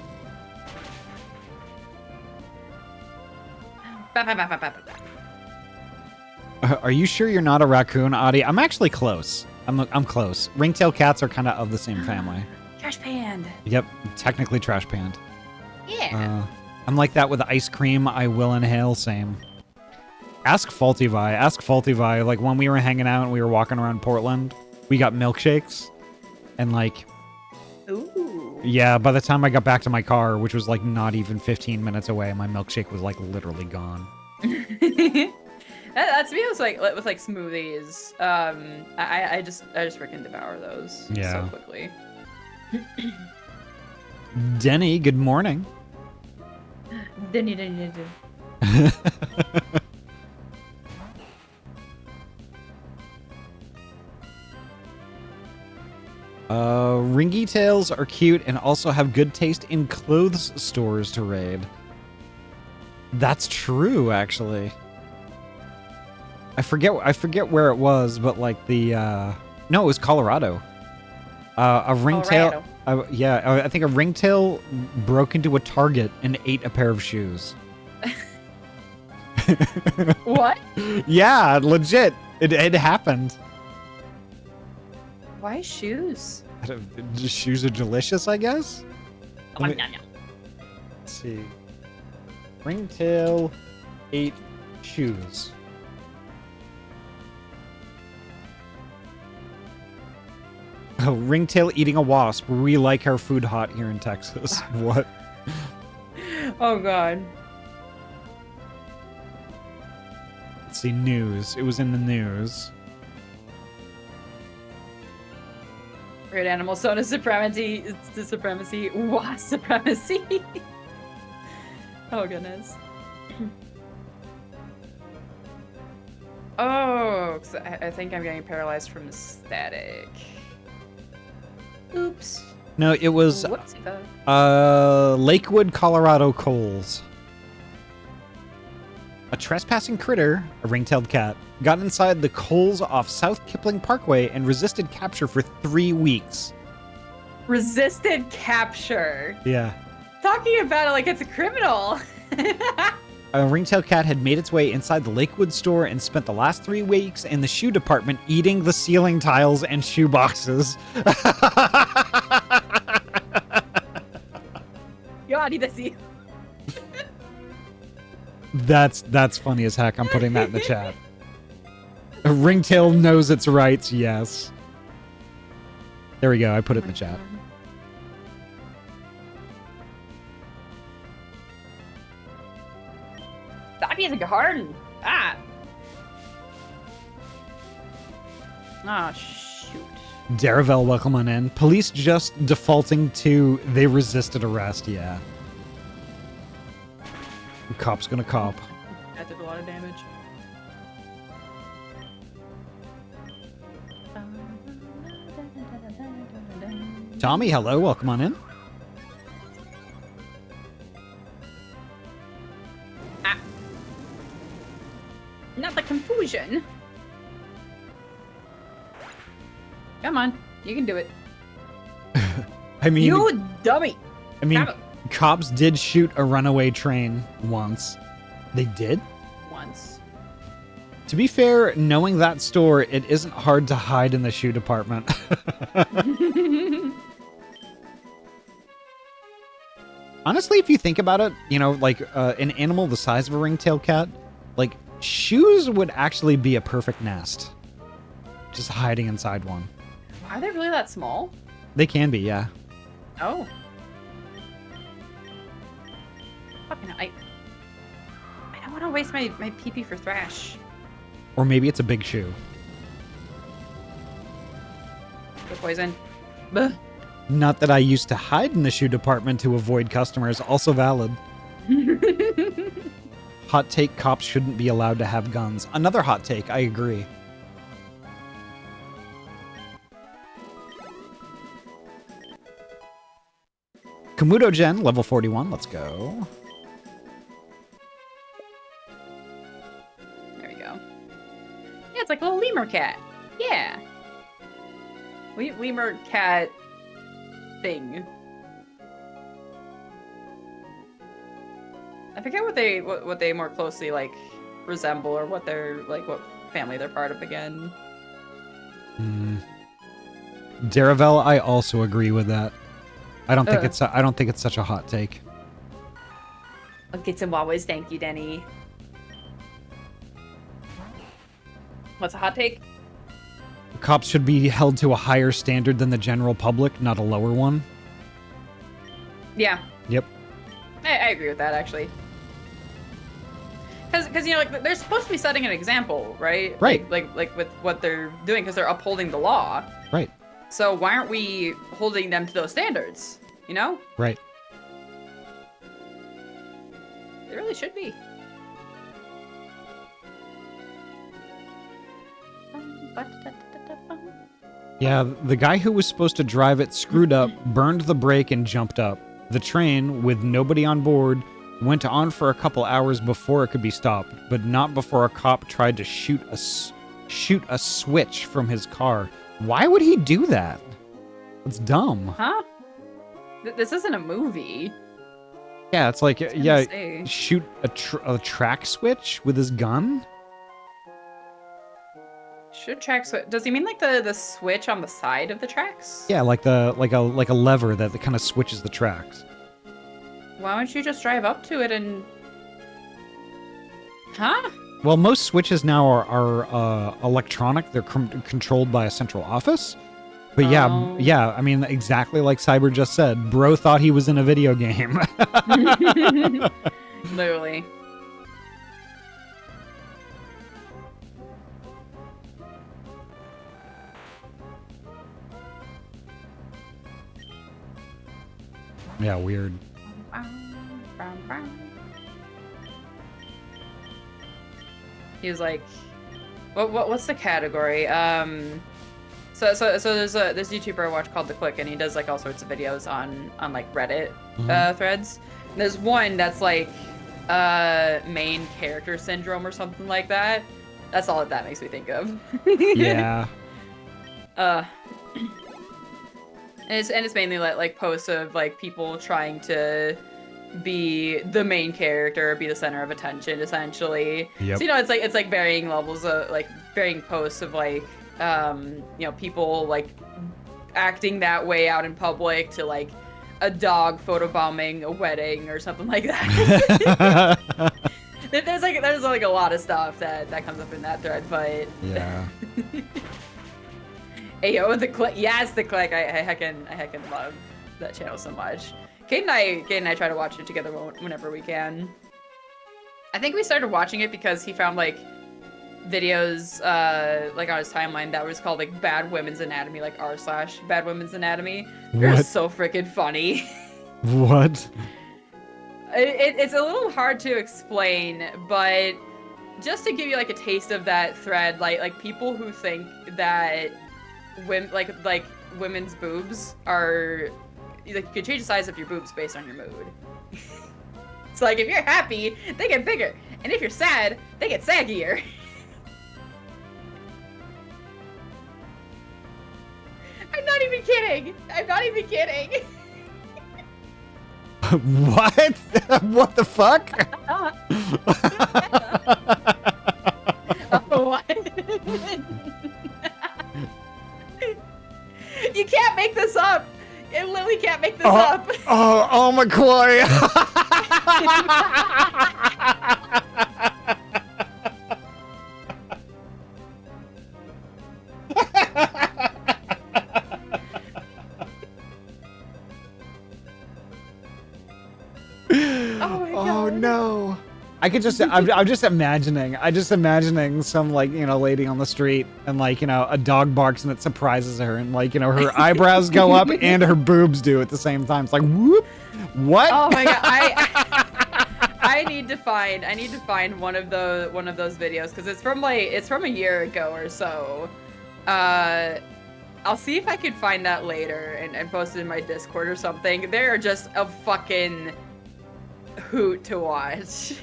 Are you sure you're not a raccoon, Ahty? I'm actually close. I'm close. Ringtail cats are kind of of the same family. Trash pan. Yep, technically trash panned. Yeah. I'm like that with ice cream. I will inhale. Same. Ask Faulty-Vi. Ask Faulty-Vi. Like when we were hanging out and we were walking around Portland, we got milkshakes, and like, Ooh. yeah. By the time I got back to my car, which was like not even 15 minutes away, my milkshake was like literally gone. That's me with like smoothies. I just freaking devour those so quickly. Denny, good morning. Denny. Ringy tails are cute and also have good taste in clothes stores to raid. That's true, actually. I forget where it was, but like the no, it was Colorado. A ringtail, I think a ringtail broke into a Target and ate a pair of shoes. What? Yeah, legit. It happened. Why shoes? Shoes are delicious, I guess. Let's see. Ringtail ate shoes. Oh, ringtail eating a wasp. We like our food hot here in Texas. What? Oh god. Let's see, news. It was in the news. Great animal sona supremacy. It's the supremacy. Wasp supremacy. Oh goodness. Oh, 'cause I think I'm getting paralyzed from static. Oops. No, it was Lakewood, Colorado Coles. A trespassing critter, a ring-tailed cat, got inside the Coles off South Kipling Parkway and resisted capture for 3 weeks. Resisted capture. Yeah. Talking about it like it's a criminal. A ring-tailed cat had made its way inside the Lakewood store and spent the last 3 weeks in the shoe department eating the ceiling tiles and shoe boxes. Yori desu. That's funny as heck. I'm putting that in the chat. A ringtail knows its rights, yes. There we go, I put it in the chat. Stop using a garden. Ah. Ah, shoot. Daravel, welcome on in. Police just defaulting to they resisted arrest, yeah. The cop's gonna cop. That did a lot of damage. Tommy, hello, welcome on in. Not the confusion. Come on, you can do it. I mean, You dummy. I mean, Grab cops did shoot a runaway train once. They did? once. To be fair, knowing that store, it isn't hard to hide in the shoe department. Honestly, if you think about it, you know, like an animal the size of a ringtail cat, like shoes would actually be a perfect nest. Just hiding inside one. Are they really that small? They can be, yeah. Oh. Fucking I don't want to waste my pee-pee for Thrash. Or maybe it's a big shoe. The poison. Buh. Not that I used to hide in the shoe department to avoid customers, also valid. Hot take, cops shouldn't be allowed to have guns. Another hot take, I agree. Komodo Gen, level 41, let's go. There we go. Yeah, it's like a little lemur cat. Yeah. Lemur cat thing. I forget what they more closely like resemble or what they're like what family they're part of again. Daravel, I also agree with that. I don't think it's such a hot take. I'll get some Wawas, thank you, Denny. What's a hot take? Cops should be held to a higher standard than the general public, not a lower one. Yeah. Yep. I agree with that actually. Because you know, like they're supposed to be setting an example, right? Right. Like with what they're doing, because they're upholding the law. Right. So why aren't we holding them to those standards? You know? Right. They really should be. Yeah, the guy who was supposed to drive it screwed up, burned the brake, and jumped up. The train, with nobody on board, went on for a couple hours before it could be stopped, but not before a cop tried to shoot a switch from his car. Why would he do that? It's dumb. Huh? This isn't a movie. Yeah, it's like, Say. shoot a track switch with his gun? Should track switch? Does he mean like the switch on the side of the tracks? Yeah, like a lever that kind of switches the tracks. Why don't you just drive up to it and... Huh? Well, most switches now are electronic. They're controlled by a central office. But Oh. yeah, I mean, exactly like Cyber just said, bro thought he was in a video game. Literally. Yeah, weird. He was like, what's the category? So there's this YouTuber I watch called The Click, and he does like all sorts of videos on like Reddit threads. And there's one that's like main character syndrome or something like that. That's all that makes me think of. Yeah. And it's mainly like posts of like people trying to be the main character, be the center of attention, essentially. Yep. So you know, it's like varying levels of like varying posts of like you know, people like acting that way out in public to like a dog photobombing a wedding or something like that. there's like a lot of stuff that comes up in that thread, but Yeah. Ayo, The Click. Yes, The Click. I heckin' love that channel so much. Kate and I try to watch it together whenever we can. I think we started watching it because he found like videos like on his timeline that was called like Bad Women's Anatomy, like r/Bad Women's Anatomy. They're What? so freaking funny. What? It's a little hard to explain, but just to give you like a taste of that thread, like people who think that women like women's boobs are like you can change the size of your boobs based on your mood. So like if you're happy, they get bigger, and if you're sad, they get saggier. I'm not even kidding. I'm not even kidding. What? What the fuck? What? You can't make this up. You literally can't make this up. Oh, McCoy. Oh no. I could just, I'm just imagining some like, lady on the street and like, a dog barks and it surprises her and like, her eyebrows go up and her boobs do at the same time. It's like, whoop, what? Oh my god, I need to find one of those videos because it's from a year ago or so. I'll see if I can find that later and post it in my Discord or something. They're just a fucking hoot to watch.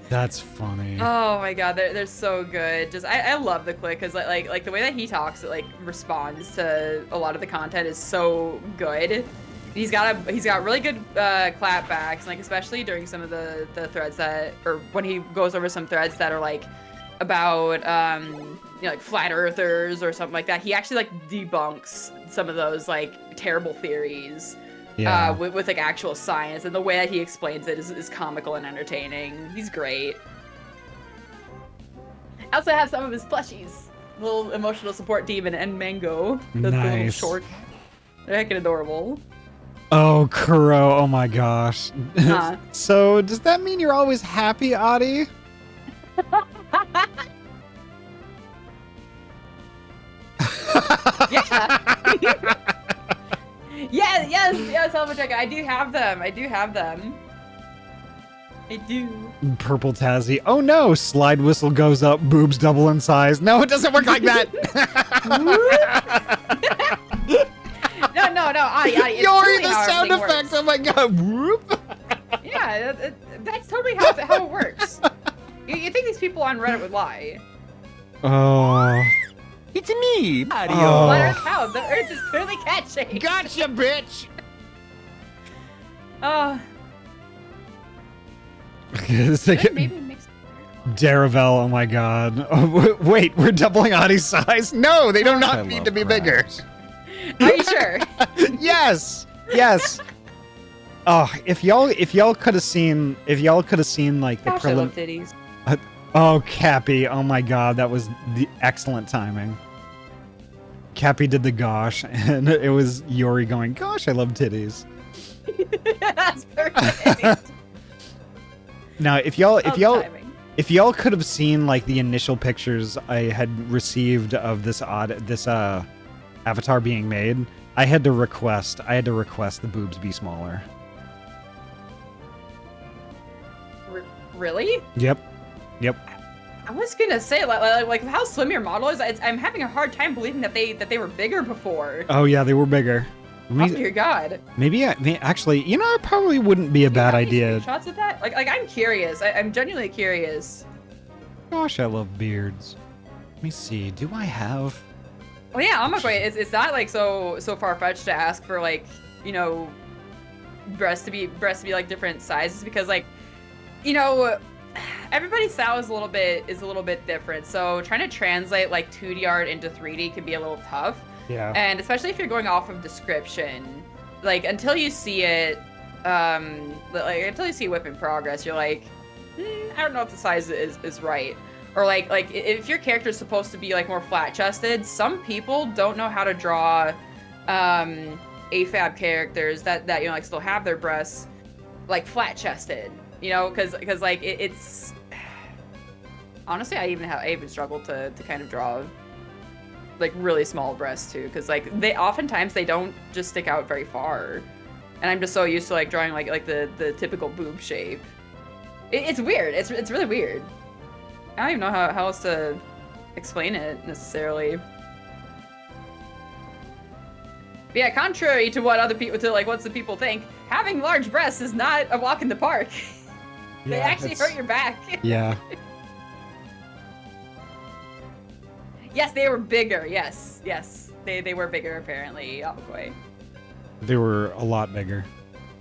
That's funny. Oh my god, they're so good. Just I love the click because like the way that he talks, like responds to a lot of the content is so good. He's got really good clapbacks, like especially during some of the threads or when he goes over some threads that are like about like flat earthers or something like that. He actually like debunks some of those like terrible theories. Yeah. With like actual science, and the way that he explains it is comical and entertaining. He's great. I also have some of his plushies. Little emotional support demon and Mango. The little Nice. short. They're heckin' adorable. Oh, Kuro, oh my gosh. Huh. So, does that mean you're always happy, Ahty? Yeah. Yes, Helmet I do have them. I do. Purple Tazzy. Oh no, slide whistle goes up, boobs double in size. No, it doesn't work like that. No, Ahty. Yori, the sound effects. Oh my god. Whoop. Yeah, that's totally how it works. You think these people on Reddit would lie? Oh. It's me, Mario. Oh. What Earth how? The Earth is clearly catching. Gotcha, bitch. Oh. It's like Maybe mix. Daravel, oh my god. Oh, wait, we're doubling Ahty's size? No, they do not need to be bigger. Are you sure? Yes. Oh, if y'all could have seen like the Gosh, I love prelim. titties. Oh, Cappy, oh my god, that was the excellent timing. Cappy did the gosh, and it was Yori going, "Gosh, I love titties." That's perfect. Now, if y'all Timing. could have seen like the initial pictures I had received of this avatar being made, I had to request the boobs be smaller. Really? Yep. I was gonna say like how slim your model is. I'm having a hard time believing that they were bigger before. Oh yeah, they were bigger. Oh dear God. Maybe actually, it probably wouldn't be a bad idea. Shots of that? Like I'm curious. I'm genuinely curious. Gosh, I love beards. Let me see. Do I have? Well, yeah, I'm okay. It's not like so far fetched to ask for like breasts to be like different sizes because like everybody's style is a little bit different. So trying to translate like 2D art into 3D can be a little tough. Yeah. And especially if you're going off of description, like until you see it, until you see Whip in progress, you're like, I don't know if the size is right. Or like if your character is supposed to be like more flat chested, some people don't know how to draw AFAB characters that like still have their breasts like flat chested. Because like it's honestly I even struggle to kind of draw like really small breasts too, because like they oftentimes don't just stick out very far, and I'm just so used to like drawing like the typical boob shape. It's weird. It's really weird. I don't even know how else to explain it necessarily. But yeah, contrary to what other people, to like what some people think, having large breasts is not a walk in the park. They actually hurt your back. Yeah. Yes, they were bigger. Yes, they were bigger apparently. Alcoy. They were a lot bigger.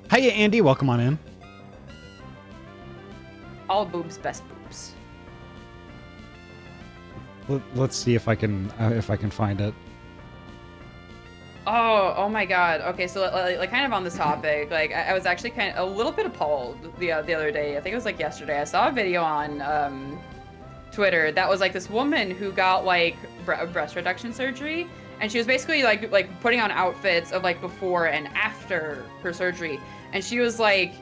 Hiya, Andy. Welcome on in. All boobs, best boobs. Let's see if I can find it. Oh my God. Okay, so like kind of on this topic, like I was actually kind of a little bit appalled the other day. I think it was like yesterday. I saw a video on Twitter that was like this woman who got like breast reduction surgery, and she was basically like putting on outfits of like before and after her surgery, and she was like,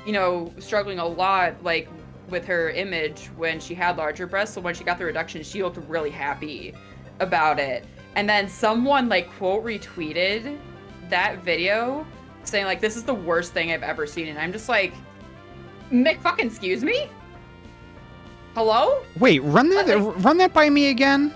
you know, struggling a lot like with her image when she had larger breasts. So when she got the reduction, she looked really happy about it. And then someone like quote retweeted that video saying like, this is the worst thing I've ever seen. And I'm just like, fucking excuse me? Hello? Wait, run that by me again.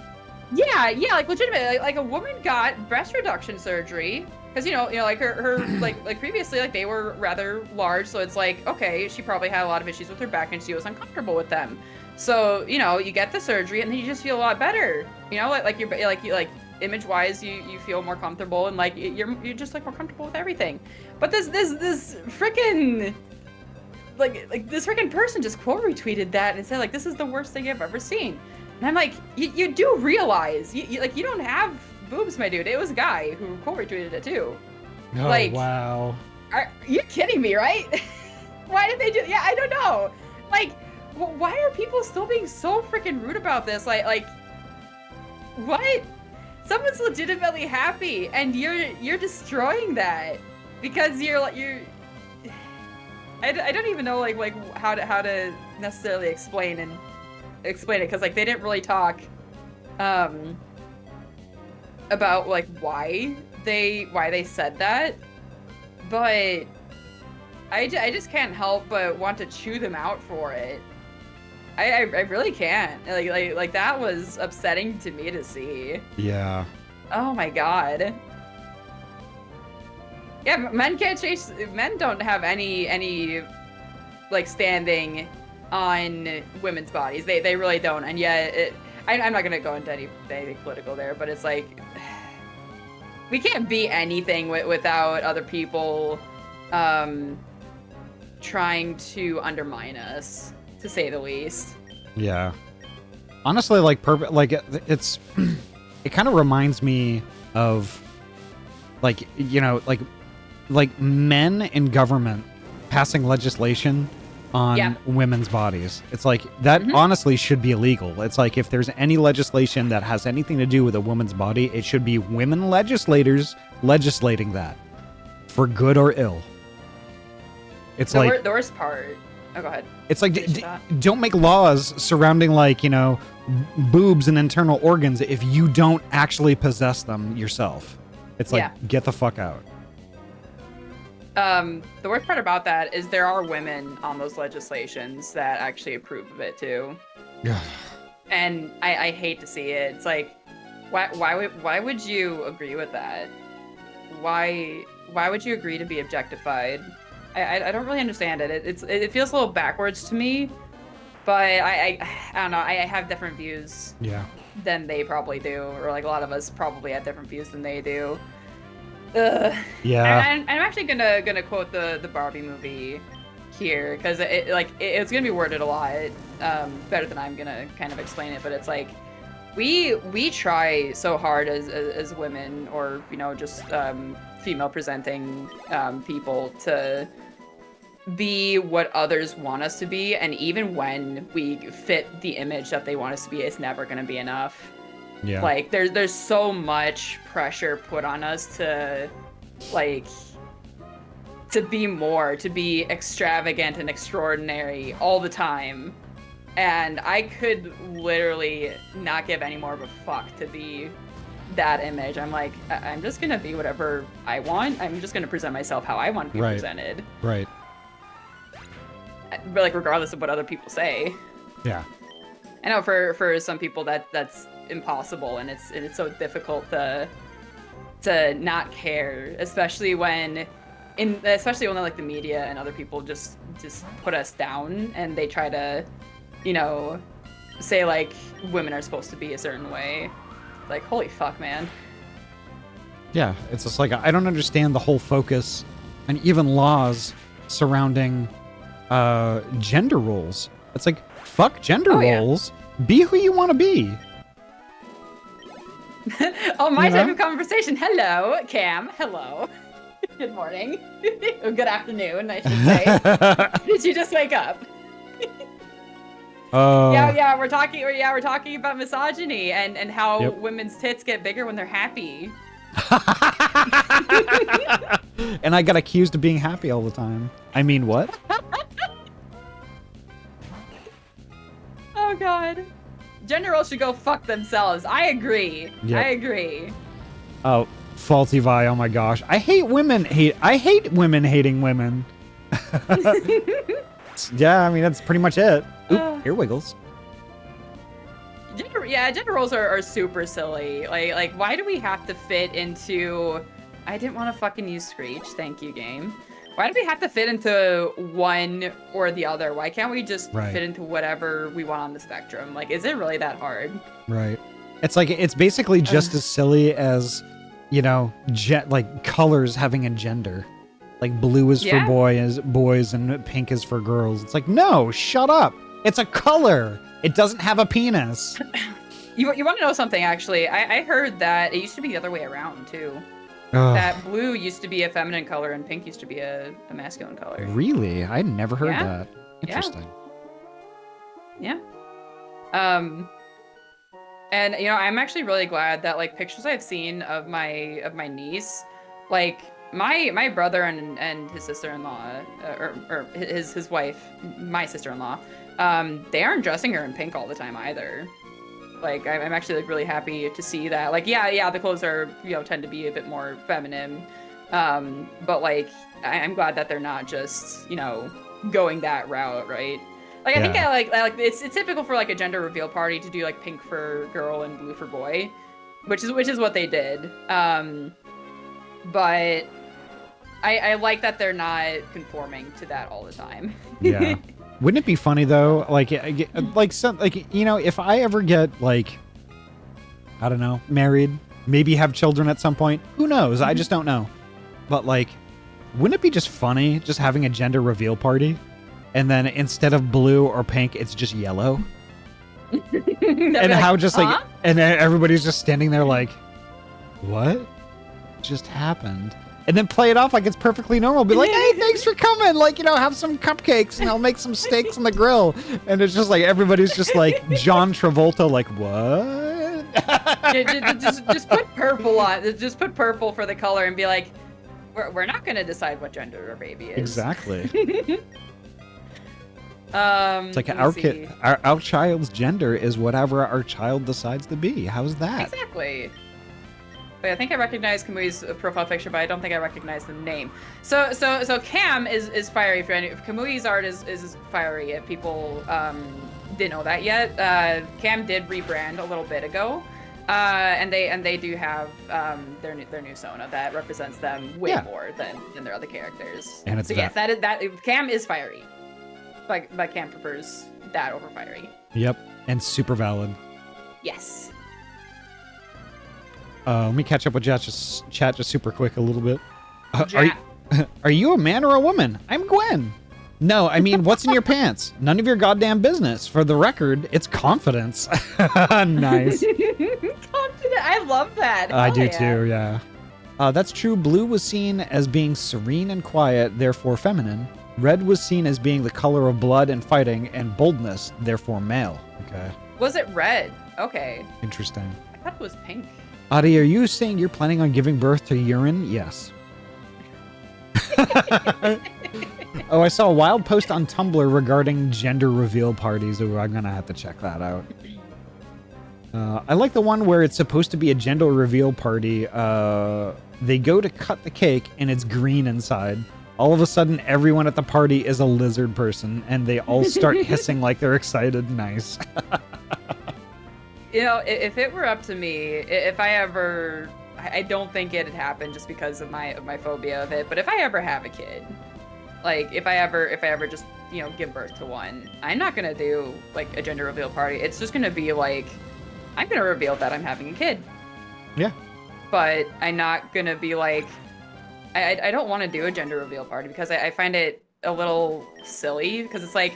Yeah, like legitimately, like a woman got breast reduction surgery because you know, like her like previously like they were rather large, so it's like okay, she probably had a lot of issues with her back and she was uncomfortable with them. So you know, you get the surgery and then you just feel a lot better. You know, like you're like image wise, you feel more comfortable and like you're just like more comfortable with everything. But this freaking like this freaking person just quote retweeted that and said like, this is the worst thing I've ever seen. And I'm like, you do realize you don't have boobs, my dude. It was a guy who quote retweeted it too. Oh, like, wow. Are you kidding me, right? Why did they do? Yeah, I don't know. Like, why are people still being so freaking rude about this? Like, what? Someone's legitimately happy, and you're destroying that because you're. I don't even know like how to necessarily explain it because like they didn't really talk about like why they said that, but I just can't help but want to chew them out for it. I really can't. Like that was upsetting to me to see. Yeah. Oh my God. Yeah, men can't chase. Men don't have any like standing on women's bodies. They really don't. And yet, I'm not gonna go into anything political there, but it's like we can't be anything without other people trying to undermine us, to say the least. Yeah. Honestly, like it's it kind of reminds me of like, you know, like men in government passing legislation on women's bodies. It's like that honestly should be illegal. It's like if there's any legislation that has anything to do with a woman's body, it should be women legislators legislating that for good or ill. It's the worst part. Oh, go ahead. It's like don't make laws surrounding like, you know, boobs and internal organs if you don't actually possess them yourself. It's like get the fuck out. The worst part about that is there are women on those legislations that actually approve of it too. Yeah. And I hate to see it. It's like, why would you agree with that? Why would you agree to be objectified? I don't really understand it. It feels a little backwards to me, but I don't know. I have different views. Yeah. Than they probably do, or like a lot of us probably have different views than they do. Yeah. And I'm actually gonna quote the Barbie movie here because it's gonna be worded a lot better than I'm gonna kind of explain it. But it's like we try so hard as women, or you know, just female presenting people, to be what others want us to be, and even when we fit the image that they want us to be, it's never gonna be enough. Yeah. Like there's so much pressure put on us to be more, to be extravagant and extraordinary all the time. And I could literally not give any more of a fuck to be that image. I'm like, I'm just gonna be whatever I want. I'm just gonna present myself how I want to be presented. Right. But like regardless of what other people say. Yeah. I know for some people that's impossible, and it's so difficult to to not care, especially when like the media and other people just put us down and they try to, you know, say like women are supposed to be a certain way. Like, holy fuck, man. Yeah, it's just like I don't understand the whole focus and even laws surrounding gender roles. It's like, fuck gender roles. Be who you want to be. Oh, my You know? type of conversation. Hello, Cam. Hello. Good morning. Or good afternoon, I should say. Did you just wake up? Yeah, we're talking about misogyny and how women's tits get bigger when they're happy. And I got accused of being happy all the time. I mean, what? Oh god. Gender roles should go fuck themselves. I agree. Yep. I agree. Oh, faulty Vi. Oh my gosh, I hate women hating women. Yeah, I mean that's pretty much it. Oop, ear wiggles. Gender roles are super silly. Like why do we have to fit into? I didn't want to fucking use Screech. Thank you, game. Why do we have to fit into one or the other? Why can't we just fit into whatever we want on the spectrum? Like, is it really that hard? Right. It's like it's basically just as silly as, you know, like colors having a gender. Like blue is for boys and pink is for girls. It's like, no, shut up. It's a color. It doesn't have a penis. You want to know something? Actually, I heard that it used to be the other way around too. Ugh. That blue used to be a feminine color and pink used to be a masculine color. Really? I never heard that. Interesting. Yeah. And you know, I'm actually really glad that like pictures I've seen of my niece, like my brother and his sister-in-law, or his wife, my sister-in-law, they aren't dressing her in pink all the time either. Like I'm actually like really happy to see that. Like yeah, the clothes are, you know, tend to be a bit more feminine, but like I'm glad that they're not just, you know, going that route, right? Like I think I like it's typical for like a gender reveal party to do like pink for girl and blue for boy, which is what they did. But I like that they're not conforming to that all the time. Yeah. Wouldn't it be funny though? Like you know, if I ever get like, I don't know, married, maybe have children at some point. Who knows? I just don't know. But like, wouldn't it be just funny just having a gender reveal party, and then instead of blue or pink, it's just yellow? And how like, just like, and everybody's just standing there like, what just happened? And then play it off like it's perfectly normal. Be like, hey, thanks for coming. Like, you know, have some cupcakes and I'll make some steaks on the grill. And it's just like, everybody's just like John Travolta, like, what? just put purple on. Just put purple for the color and be like, we're not going to decide what gender our baby is. Exactly. It's like our child's gender is whatever our child decides to be. How's that? Exactly. I think I recognize Kamui's profile picture, but I don't think I recognize the name. So Cam is fiery. If Kamui's art is fiery, if people didn't know that yet, Cam did rebrand a little bit ago, and they do have their new Sona that represents them way more than their other characters. And it's so yes, that Cam is fiery, but Cam prefers that over fiery. Yep, and super valid. Yes. Let me catch up with chat just super quick a little bit. Are you a man or a woman? I'm Gwen. No, I mean, what's in your pants? None of your goddamn business. For the record, it's confidence. Nice. Confident. I love that. I do too, yeah. That's true. Blue was seen as being serene and quiet, therefore feminine. Red was seen as being the color of blood and fighting, and boldness, therefore male. Okay. Was it red? Okay. Interesting. I thought it was pink. Ahty, are you saying you're planning on giving birth to urine? Yes. Oh, I saw a wild post on Tumblr regarding gender reveal parties. Ooh, I'm gonna have to check that out. I like the one where it's supposed to be a gender reveal party. They go to cut the cake and it's green inside. All of a sudden, everyone at the party is a lizard person, and they all start hissing like they're excited. Nice. You know, if it were up to me, if I ever I don't think it'd happen just because of my phobia of it. But if I ever have a kid, like if I ever just give birth to one, I'm not gonna do like a gender reveal party. It's just gonna be like I'm gonna reveal that I'm having a kid. Yeah. But I'm not gonna be like I don't want to do a gender reveal party because I find it a little silly because it's like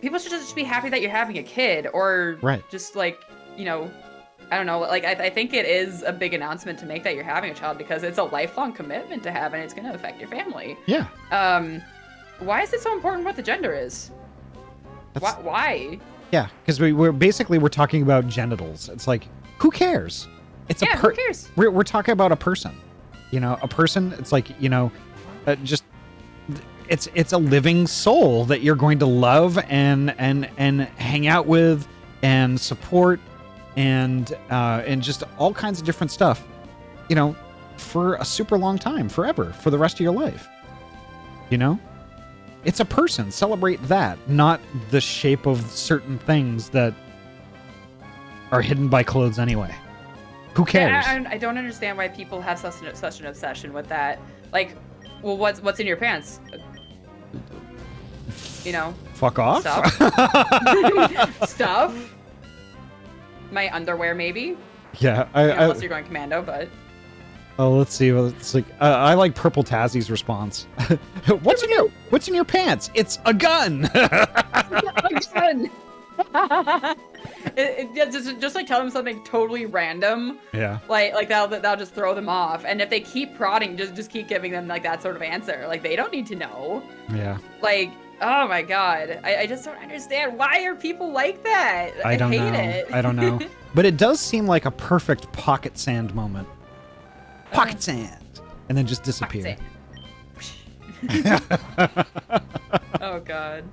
people should just be happy that you're having a kid or just like I don't know, like I think it is a big announcement to make that you're having a child because it's a lifelong commitment to have and it's going to affect your family. Yeah. Why is it so important what the gender is? Why? Yeah, because we're talking about genitals. It's like, who cares? It's who cares? We're talking about a person. A person. It's like just it's a living soul that you're going to love and hang out with and support and just all kinds of different stuff. For a super long time, forever, for the rest of your life. It's a person. Celebrate that, not the shape of certain things that are hidden by clothes anyway. Who cares? I don't understand why people have such an obsession with that. Like, well, what's in your pants? Fuck off. Stuff. Stuff. My underwear, maybe. Yeah, unless you're going commando, but. Oh, let's see. Well, it's like I like Purple Tazzie's response. What's in your pants? It's a gun. A gun. Just like tell them something totally random. Yeah. Like that'll just throw them off. And if they keep prodding, just keep giving them like that sort of answer. Like they don't need to know. Yeah. Like, oh my god, I just don't understand. Why are people like that? I hate it. I don't know. But it does seem like a perfect pocket sand moment. Pocket sand, and then just disappear. Oh god.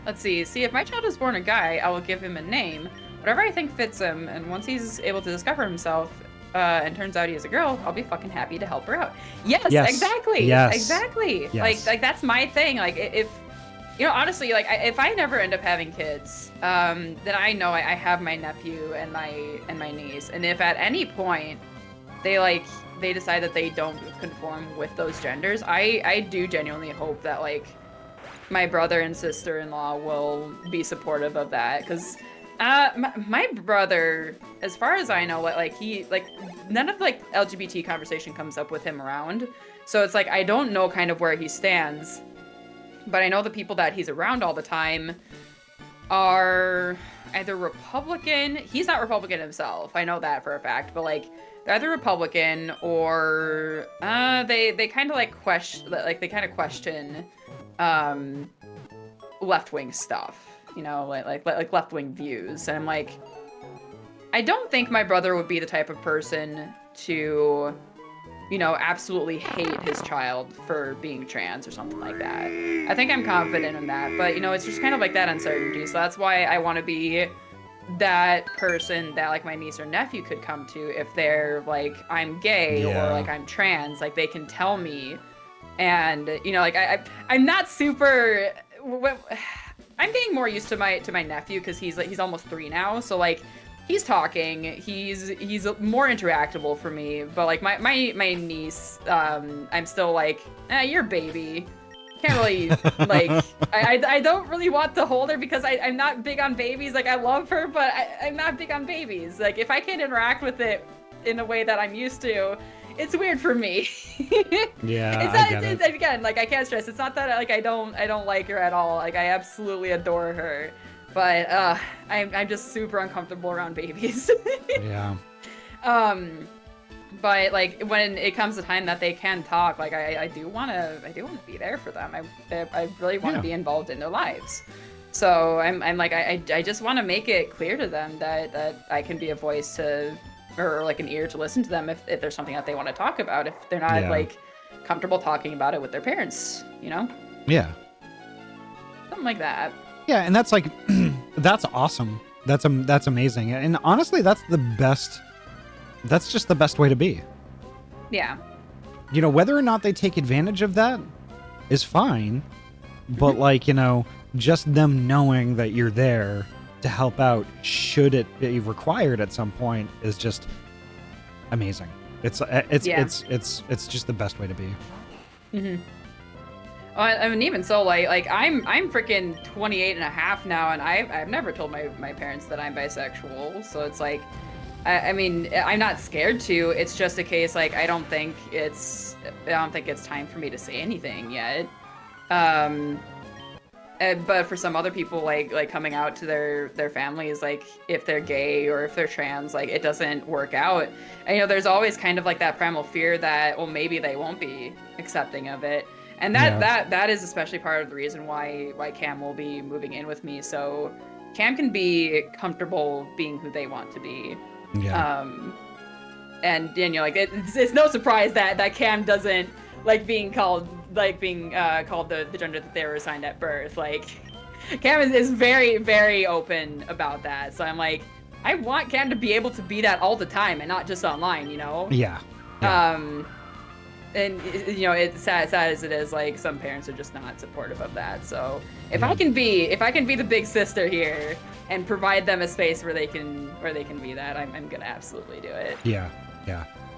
Let's see if my child is born a guy, I will give him a name, whatever I think fits him, and once he's able to discover himself, and turns out he is a girl, I'll be fucking happy to help her out. Yes. Exactly. Yes. Exactly. Yes. Like that's my thing. Like if honestly, like if I never end up having kids, then I know I have my nephew and my niece, and if at any point they decide that they don't conform with those genders, I do genuinely hope that like my brother and sister-in-law will be supportive of that, because my brother, as far as I know, he none of like LGBT conversation comes up with him around, so it's like I don't know kind of where he stands, but I know the people that he's around all the time are either Republican. He's not Republican himself, I know that for a fact, but like they're either Republican or they kind of question left-wing stuff, like left-wing views, and I'm like, I don't think my brother would be the type of person to absolutely hate his child for being trans or something like that. I think I'm confident in that, but it's just kind of like that uncertainty, so that's why I want to be that person that like my niece or nephew could come to if they're like, I'm gay or like I'm trans, like they can tell me. And I'm not super, I'm getting more used to my nephew because he's almost 3 now, so like he's talking, he's more interactable for me, but like my niece, I'm still like, you're a baby, can't really like I don't really want to hold her because I'm not big on babies. Like I love her, but I'm not big on babies. Like if I can't interact with it in a way that I'm used to, it's weird for me. Yeah, it's again, like I can't stress, it's not that like I don't like her at all. Like I absolutely adore her, but I'm just super uncomfortable around babies. Yeah. But like when it comes to time that they can talk, like I do want to be there for them. I really want to be involved in their lives. So I'm like I just want to make it clear to them that I can be a voice to, or like an ear to listen to them if there's something that they want to talk about, if they're not like comfortable talking about it with their parents, Yeah. Something like that. Yeah, and that's like that's awesome. That's amazing. And honestly, that's just the best way to be. Yeah. Whether or not they take advantage of that is fine, but like, just them knowing that you're there to help out should it be required at some point is just amazing. It's just the best way to be. Mm-hmm. I mean, even so, like I'm freaking 28 and a half now, and I've never told my parents that I'm bisexual. So it's like, I mean, I'm not scared to. It's just a case like I don't think it's time for me to say anything yet. But for some other people, like coming out to their families, like if they're gay or if they're trans, like it doesn't work out. And you know, there's always kind of like that primal fear that, well, maybe they won't be accepting of it. And that is especially part of the reason why Cam will be moving in with me, so Cam can be comfortable being who they want to be. Yeah. And you know, like it's no surprise that Cam doesn't like being called the gender that they were assigned at birth. Like Cam is very, very open about that. So I'm like, I want Cam to be able to be that all the time and not just online, you know? Yeah. And you know, it's sad as it is, like some parents are just not supportive of that. So if I can be the big sister here and provide them a space where they can be that, I'm gonna absolutely do it. Yeah.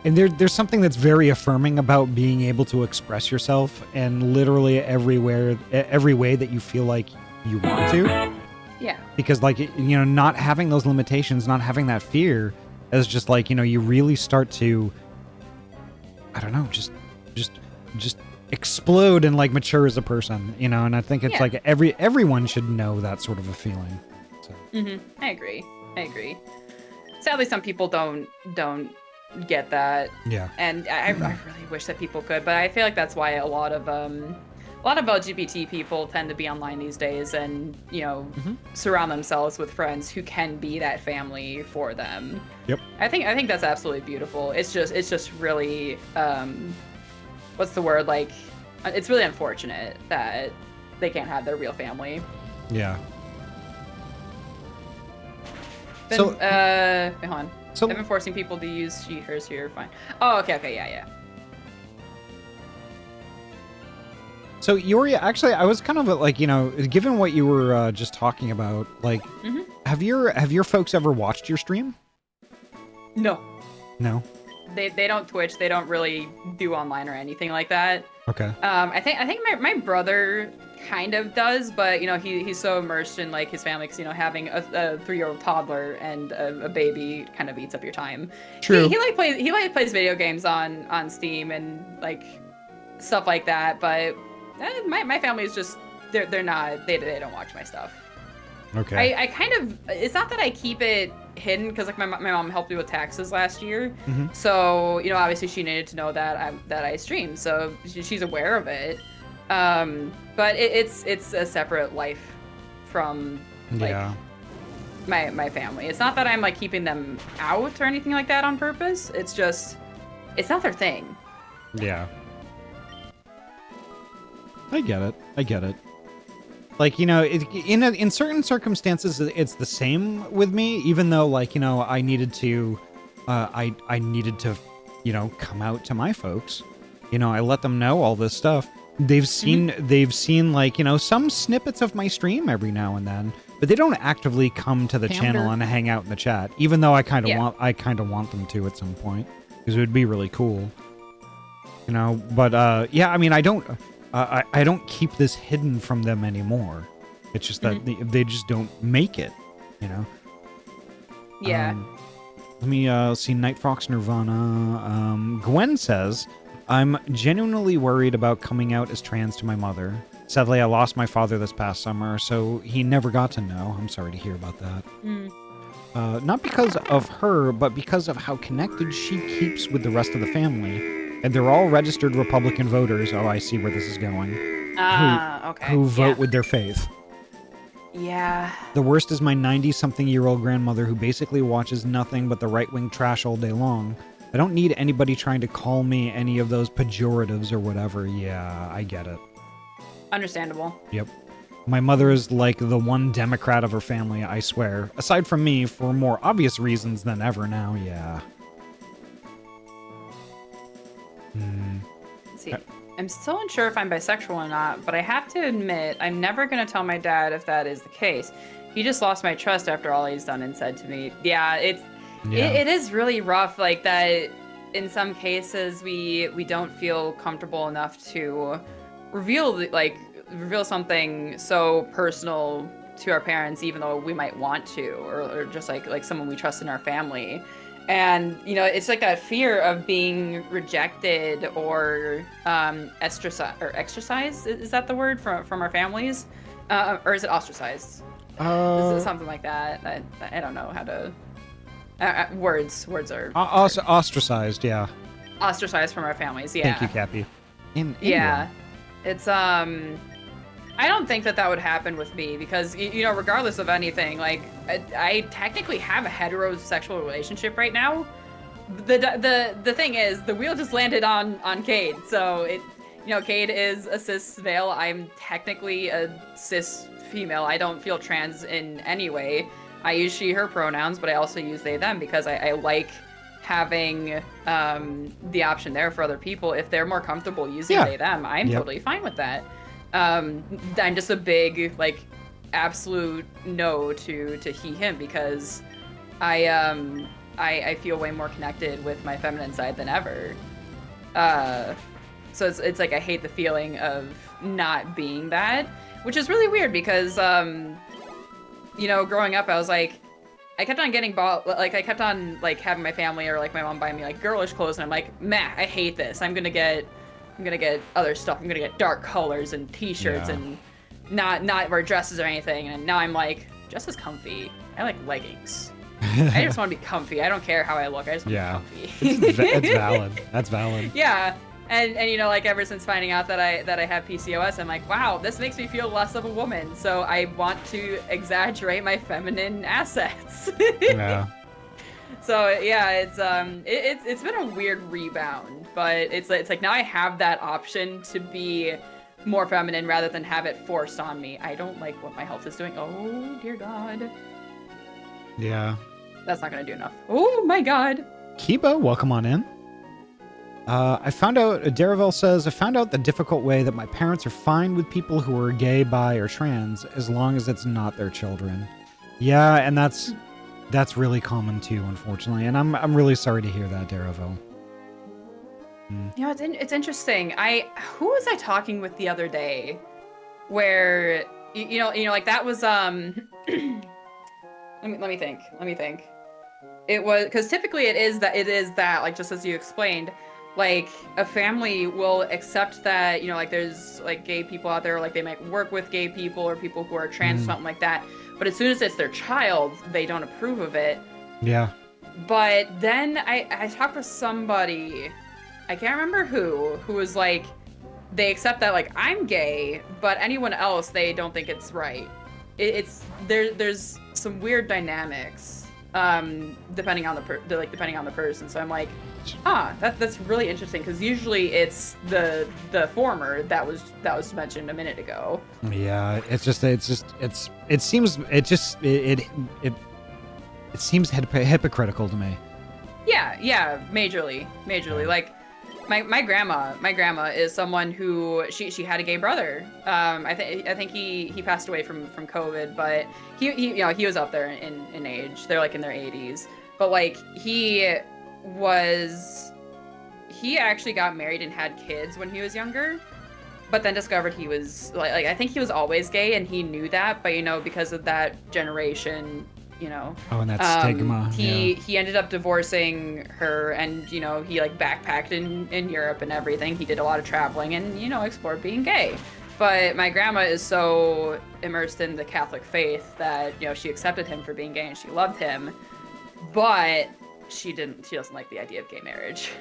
And there's something that's very affirming about being able to express yourself in literally every way that you feel like you want to. Yeah. Because like, you know, not having those limitations, not having that fear is just like, you know, you really start to, I don't know, just explode and like mature as a person, you know. And I think it's like everyone should know that sort of a feeling. So. I agree. Sadly, some people don't get that. Yeah. And I really wish that people could, but I feel like that's why a lot of LGBT people tend to be online these days, and you know, surround themselves with friends who can be that family for them. Yep. I think that's absolutely beautiful. It's just really what's the word, like it's really unfortunate that they can't have their real family. Yeah. Been, So hold on. So I've been forcing people to use she, hers, here. Fine. Oh, okay, yeah. So Yoria, actually, I was kind of like, you know, given what you were just talking about, like, have your folks ever watched your stream? No. No. They don't Twitch. They don't really do online or anything like that. Okay. I think my brother kind of does, but you know, he's so immersed in like his family, because you know, having a 3-year-old toddler and a baby kind of eats up your time. True. He plays video games on Steam and like stuff like that, but my family is just they don't watch my stuff. Okay. I kind of, it's not that I keep it hidden, because like my mom helped me with taxes last year, so you know, obviously she needed to know that I stream, so she's aware of it. But it's a separate life from like my family. It's not that I'm like keeping them out or anything like that on purpose. It's just, it's not their thing. Yeah. I get it. Like, you know, in certain circumstances, it's the same with me, even though, like, you know, I needed to, I needed to, you know, come out to my folks. You know, I let them know all this stuff. They've seen like, you know, some snippets of my stream every now and then, but they don't actively come to the channel and hang out in the chat, even though I kind of want them to at some point, because it would be really cool. You know, but yeah, I mean, I don't keep this hidden from them anymore. It's just that they just don't make it, you know? Yeah. Let me see. Night Fox Nirvana. Gwen says, I'm genuinely worried about coming out as trans to my mother. Sadly, I lost my father this past summer, so he never got to know. I'm sorry to hear about that. Not because of her, but because of how connected she keeps with the rest of the family. And they're all registered Republican voters. Oh, I see where this is going. Okay. Who vote with their faith. Yeah. The worst is my 90-something-year-old grandmother who basically watches nothing but the right-wing trash all day long. I don't need anybody trying to call me any of those pejoratives or whatever. Yeah, I get it. Understandable. Yep. My mother is like the one Democrat of her family, I swear. Aside from me, for more obvious reasons than ever now, yeah. Let's see. I'm still unsure if I'm bisexual or not, but I have to admit, I'm never going to tell my dad if that is the case. He just lost my trust after all he's done and said to me. Yeah, it is really rough, like that in some cases we don't feel comfortable enough to reveal something so personal to our parents, even though we might want to, or just like someone we trust in our family. And, you know, it's like that fear of being rejected or extracized. Is that the word from our families? Or is it ostracized? Is it something like that? I don't know how to... words are... ostracized, yeah. Ostracized from our families, yeah. Thank you, Cappy. Yeah. It's, I don't think that would happen with me because, you know, regardless of anything, like, I technically have a heterosexual relationship right now. The thing is, the wheel just landed on Cade, so Cade is a cis male. I'm technically a cis female. I don't feel trans in any way. I use she, her pronouns, but I also use they, them because I like having the option there for other people. If they're more comfortable using they, them, I'm totally fine with that. I'm just a big, like, absolute no to he, him because I feel way more connected with my feminine side than ever. So it's like I hate the feeling of not being that, which is really weird because, growing up, I was like, I kept on getting I kept on, like, having my family or, like, my mom buy me, like, girlish clothes, and I'm like, meh, I hate this. I'm gonna get other stuff. I'm gonna get dark colors and t-shirts and not wear dresses or anything. And now I'm like, just as comfy. I like leggings. I just want to be comfy. I don't care how I look. I just want to be comfy. It's valid. That's valid. Yeah. And like ever since finding out that I have PCOS, I'm like, wow, this makes me feel less of a woman. So I want to exaggerate my feminine assets. Yeah. So yeah, it's been a weird rebound, but it's like now I have that option to be more feminine rather than have it forced on me. I don't like what my health is doing. Oh dear God. Yeah. That's not gonna do enough. Oh my God. Kiba, welcome on in. I found out, Daravel says, I found out the difficult way that my parents are fine with people who are gay, bi, or trans as long as it's not their children. Yeah, and that's really common too, unfortunately, and I'm really sorry to hear that, Daravel. You know, it's interesting. Who was I talking with the other day, where you know, like that was let me think. It was because typically it is that like just as you explained, like a family will accept that, you know, like there's like gay people out there, like they might work with gay people or people who are trans, something like that. But as soon as it's their child, they don't approve of it. Yeah. But then I talked to somebody, I can't remember who was like, they accept that like I'm gay, but anyone else, they don't think it's right. There's some weird dynamics, depending on the person. So I'm like, that's really interesting because usually it's the former that was mentioned a minute ago. Yeah, it seems hypocritical to me. Yeah, majorly. Like my grandma is someone who she had a gay brother. I think he passed away from COVID, but he was up there in age. They're like in their 80s, but like he actually got married and had kids when he was younger, but then discovered he was like I think he was always gay and he knew that, but you know, because of that generation, you know, and that stigma, he ended up divorcing her, and you know, he like backpacked in Europe and everything. He did a lot of traveling and, you know, explored being gay. But my grandma is so immersed in the Catholic faith that, you know, she accepted him for being gay and she loved him, but she doesn't like the idea of gay marriage.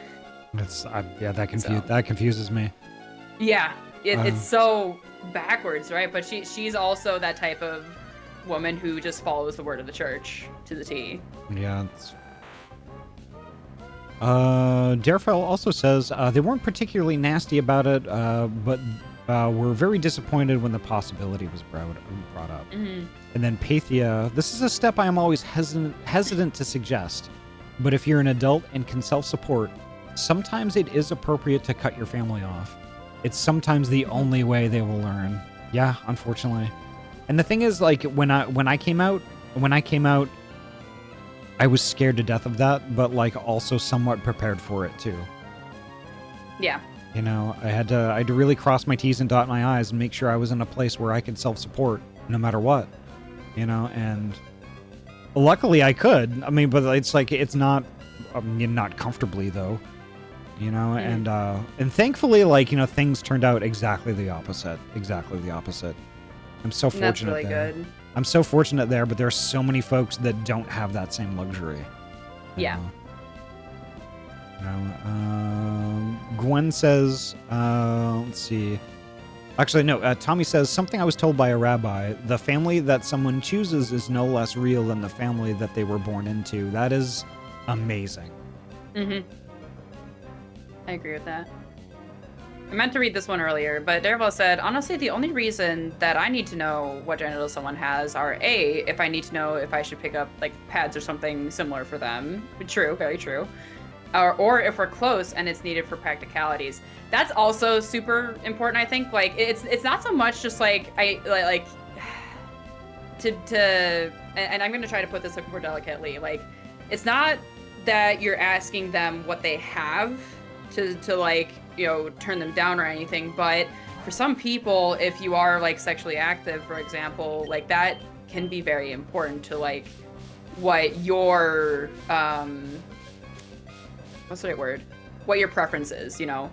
That confuses me. Yeah, it's so backwards, right? But she's also that type of woman who just follows the word of the church to the T. Yeah. Darefell also says they weren't particularly nasty about it, but were very disappointed when the possibility was brought up. Mm-hmm. And then Pathia, this is a step I am always hesitant to suggest, but if you're an adult and can self-support, sometimes it is appropriate to cut your family off. it's sometimes the only way they will learn. Yeah, unfortunately. And the thing is, like, when I came out, I was scared to death of that, but like also somewhat prepared for it too. Yeah. You know, I had to really cross my T's and dot my I's and make sure I was in a place where I could self-support no matter what. You know, and luckily I could. I mean, but it's like it's not not comfortably though. You know, and thankfully, like, you know, things turned out exactly the opposite. Exactly the opposite. I'm so fortunate. That's really there. good. I'm so fortunate there, but there are so many folks that don't have that same luxury. Yeah. Gwen says, let's see. Actually, no, Tommy says, something I was told by a rabbi, the family that someone chooses is no less real than the family that they were born into. That is amazing. Mm-hmm. I agree with that. I meant to read this one earlier, but Daredevil said, honestly, the only reason that I need to know what genitals someone has are A, if I need to know if I should pick up like pads or something similar for them. True, very true. Or if we're close and it's needed for practicalities. That's also super important, I think. Like, it's not so much just like and I'm gonna try to put this like more delicately. Like, it's not that you're asking them what they have to like, you know, turn them down or anything, but for some people, if you are like sexually active, for example, like that can be very important to like what your what's the right word? What your preference is, you know?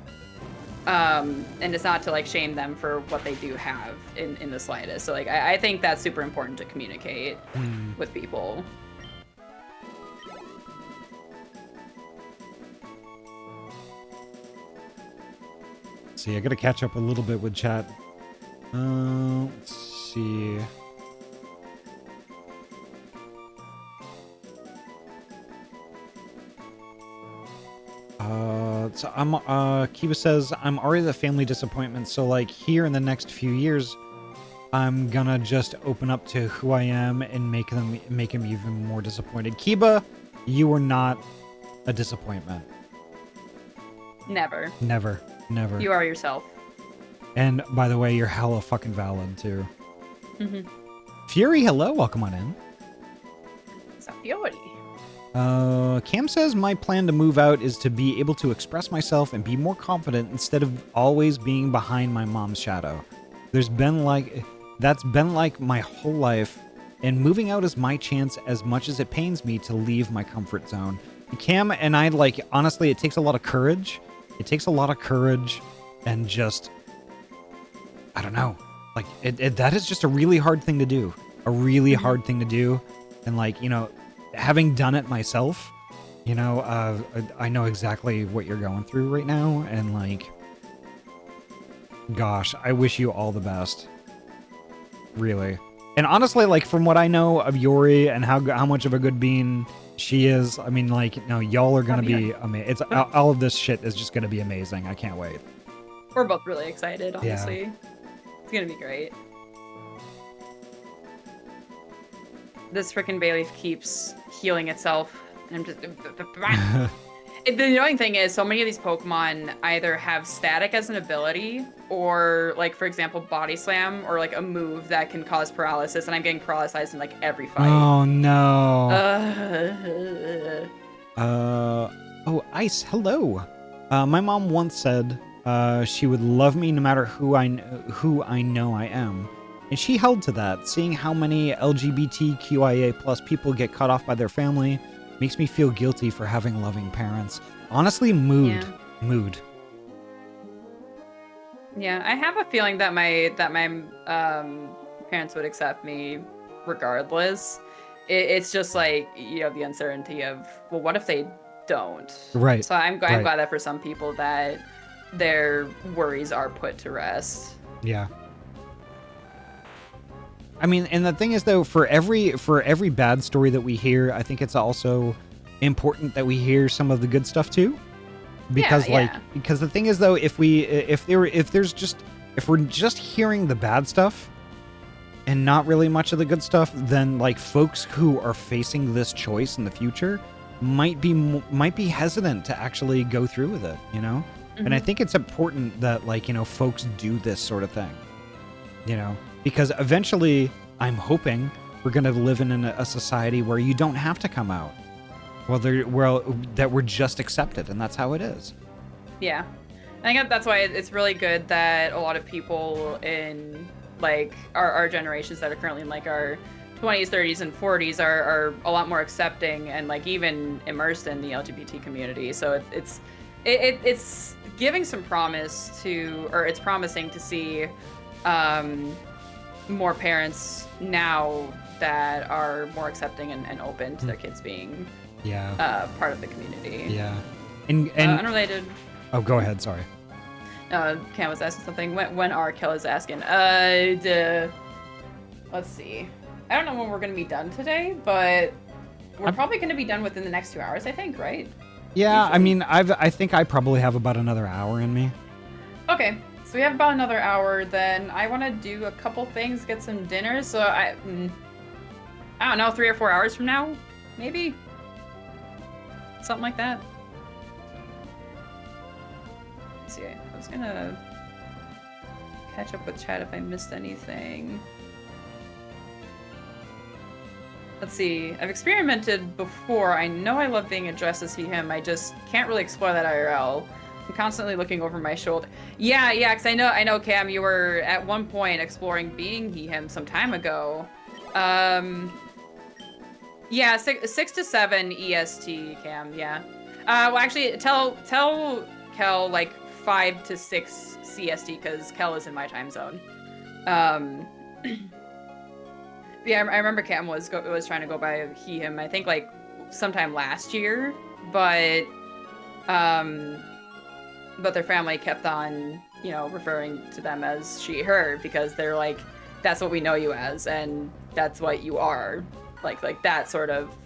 And it's not to like shame them for what they do have in the slightest. So like I think that's super important to communicate with people. See, I gotta catch up a little bit with chat. Let's see. So Kiva says, I'm already the family disappointment, so like here in the next few years, I'm gonna just open up to who I am and make him even more disappointed. Kiba, you are not a disappointment. Never. Never. Never. You are yourself. And by the way, you're hella fucking valid too. Mm-hmm. Fury, hello, welcome on in. So Fury. Cam says my plan to move out is to be able to express myself and be more confident instead of always being behind my mom's shadow. That's been like my whole life, and moving out is my chance as much as it pains me to leave my comfort zone. Cam and I, like, honestly, it takes a lot of courage. It takes a lot of courage and just, I don't know, like that is just a really hard thing to do. A really hard thing to do. And like, you know, having done it myself, you know, I know exactly what you're going through right now. And like, gosh, I wish you all the best. Really. And honestly, like, from what I know of Yori and how much of a good being she is, I mean, like, no, y'all are gonna be amazing. It's all of this shit is just gonna be amazing. I can't wait. We're both really excited, honestly. Yeah. It's gonna be great. This frickin' Bayleaf keeps healing itself. And I'm just... The annoying thing is, so many of these Pokemon either have static as an ability, or, like, for example, Body Slam, or, like, a move that can cause paralysis, and I'm getting paralyzed in, like, every fight. Oh, no. Oh, Ice, hello. My mom once said she would love me no matter who I know I am. And she held to that. Seeing how many LGBTQIA+ people get cut off by their family makes me feel guilty for having loving parents. Honestly, mood. Yeah, I have a feeling that my parents would accept me regardless. It's just like, you know, the uncertainty of, well, what if they don't? Right. So I'm glad that for some people that their worries are put to rest. Yeah. I mean, and the thing is, though, for every bad story that we hear, I think it's also important that we hear some of the good stuff too, because because the thing is, though, if we're just hearing the bad stuff and not really much of the good stuff, then like folks who are facing this choice in the future might be hesitant to actually go through with it, you know, And I think it's important that, like, folks do this sort of thing, because eventually I'm hoping we're going to live in a society where you don't have to come out. That we're just accepted, and that's how it is. Yeah. I think that's why it's really good that a lot of people in, like, our generations that are currently in, like, our 20s, 30s, and 40s are a lot more accepting and, like, even immersed in the LGBT community. So it's giving some promise to, or it's promising to see more parents now that are more accepting and open to their kids being part of the community. Yeah. And unrelated. Oh, go ahead. Sorry. Cam was asking something. When are Kella's asking? Let's see. I don't know when we're going to be done today, but we're probably going to be done within the next 2 hours, I think, right? Yeah, Usually. I mean, I think I probably have about another hour in me. Okay, so we have about another hour. Then I want to do a couple things, get some dinner. So I don't know, 3 or 4 hours from now, maybe, something like that. Let's see, I was gonna catch up with chat if I missed anything. Let's see, I've experimented before. I know I love being addressed as he, him. I just can't really explore that IRL. I'm constantly looking over my shoulder. Yeah, because I know, Cam, you were at one point exploring being he, him some time ago. Yeah, 6 to 7 EST, Cam, yeah. Well, actually, tell Kel, like, 5 to 6 CST, because Kel is in my time zone. Yeah, I remember Cam was trying to go by he, him, I think, like, sometime last year, but their family kept on, referring to them as she, her, because they're like, that's what we know you as, and that's what you are. Like that sort of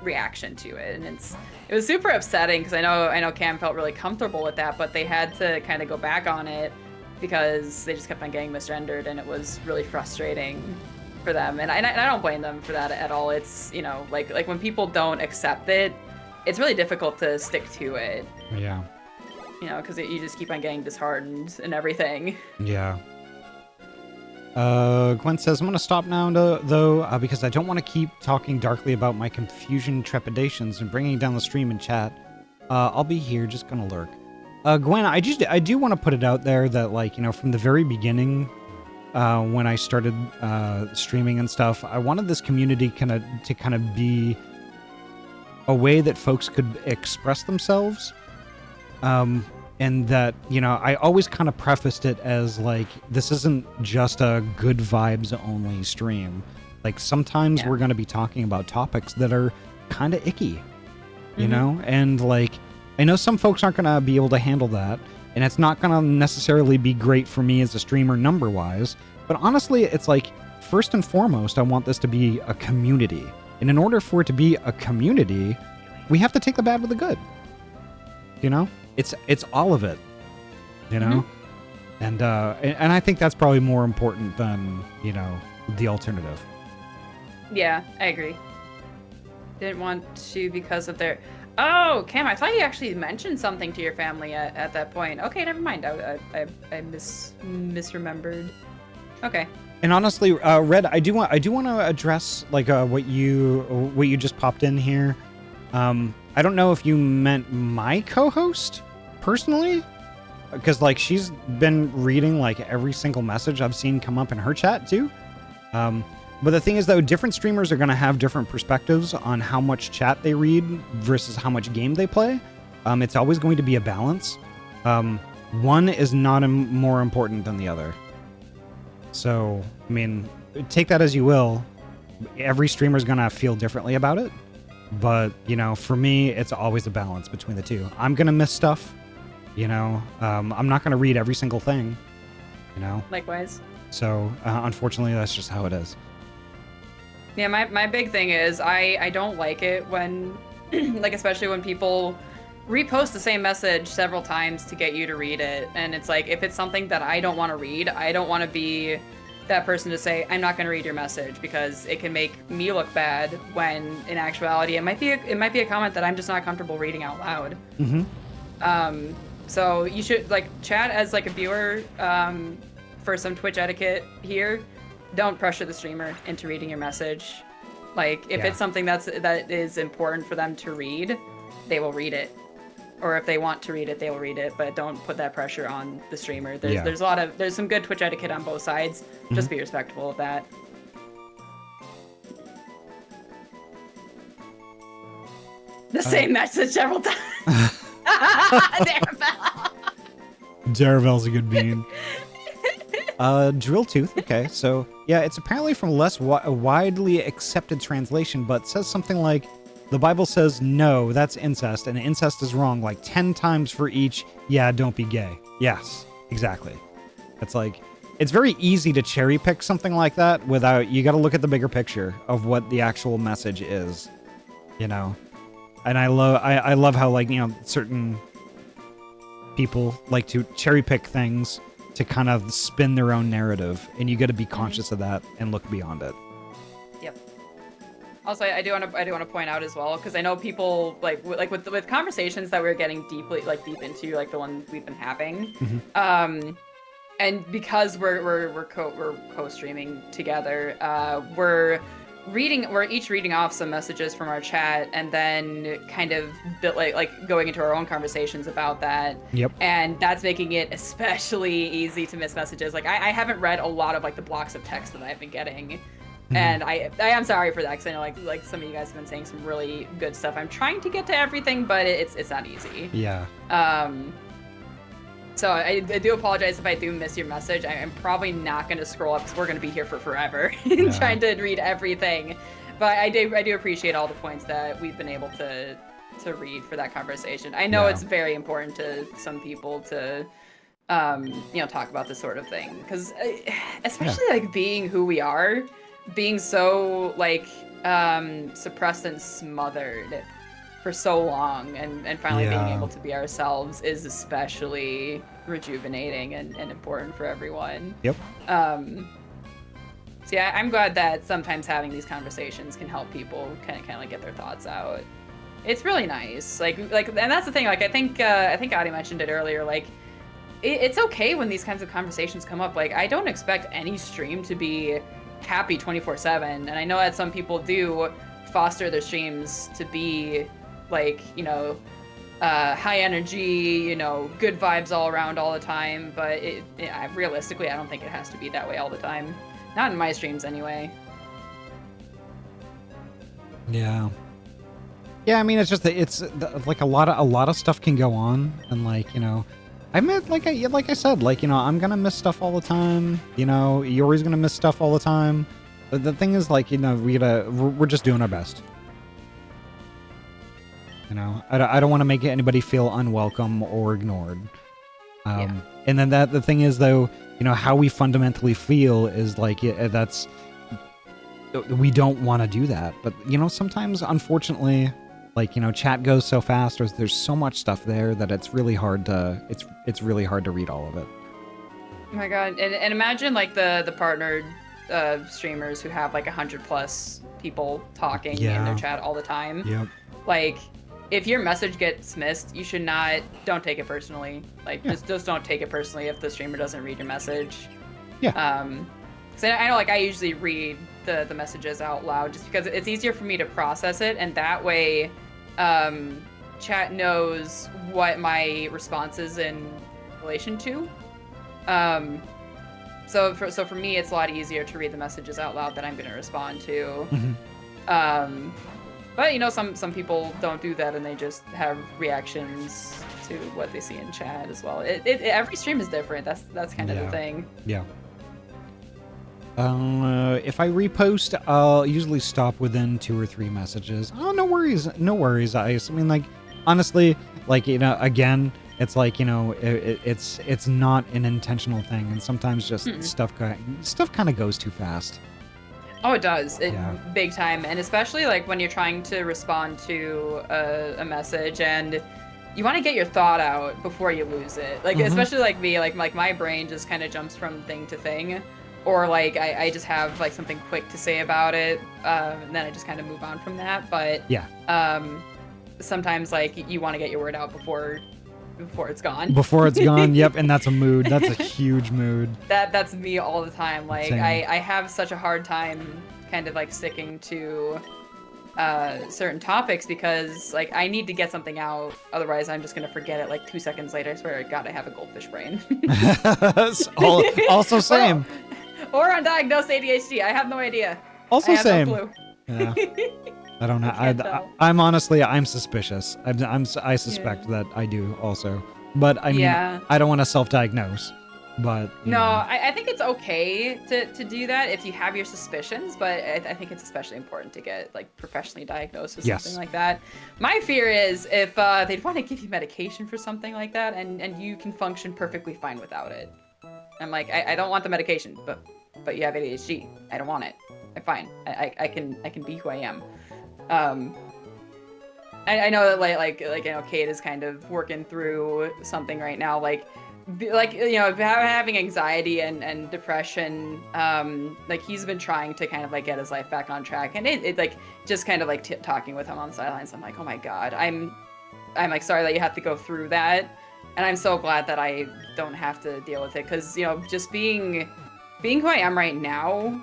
reaction to it, and it was super upsetting because I know Cam felt really comfortable with that, but they had to kind of go back on it because they just kept on getting misgendered, and it was really frustrating for them. And I don't blame them for that at all. It's like when people don't accept it, it's really difficult to stick to it. Yeah. Because you just keep on getting disheartened and everything. Yeah. Gwen says, I'm going to stop now, though, because I don't want to keep talking darkly about my confusion, trepidations, and bringing down the stream and chat. I'll be here, just going to lurk. Gwen, I do want to put it out there that, like, from the very beginning, when I started streaming and stuff, I wanted this community to kind of be a way that folks could express themselves. And that, I always kind of prefaced it as, like, this isn't just a good vibes only stream. Like, sometimes we're going to be talking about topics that are kind of icky, you know? And, like, I know some folks aren't going to be able to handle that, and it's not going to necessarily be great for me as a streamer number-wise, but honestly, it's like, first and foremost, I want this to be a community. And in order for it to be a community, we have to take the bad with the good, It's all of it, and I think that's probably more important than the alternative. Yeah, I agree. Didn't want to because of their. Oh, Cam, I thought you actually mentioned something to your family at that point. Okay, never mind. I misremembered. Okay. And honestly, Red, I do want to address like what you just popped in here. I don't know if you meant my co-host personally, because like she's been reading like every single message I've seen come up in her chat too. But the thing is, though, different streamers are going to have different perspectives on how much chat they read versus how much game they play. It's always going to be a balance. One is not more important than the other. So, I mean, take that as you will. Every streamer is going to feel differently about it. But, for me, it's always a balance between the two. I'm going to miss stuff. I'm not going to read every single thing. Likewise. So, unfortunately, that's just how it is. Yeah, my big thing is I don't like it when, like, especially when people repost the same message several times to get you to read it. And it's like, if it's something that I don't want to read, I don't want to be that person to say, I'm not going to read your message, because it can make me look bad when in actuality, it might be a comment that I'm just not comfortable reading out loud. Mm-hmm. So you should like chat as like a viewer for some Twitch etiquette here. Don't pressure the streamer into reading your message. Like if it's something that is important for them to read, they will read it. Or if they want to read it, they will read it. But don't put that pressure on the streamer. There's some good Twitch etiquette on both sides. Just be respectful of that. The same message several times. Daravel's a good bean. Drill tooth. Okay, so yeah, it's apparently from less widely accepted translation, but says something like, the Bible says, no, that's incest, and incest is wrong, like 10 times for each, yeah, don't be gay. Yes, exactly. It's like, it's very easy to cherry pick something like that without, you gotta look at the bigger picture of what the actual message is, you know? And I love how, like, you know, certain people like to cherry pick things to kind of spin their own narrative, and you got to be conscious of that and look beyond it. Yep. Also, I do want to point out as well, because I know people like with conversations that we're getting deep into, like the one we've been having, and because we're co-streaming together, we're each reading off some messages from our chat, and then kind of like going into our own conversations about that. Yep. And that's making it especially easy to miss messages. Like I haven't read a lot of like the blocks of text that I've been getting, and I am sorry for that, because I know like some of you guys have been saying some really good stuff. I'm trying to get to everything, but it's not easy. Yeah. So I do apologize if I do miss your message. I'm probably not going to scroll up, because we're going to be here for forever trying to read everything. But I do appreciate all the points that we've been able to read for that conversation. I know it's very important to some people to you know, talk about this sort of thing, because especially like being who we are, being so like suppressed and smothered for so long, and finally being able to be ourselves is especially rejuvenating and important for everyone. Yep. So yeah, I'm glad that sometimes having these conversations can help people kind of like get their thoughts out. It's really nice. Like, and that's the thing. Like, I think Ahty mentioned it earlier. Like, it's okay when these kinds of conversations come up. Like, I don't expect any stream to be happy 24/7, and I know that some people do foster their streams to be like, you know, high energy, you know, good vibes all around all the time, but realistically, I don't think it has to be that way all the time. Not in my streams anyway. Yeah. Yeah, I mean, it's just that like a lot of stuff can go on, and like, you know, I meant like I said, like, you know, I'm gonna miss stuff all the time. You know, Yori's gonna miss stuff all the time. But the thing is, like, you know, we're just doing our best. You know, I don't want to make anybody feel unwelcome or ignored. And then the thing is, though, you know, how we fundamentally feel is like, that's, we don't want to do that. But, you know, sometimes, unfortunately, like, you know, chat goes so fast, or there's so much stuff there that it's really hard to, it's really hard to read all of it. Oh my god, and imagine like the partnered streamers who have like 100+ people talking in their chat all the time. Yep. Like, if your message gets missed, you should don't take it personally. Like, just don't take it personally if the streamer doesn't read your message. Yeah. Because I know, like, I usually read the messages out loud just because it's easier for me to process it, and that way, chat knows what my response is in relation to. So for me, it's a lot easier to read the messages out loud that I'm going to respond to. But, you know, some people don't do that, and they just have reactions to what they see in chat as well. Every stream is different. That's kind of the thing. Yeah. If I repost, I'll usually stop within 2 or 3 messages. Oh, no worries. No worries, Ice. I mean, like, honestly, like, you know, again, it's like, you know, it's not an intentional thing, and sometimes just stuff kind of goes too fast. Oh, it does. Big time. And especially like when you're trying to respond to a message and you want to get your thought out before you lose it. Like, especially like me, like my brain just kind of jumps from thing to thing, or like I just have like something quick to say about it, and then I just kind of move on from that. But sometimes like you want to get your word out before before it's gone. Before it's gone. Yep, and that's a mood. That's a huge mood. That's me all the time. Like Same. I have such a hard time kind of like sticking to certain topics because like I need to get something out, otherwise I'm just gonna forget it like 2 seconds later. I swear to God, I have a goldfish brain. Also same. Or undiagnosed ADHD. I have no idea. Also I have same. No clue. Yeah. I don't know. can't tell. I'm honestly, I'm suspicious. I suspect that I do also. But I mean, Yeah. I don't want to self-diagnose. But you No, know. I think it's okay to do that if you have your suspicions, but I think it's especially important to get like professionally diagnosed with Yes. something like that. My fear is if they'd want to give you medication for something like that and you can function perfectly fine without it. I'm like, I don't want the medication, but you have ADHD. I don't want it. I'm fine. I can be who I am. I know that like you know Kate is kind of working through something right now, like you know having anxiety and depression. Like he's been trying to kind of like get his life back on track, and it like just kind of like talking with him on the sidelines. I'm like, oh my God, I'm like sorry that you have to go through that, and I'm so glad that I don't have to deal with it because you know just being who I am right now.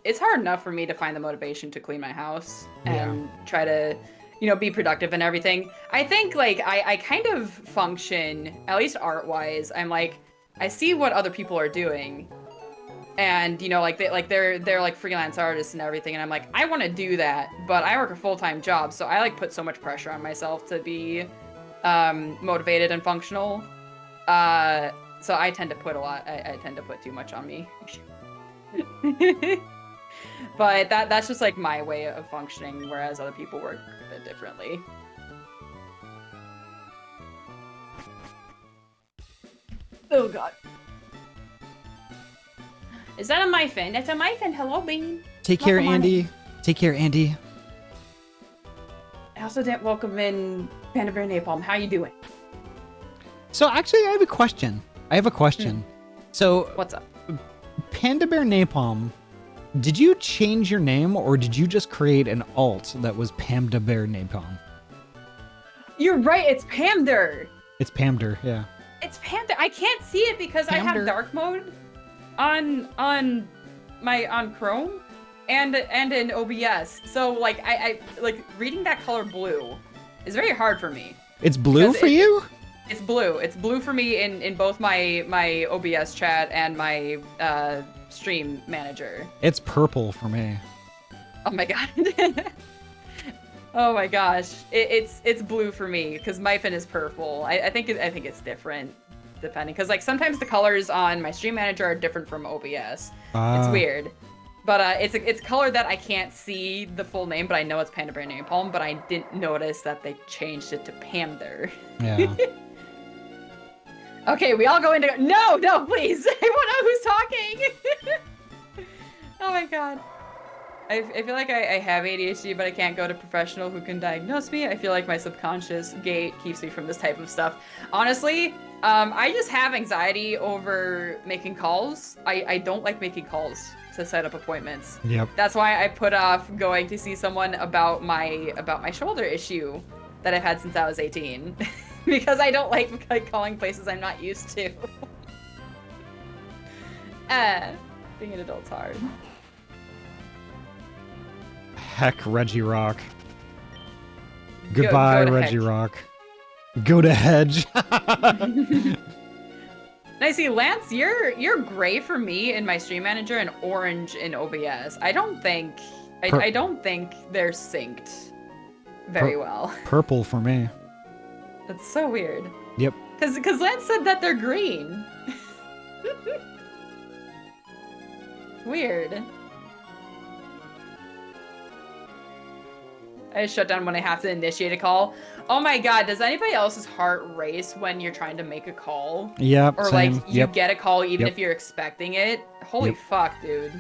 It's hard enough for me to find the motivation to clean my house and try to, you know, be productive and everything. I think like I kind of function, at least art-wise, I'm like, I see what other people are doing, and you know, like they're like freelance artists and everything, and I'm like, I want to do that, but I work a full-time job, so I like put so much pressure on myself to be motivated and functional. So I tend to put I tend to put too much on me. But that's just like my way of functioning, whereas other people work a bit differently. Oh God. Is that a Myfin? That's a Myfin. Hello, Bean. Take care, Welcome on Andy. Take care, Andy. I also didn't welcome in Panda Bear Napalm. How you doing? So actually, I have a question. So What's up? Panda Bear Napalm, did you change your name or did you just create an alt that was Panda Bear Napalm? You're right. It's Pamder. It's Pamder, yeah. It's Panda. I can't see it because I have Pamder. dark mode on Chrome and in OBS. So like I like reading that color blue is very hard for me. It's blue Because for you? It's blue. It's blue for me in both my OBS chat and my stream manager. It's purple for me. Oh my God. Oh my gosh. It's blue for me because Myfin is purple. I think it's different depending because like sometimes the colors on my stream manager are different from OBS. It's weird. But it's color that I can't see the full name, but I know it's Panda Bear Napalm, but I didn't notice that they changed it to Pamder. Yeah. Okay, we all go into no, please. I want to know who's talking. Oh my God. I feel like I have ADHD, but I can't go to a professional who can diagnose me. I feel like my subconscious gate keeps me from this type of stuff. Honestly, I just have anxiety over making calls. I don't like making calls to set up appointments. Yep. That's why I put off going to see someone about my shoulder issue that I've had since I was 18. Because I don't like calling places I'm not used to. Being an adult's hard. Heck, Reggie Rock. Goodbye, go to Reggie Hedge. Rock. Go to Hedge. Now see, Lance, you're gray for me in my stream manager and orange in OBS. I don't think they're synced very well. Purple for me. That's so weird. Yep. Cause Lance said that they're green. Weird. I just shut down when I have to initiate a call. Oh my God, does anybody else's heart race when you're trying to make a call? Yep. Or same. like you Yep. get a call even Yep. if you're expecting it? Holy Yep. fuck, dude.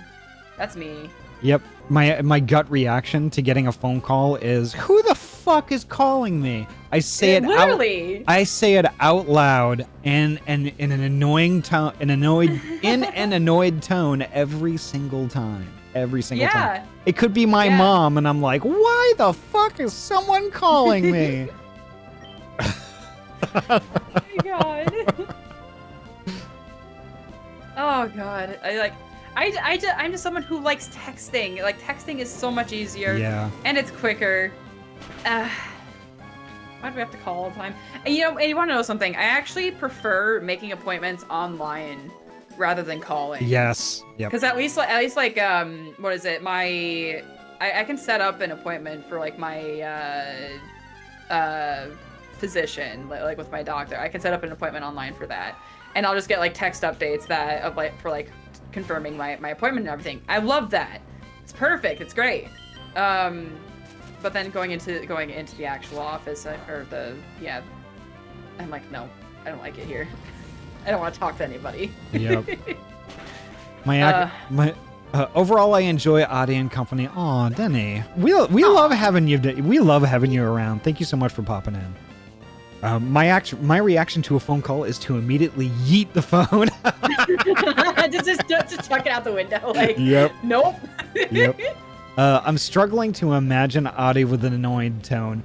That's me. Yep. My gut reaction to getting a phone call is, who the fuck is calling me? I say it out. Literally. I say it out loud and in an annoying tone, in an annoyed tone every single time. Every single Yeah. time. It could be my Yeah. mom, and I'm like, why the fuck is someone calling me? Oh my god. Oh god. I'm just someone who likes texting. Like texting is so much easier. Yeah. And it's quicker. Why do we have to call all the time? And you want to know something? I actually prefer making appointments online rather than calling. Yes. Yep. Because at least like what is it? I can set up an appointment for like my physician, like with my doctor. I can set up an appointment online for that, and I'll just get like text updates for confirming my appointment and everything. I love that. It's perfect. It's great. But then going into the actual office I'm like, no, I don't like it here. I don't want to talk to anybody. Yep. Overall, I enjoy Ahty and company. Aw, Denny, we love having you. We love having you around. Thank you so much for popping in. My reaction to a phone call is to immediately yeet the phone. just chuck it out the window. Like, yep. Nope. Yep. I'm struggling to imagine Ahty with an annoyed tone.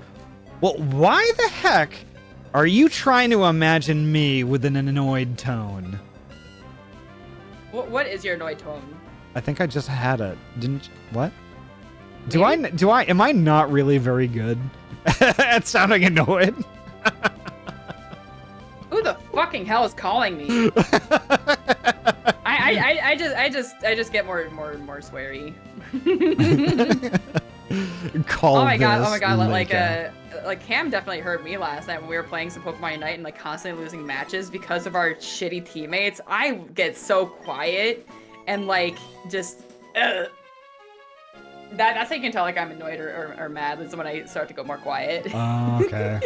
Well, why the heck are you trying to imagine me with an annoyed tone? What is your annoyed tone? I think I just had it. Didn't you? What? Am I not really very good at sounding annoyed? Who the fucking hell is calling me? I just get more sweary. Oh my god! Like Cam definitely hurt me last night when we were playing some Pokemon Unite and like constantly losing matches because of our shitty teammates. I get so quiet and like just. That's how you can tell like I'm annoyed or mad is when I start to go more quiet. Oh, okay.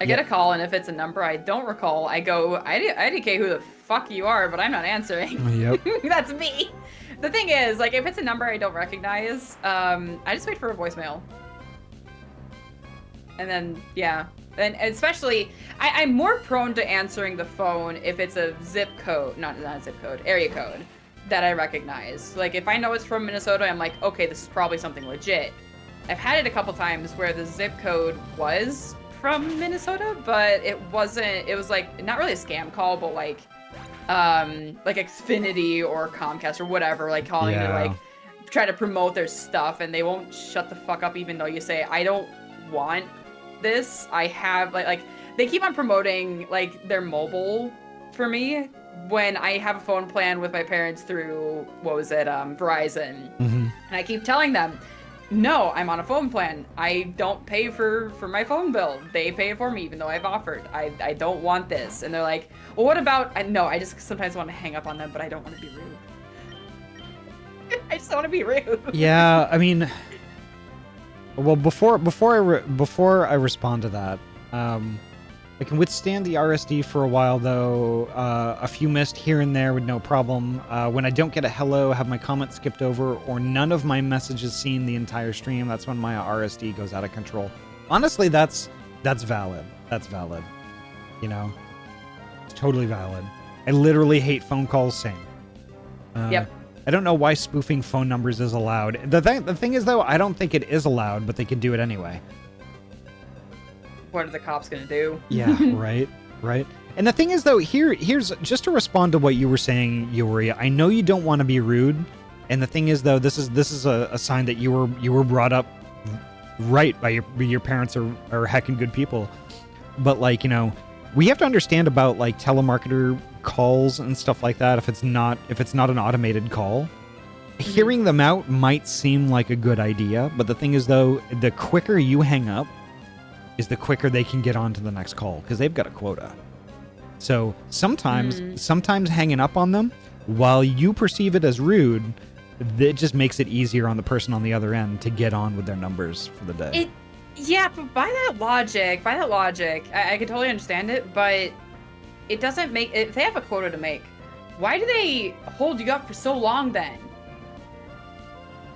I get a call, and if it's a number I don't recall, I go, IDK who the fuck you are, but I'm not answering. Yep. That's me. The thing is, like, if it's a number I don't recognize, I just wait for a voicemail. And then, yeah. And especially, I'm more prone to answering the phone if it's a zip code, not zip code, area code that I recognize. Like, if I know it's from Minnesota, I'm like, okay, this is probably something legit. I've had it a couple times where the zip code was from Minnesota, but it wasn't. It was like not really a scam call, but like Xfinity or Comcast or whatever, like calling to like try to promote their stuff, and they won't shut the fuck up even though you say I don't want this. I have like they keep on promoting like their mobile for me when I have a phone plan with my parents through Verizon, and I keep telling them. No, I'm on a phone plan. I don't pay for my phone bill. They pay for me, even though I've offered. I don't want this. And they're like, well, what about... No, I just sometimes want to hang up on them, but I don't want to be rude. I just want to be rude. Yeah, I mean... Well, before I respond to that, I can withstand the RSD for a while, though. A few missed here and there with no problem. When I don't get a hello, have my comment skipped over, or none of my messages seen the entire stream, that's when my RSD goes out of control. Honestly, that's valid. That's valid. You know? It's totally valid. I literally hate phone calls, same. Yep. I don't know why spoofing phone numbers is allowed. The thing is, though, I don't think it is allowed, but they can do it anyway. What are the cops gonna do? Yeah, right. And the thing is, though, here's just to respond to what you were saying, Yoria. I know you don't want to be rude, and the thing is, though, this is a sign that you were brought up right by your parents are heckin' good people. But like, you know, we have to understand about like telemarketer calls and stuff like that. If it's not an automated call, hearing them out might seem like a good idea. But the thing is, though, the quicker you hang up, is the quicker they can get on to the next call because they've got a quota. So sometimes hanging up on them, while you perceive it as rude, it just makes it easier on the person on the other end to get on with their numbers for the day. Yeah, but by that logic, I can totally understand it, but it doesn't make... If they have a quota to make, why do they hold you up for so long then?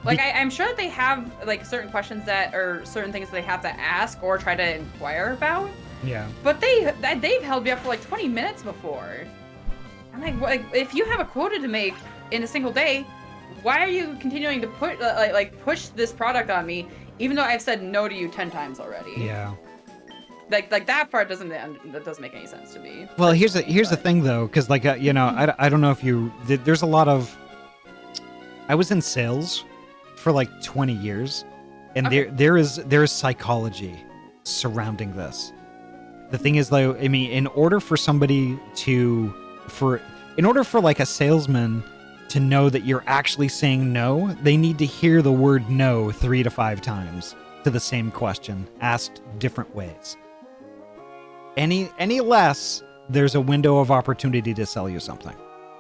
Like, I'm sure that they have, like, certain questions or certain things they have to ask or try to inquire about. Yeah. But they've held me up for, like, 20 minutes before. I'm like, if you have a quota to make in a single day, why are you continuing to push this product on me, even though I've said no to you 10 times already? Yeah. like that part doesn't make any sense to me. Well, here's the But- thing though, because like you know, I don't know if you there's a lot of. I was in sales for like 20 years, and Okay. there is psychology surrounding this. The thing is though, I mean, in order for like a salesman to know that you're actually saying no, they need to hear the word no 3 to 5 times to the same question, asked different ways. Any less, there's a window of opportunity to sell you something.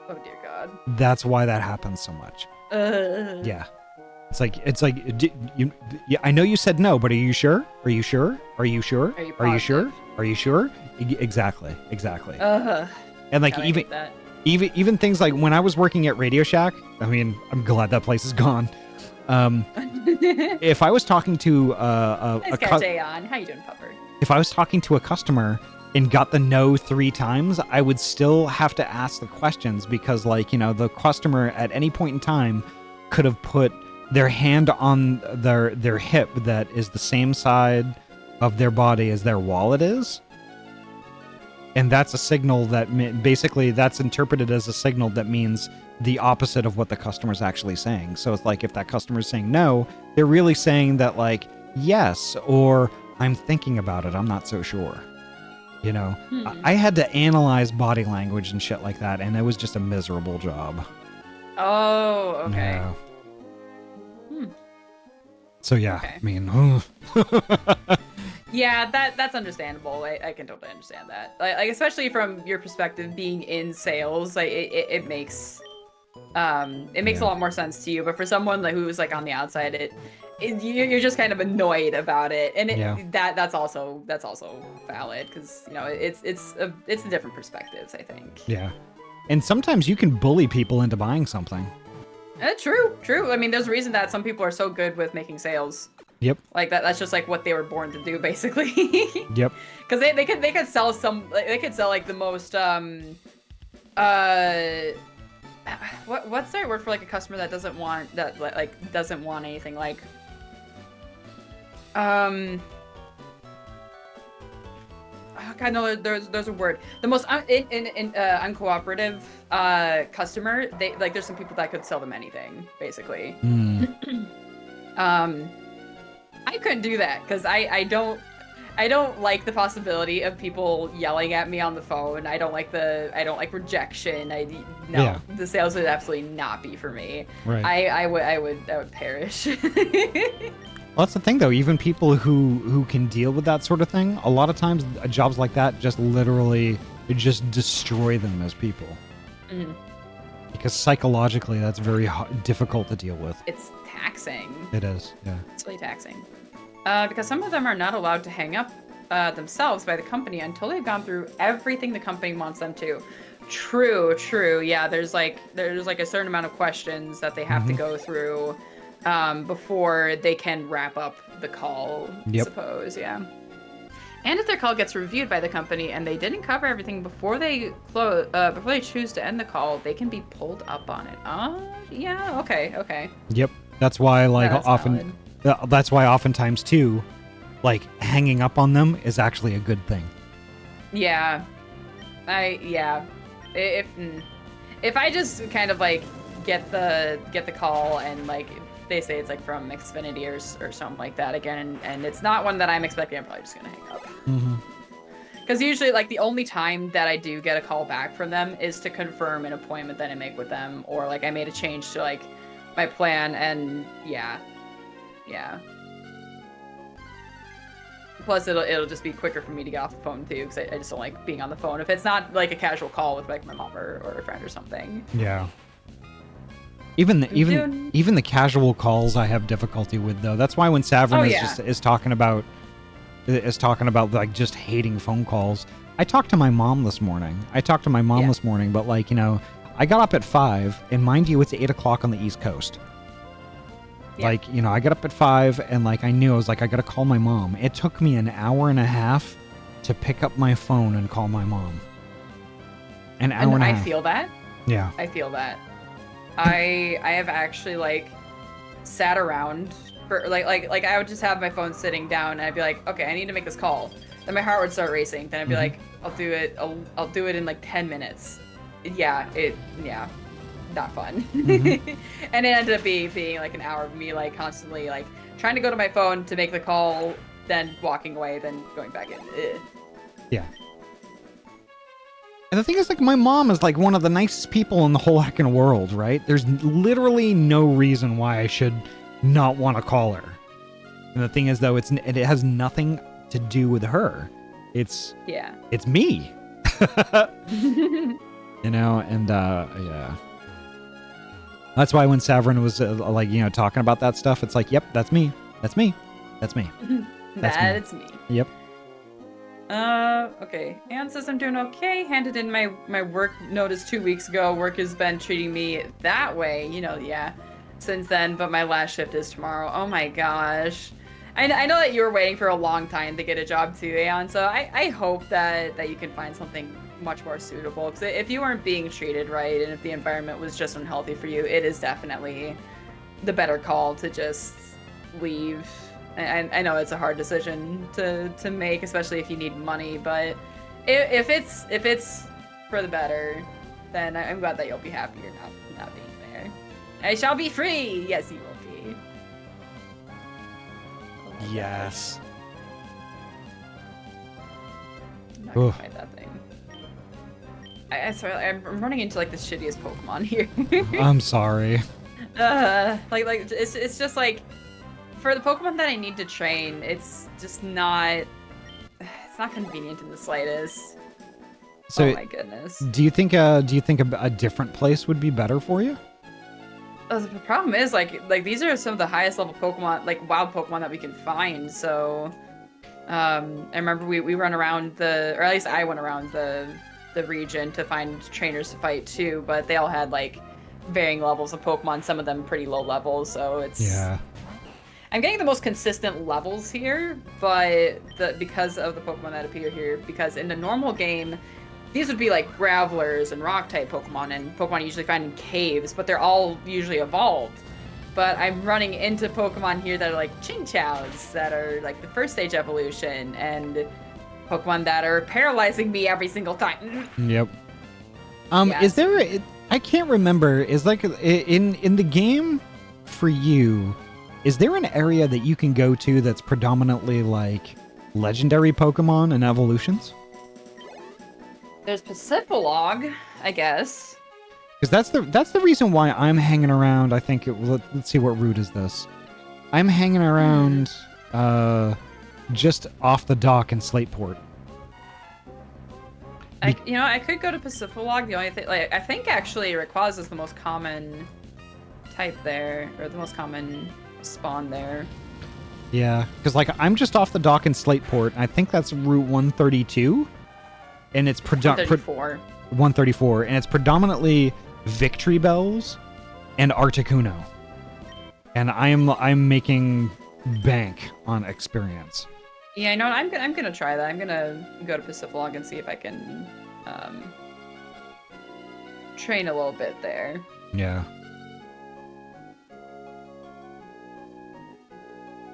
Oh dear God. That's why that happens so much. Yeah. It's like I know you said no, but are you sure? Are you sure? Are you sure? Are you Are you sure? positive? Are you sure? Exactly. And like God, I hate that. even things like when I was working at Radio Shack, I mean, I'm glad that place is gone. If I was talking to Nice guy, Jay on. How you doing, Pupper? if I was talking to a customer and got the no 3 times, I would still have to ask the questions because, like, you know, the customer at any point in time could have put their hand on their hip that is the same side of their body as their wallet is. And that's a signal that basically that's interpreted as a signal that means the opposite of what the customer's actually saying. So it's like if that customer's saying no, they're really saying that like, yes, or I'm thinking about it. I'm not so sure. You know, I had to analyze body language and shit like that. And it was just a miserable job. Oh, okay. Yeah. So yeah, Okay. I mean, Yeah, that's understandable. I can totally understand that. Like especially from your perspective, being in sales, like it makes a lot more sense to you. But for someone like who's like on the outside, you're just kind of annoyed about it, and that's also valid because you know it's a different perspectives, I think. yeah. And sometimes you can bully people into buying something. True. I mean, there's a reason that some people are so good with making sales. Yep. Like that's just like what they were born to do, basically. Yep. Because they could sell like the most what's the right word for like a customer that doesn't want anything like oh God, no, there's a word. The most uncooperative customer. They like there's some people that could sell them anything, basically. I couldn't do that because I don't like the possibility of people yelling at me on the phone. I don't like rejection. The sales would absolutely not be for me. Right. I would perish. Well, that's the thing, though. Even people who can deal with that sort of thing, a lot of times jobs like that just literally just destroy them as people. Because psychologically, that's very difficult to deal with. It's taxing. It is, yeah. It's really taxing. Because some of them are not allowed to hang up themselves by the company until they've gone through everything the company wants them to. True. Yeah, there's like a certain amount of questions that they have to go through before they can wrap up the call, I suppose, yeah. And if their call gets reviewed by the company and they didn't cover everything before they choose to end the call, they can be pulled up on it. Yeah, okay. Yep. That's why, like, That's often, that's why oftentimes too, like hanging up on them is actually a good thing. Yeah. If I just kind of like get the call and like they say it's like from Xfinity or something like that again, and it's not one that I'm expecting, I'm probably just gonna hang up. Because usually, like, the only time that I do get a call back from them is to confirm an appointment that I make with them, or like I made a change to like my plan, and yeah. Plus, it'll just be quicker for me to get off the phone too, because I just don't like being on the phone if it's not like a casual call with like my mom or a friend or something. Yeah. Even the casual calls I have difficulty with, though. That's why when Savrin is talking about like just hating phone calls. I talked to my mom this morning. But like, you know, I got up at 5, and mind you, it's 8 o'clock on the East Coast. Yeah. Like, you know, I got up at 5, and like I knew I was like, I gotta call my mom. It took me an hour and a half to pick up my phone and call my mom. An hour and a half. I feel that. Yeah. I feel that. I have actually like sat around for like I would just have my phone sitting down and I'd be like, okay, I need to make this call. then my heart would start racing. Then I'd be like, I'll do it. I'll do it in like 10 minutes. Yeah, not fun. And it ended up being like an hour of me like constantly like trying to go to my phone to make the call, then walking away, then going back in. Ugh. Yeah. And the thing is, like, my mom is like one of the nicest people in the whole heckin' world, right? There's literally no reason why I should not want to call her. And the thing is, though, it has nothing to do with her. It's me. You know, and yeah. That's why when Saverin was like, you know, talking about that stuff, it's like, yep, that's me. That's me. That's me. That's me. Yep. Okay. Anne says I'm doing okay. Handed in my work notice 2 weeks ago. Work has been treating me that way, you know, since then, but my last shift is tomorrow. Oh my gosh. I know that you were waiting for a long time to get a job too, Aeon, so I hope that you can find something much more suitable. Because if you weren't being treated right, and if the environment was just unhealthy for you, it is definitely the better call to just leave. I know it's a hard decision to make, especially if you need money, but if it's for the better, then I'm glad that you'll be happier not being there. I shall be free! Yes, you will be. Oh Yes. I'm not gonna fight that thing. I swear, I'm running into like the shittiest Pokemon here. I'm sorry. Like it's just like, for the Pokemon that I need to train, it's just not, it's not convenient in the slightest. So, oh my goodness. Do you think a different place would be better for you? The problem is like these are some of the highest level Pokemon, like wild Pokemon that we can find. So, I remember we run around or at least I went around the region to find trainers to fight too, but they all had like varying levels of Pokemon. Some of them pretty low levels, so it's I'm getting the most consistent levels here, but because of the Pokemon that appear here, because in the normal game, these would be like Gravelers and Rock-type Pokemon, and Pokemon you usually find in caves, but they're all usually evolved. But I'm running into Pokemon here that are like Chinchous, that are like the first stage evolution, and Pokemon that are paralyzing me every single time. Yep. Is there I can't remember, is like in the game for you, is there an area that you can go to that's predominantly like legendary Pokemon and evolutions? There's Pacifilog, I guess. Because that's the reason why I'm hanging around. I think let's see, what route is this? I'm hanging around just off the dock in Slateport. I could go to Pacifilog. The only thing, like, I think actually Rayquaza is the most common type there, or the most common spawn there. Yeah, because like I'm just off the dock in Slateport. I think that's Route 132, and it's 134, and it's predominantly Victory Bells and Articuno, and I'm making bank on experience. Yeah, no, I'm gonna try that. I'm gonna go to Pacifilog and see if I can train a little bit there. Yeah.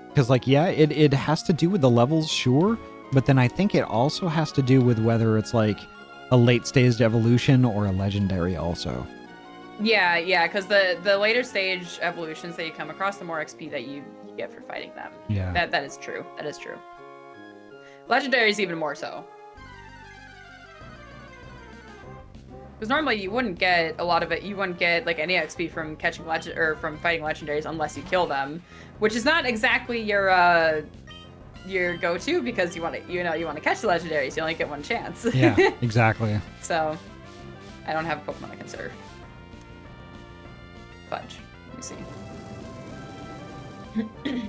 Because, like, yeah, it has to do with the levels, sure, but then I think it also has to do with whether it's, like, a late-stage evolution or a legendary also. Yeah, because the later stage evolutions that you come across, the more XP that you get for fighting them. Yeah. That is true. That is true. Legendaries even more so. Because normally you wouldn't get a lot of it. You wouldn't get like any XP from catching from fighting legendaries unless you kill them, which is not exactly your go-to, because you want to catch the legendaries. You only get one chance. Yeah, exactly. So I don't have a Pokemon I can serve. Fudge. Let me see.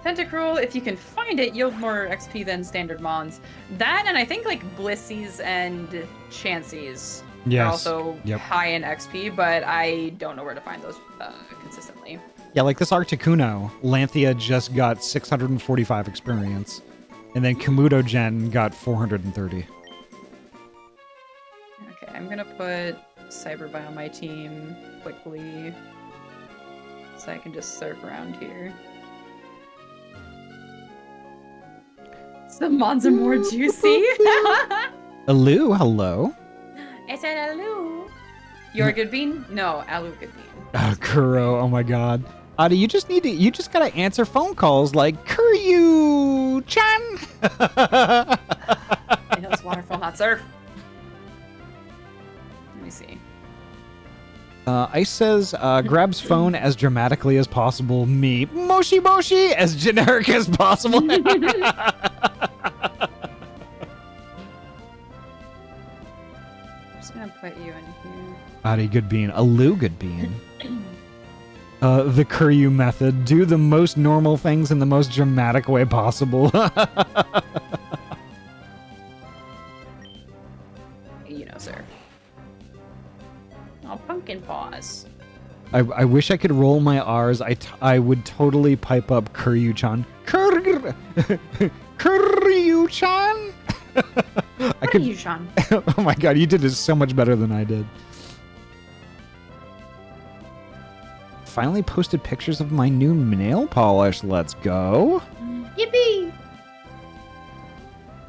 Tentacruel, if you can find it, yield more XP than standard Mons. That, and I think like Blissies and Chanseys are also high in XP, but I don't know where to find those consistently. Yeah, like this Articuno, Lanthea just got 645 experience, and then Komodo Gen got 430. Okay, I'm gonna put Cyberby on my team quickly, so I can just surf around here. The mons are more juicy. Alu, hello. I said Alu. You're a good bean? No, Alu good bean. Kuro, oh my god. Ahty, you just gotta answer phone calls like Kuryu-chan. I know it's waterfall, not surf. Let me see. Ice says, grabs phone as dramatically as possible. Me, Moshi Moshi, as generic as possible. Just gonna put you in here. Ahty, good bean. Alu, good bean. The Kuryu method. Do the most normal things in the most dramatic way possible. You know, sir. Oh, pumpkin paws. I wish I could roll my R's. I would totally pipe up Kuryu-chan. Kuryu-chan? What are you, Sean? Oh my god, you did this so much better than I did. Finally posted pictures of my new nail polish. Let's go. Yippee!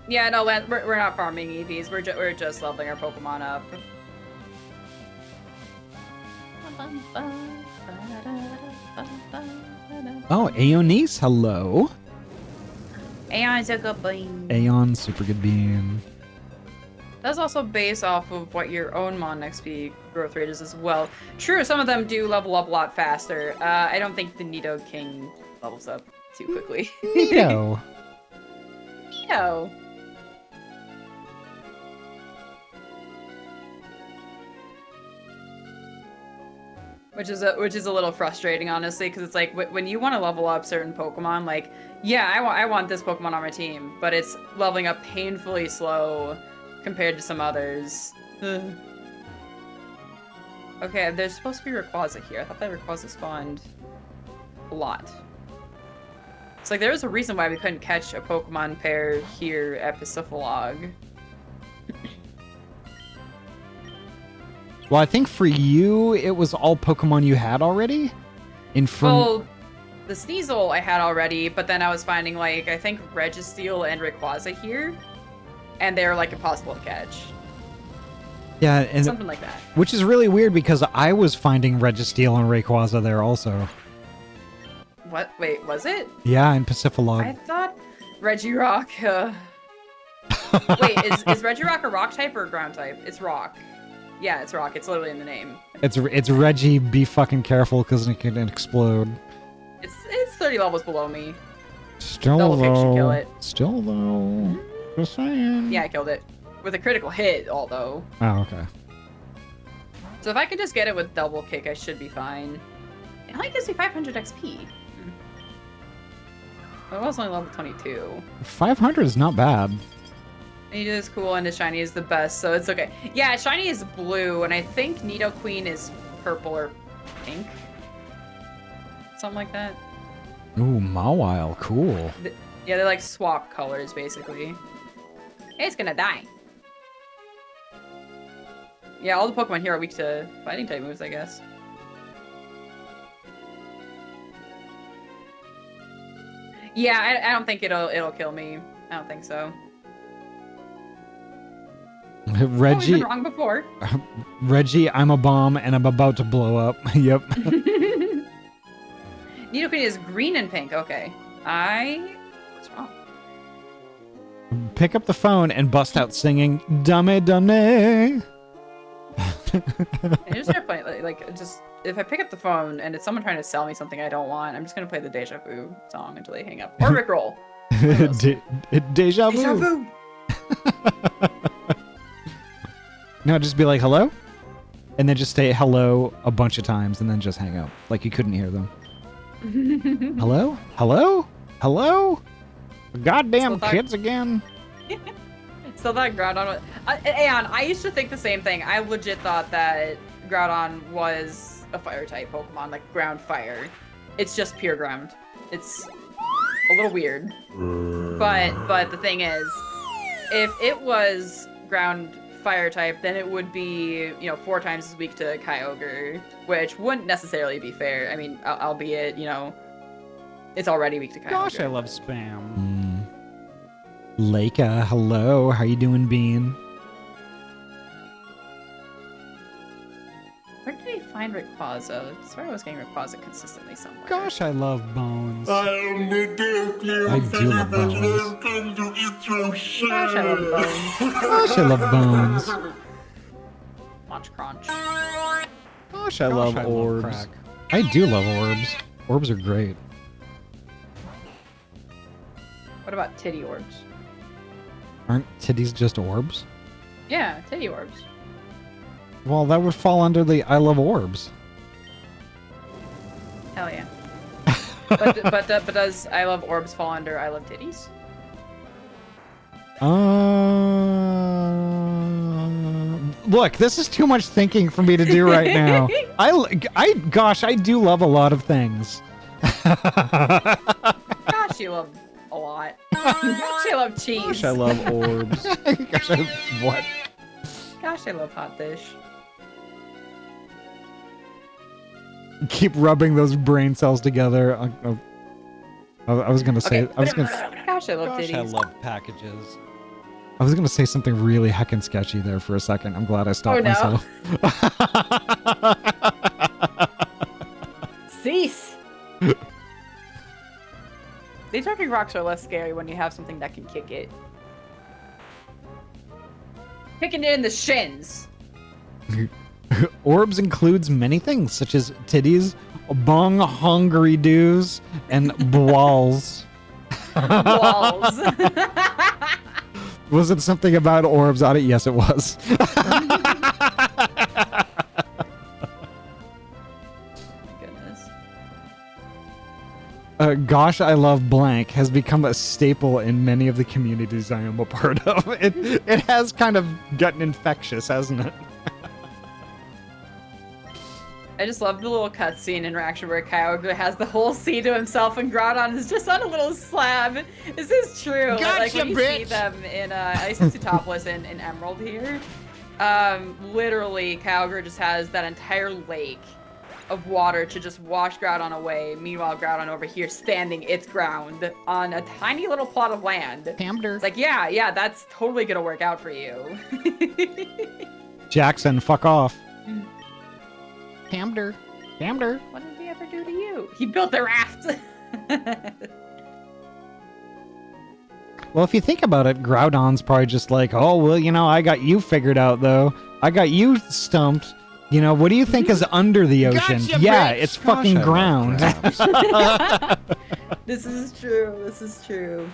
Yeah, no, we're not farming EVs. We're just leveling our Pokemon up. Oh, Aeonice, hello. Aeon's a good bean. Aeon, super good bean. That's also based off of what your own Mon XP growth rate is as well. True, some of them do level up a lot faster. I don't think the Nidoking levels up too quickly. Neato. Neato. Which is a little frustrating, honestly, because it's like when you want to level up certain Pokemon, like, yeah, I want this Pokemon on my team, but it's leveling up painfully slow compared to some others. Okay, there's supposed to be Rayquaza here. I thought that Rayquaza spawned a lot. It's like there was a reason why we couldn't catch a Pokemon pair here at Pacifilog. Well, I think for you, it was all Pokemon you had already? Well, the Sneasel I had already, but then I was finding, like, I think Registeel and Rayquaza here, and they're, like, impossible to catch. Yeah, and Something like that. Which is really weird because I was finding Registeel and Rayquaza there also. What? Wait, was it? Yeah, in Pacifilog. I thought Regirock, Wait, is Regirock a rock type or a ground type? It's rock. Yeah, it's rock. It's literally in the name. It's Reggie. Be fucking careful because it can explode. It's 30 levels below me. Still Double kick should kill though. it. Still though. Just saying. Yeah, I killed it. With a critical hit, although. Oh, okay. So if I could just get it with double kick, I should be fine. It only gives me 500 XP. But it was only level 22. 500 is not bad. Nido is cool and his shiny is the best, so it's okay. Yeah, shiny is blue, and I think Nidoqueen is purple or pink. Something like that. Ooh, Mawile, cool. Yeah, they like swap colors, basically. It's gonna die. Yeah, all the Pokemon here are weak to fighting type moves, I guess. Yeah, I don't think it'll kill me. I don't think so. Reggie. We've been wrong before. Reggie, I'm a bomb and I'm about to blow up. Yep. Nidoqueen is green and pink. Okay. What's wrong? Pick up the phone and bust out singing "Dame Dame." I just start playing just if I pick up the phone and it's someone trying to sell me something I don't want, I'm just gonna play the Deja Vu song until they hang up or Rickroll. Deja vu. Deja Vu. No, just be like hello, and then just say hello a bunch of times, and then just hang up like you couldn't hear them. Hello, hello, hello. Goddamn kids again. Still that Groudon. Aeon, I used to think the same thing. I legit thought that Groudon was a fire type Pokemon, like ground fire. It's just pure ground. It's a little weird. But the thing is, if it was ground fire type, then it would be, 4 times as weak to Kyogre, which wouldn't necessarily be fair. I mean, albeit, it's already weak to Kyogre. Gosh, I love spam. Leica, hello. How you doing, Bean? Where did he find Rayquaza? I swear I was getting Rayquaza consistently somewhere. Gosh, I love bones. I am the Deathly I do love bones. Come to eat your shit. Gosh, I love bones. Gosh, I love bones. Munch crunch. Gosh, I love orbs. crack. I do love orbs. Orbs are great. What about titty orbs? Aren't titties just orbs? Yeah, titty orbs. Well, that would fall under the I love orbs. Hell yeah. but does I love orbs fall under I love titties? Look, this is too much thinking for me to do right now. Gosh, I do love a lot of things. Gosh, you love a lot. Gosh, I love cheese. Gosh, I love orbs. Gosh, what? Gosh, I love hot dish. Keep rubbing those brain cells together. I was gonna say. Okay. Gosh, I love Gosh, titties. I love packages. I was gonna say something really heckin' sketchy there for a second. I'm glad I stopped no. myself. Cease. These talking rocks are less scary when you have something that can kick it. Kicking it in the shins. Orbs includes many things, such as titties, bong hungry doos, and balls. Walls. Was it something about orbs on it? Yes, it was. Goodness. Gosh, I love blank has become a staple in many of the communities I am a part of. It has kind of gotten infectious, hasn't it? I just love the little cutscene interaction where Kyogre has the whole sea to himself and Groudon is just on a little slab. This is true. Like Gotcha, when you see bitch! them in, at least in Sootopolis in Emerald here, literally Kyogre just has that entire lake of water to just wash Groudon away. Meanwhile, Groudon over here standing its ground on a tiny little plot of land. Hamder. It's like, yeah, that's totally gonna work out for you. Jackson, fuck off. Hamder. Hamder. What did he ever do to you? He built the raft. Well, if you think about it, Groudon's probably just like, oh, well, you know, I got you figured out, though. I got you stumped. You know, what do you think is under the ocean? Gotcha, Yeah, bitch! it's fucking Gosh, I love ground. crabs. This is true. This is true.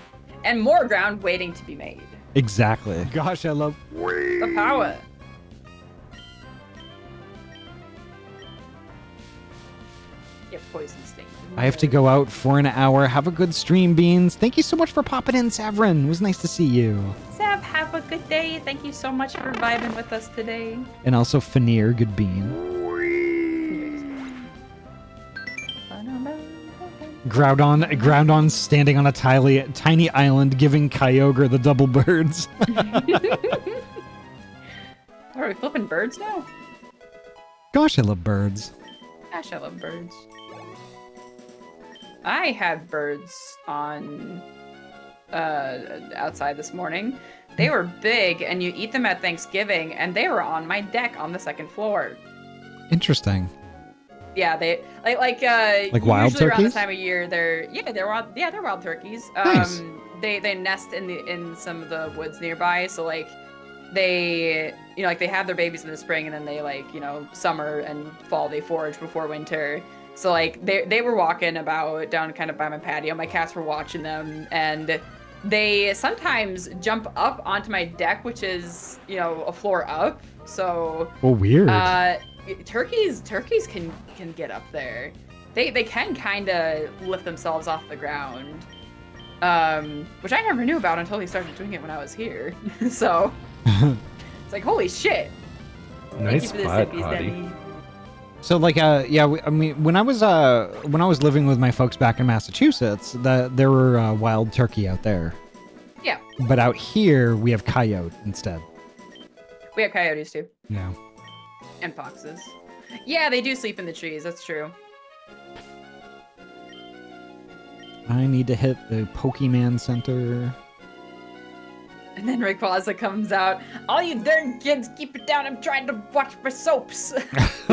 And more ground waiting to be made. Exactly. Gosh, I love... The power. Get poison sting. I have to go out for an hour. Have a good stream, Beans. Thank you so much for popping in, Severin. It was nice to see you. Sav, have a good day. Thank you so much for vibing with us today. And also, Fanir, good bean. Groudon standing on a tiny island giving Kyogre the double birds. Are we flipping birds now? Gosh, I love birds. Gosh, I love birds. I had birds on outside this morning. They were big, and you eat them at Thanksgiving, and they were on my deck on the second floor. Interesting. Yeah, they like wild usually around this turkeys? time of year they're wild turkeys. Nice. They nest in some of the woods nearby, so like they they have their babies in the spring and then they summer and fall they forage before winter. So like they were walking about down kind of by my patio. My cats were watching them, and they sometimes jump up onto my deck, which is a floor up. So Oh, weird. turkeys can get up there. They can kind of lift themselves off the ground, which I never knew about until they started doing it when I was here. So it's like, holy shit. Nice Thank you for spot, the sippies, Ahty. Debbie. So like I mean when I was living with my folks back in Massachusetts, there were wild turkey out there. Yeah, But out here we have coyote instead. we have coyotes too, Yeah. and foxes. Yeah, they do sleep in the trees. That's true. I need to hit the Pokemon Center. And then Rayquaza comes out. All you darn kids, keep it down. I'm trying to watch my soaps. I'm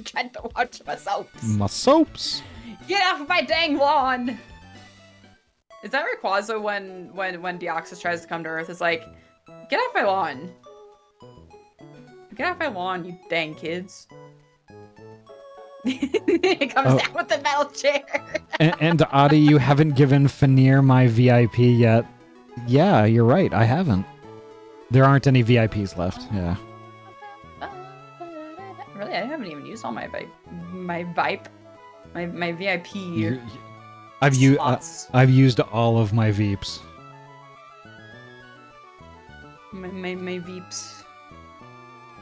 trying to watch my soaps. My soaps. Get off my dang lawn. Is that Rayquaza when Deoxys tries to come to Earth? It's like, get off my lawn. Get off my lawn, you dang kids. He comes down with the metal chair. And Ahty, you haven't given Fanir my VIP yet. Yeah, you're right. I haven't. There aren't any VIPs left. Yeah. Really, I haven't even used all my VIP. Slots. I've used all of my Veeps. My Veeps.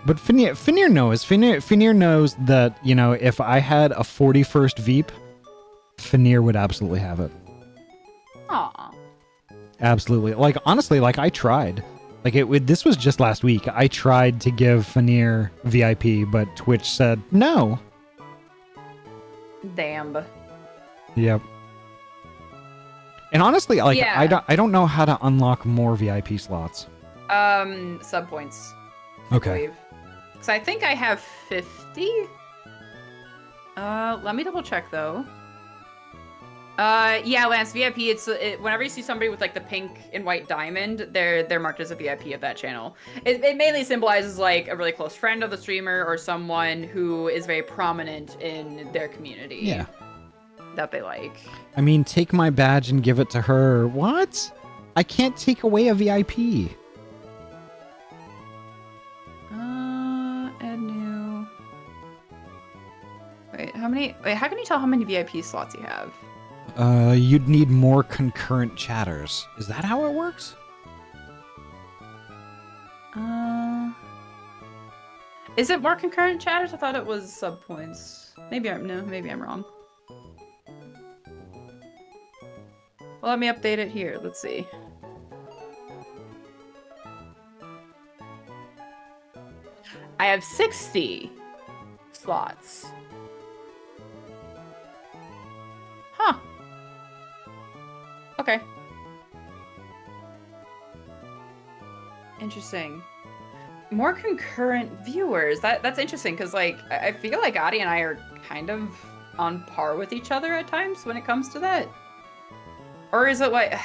But Fanir knows. Fanir knows that, you know, if I had a 41st Veep, Fanir would absolutely have it. Aw. Absolutely. Like, honestly, like, I tried. Like, this was just last week. I tried to give Fanir VIP, but Twitch said no. Damn. Yep. And honestly, like, Yeah. I don't know how to unlock more VIP slots. Sub points. Okay. Because I think I have 50. Let me double check though. Yeah, Lance, VIP. Whenever you see somebody with like the pink and white diamond, they're marked as a VIP of that channel. It mainly symbolizes like a really close friend of the streamer or someone who is very prominent in their community. Yeah. That they like. I mean, take my badge and give it to her. What? I can't take away a VIP. Add new. Wait, how can you tell how many VIP slots you have? You'd need more concurrent chatters. Is that how it works? Is it more concurrent chatters? I thought it was sub points. Maybe I'm wrong. Well, let me update it here. Let's see. I have 60 slots. Huh. Okay. Interesting. More concurrent viewers. That's interesting because like I feel like Ahty and I are kind of on par with each other at times when it comes to that. Or is it like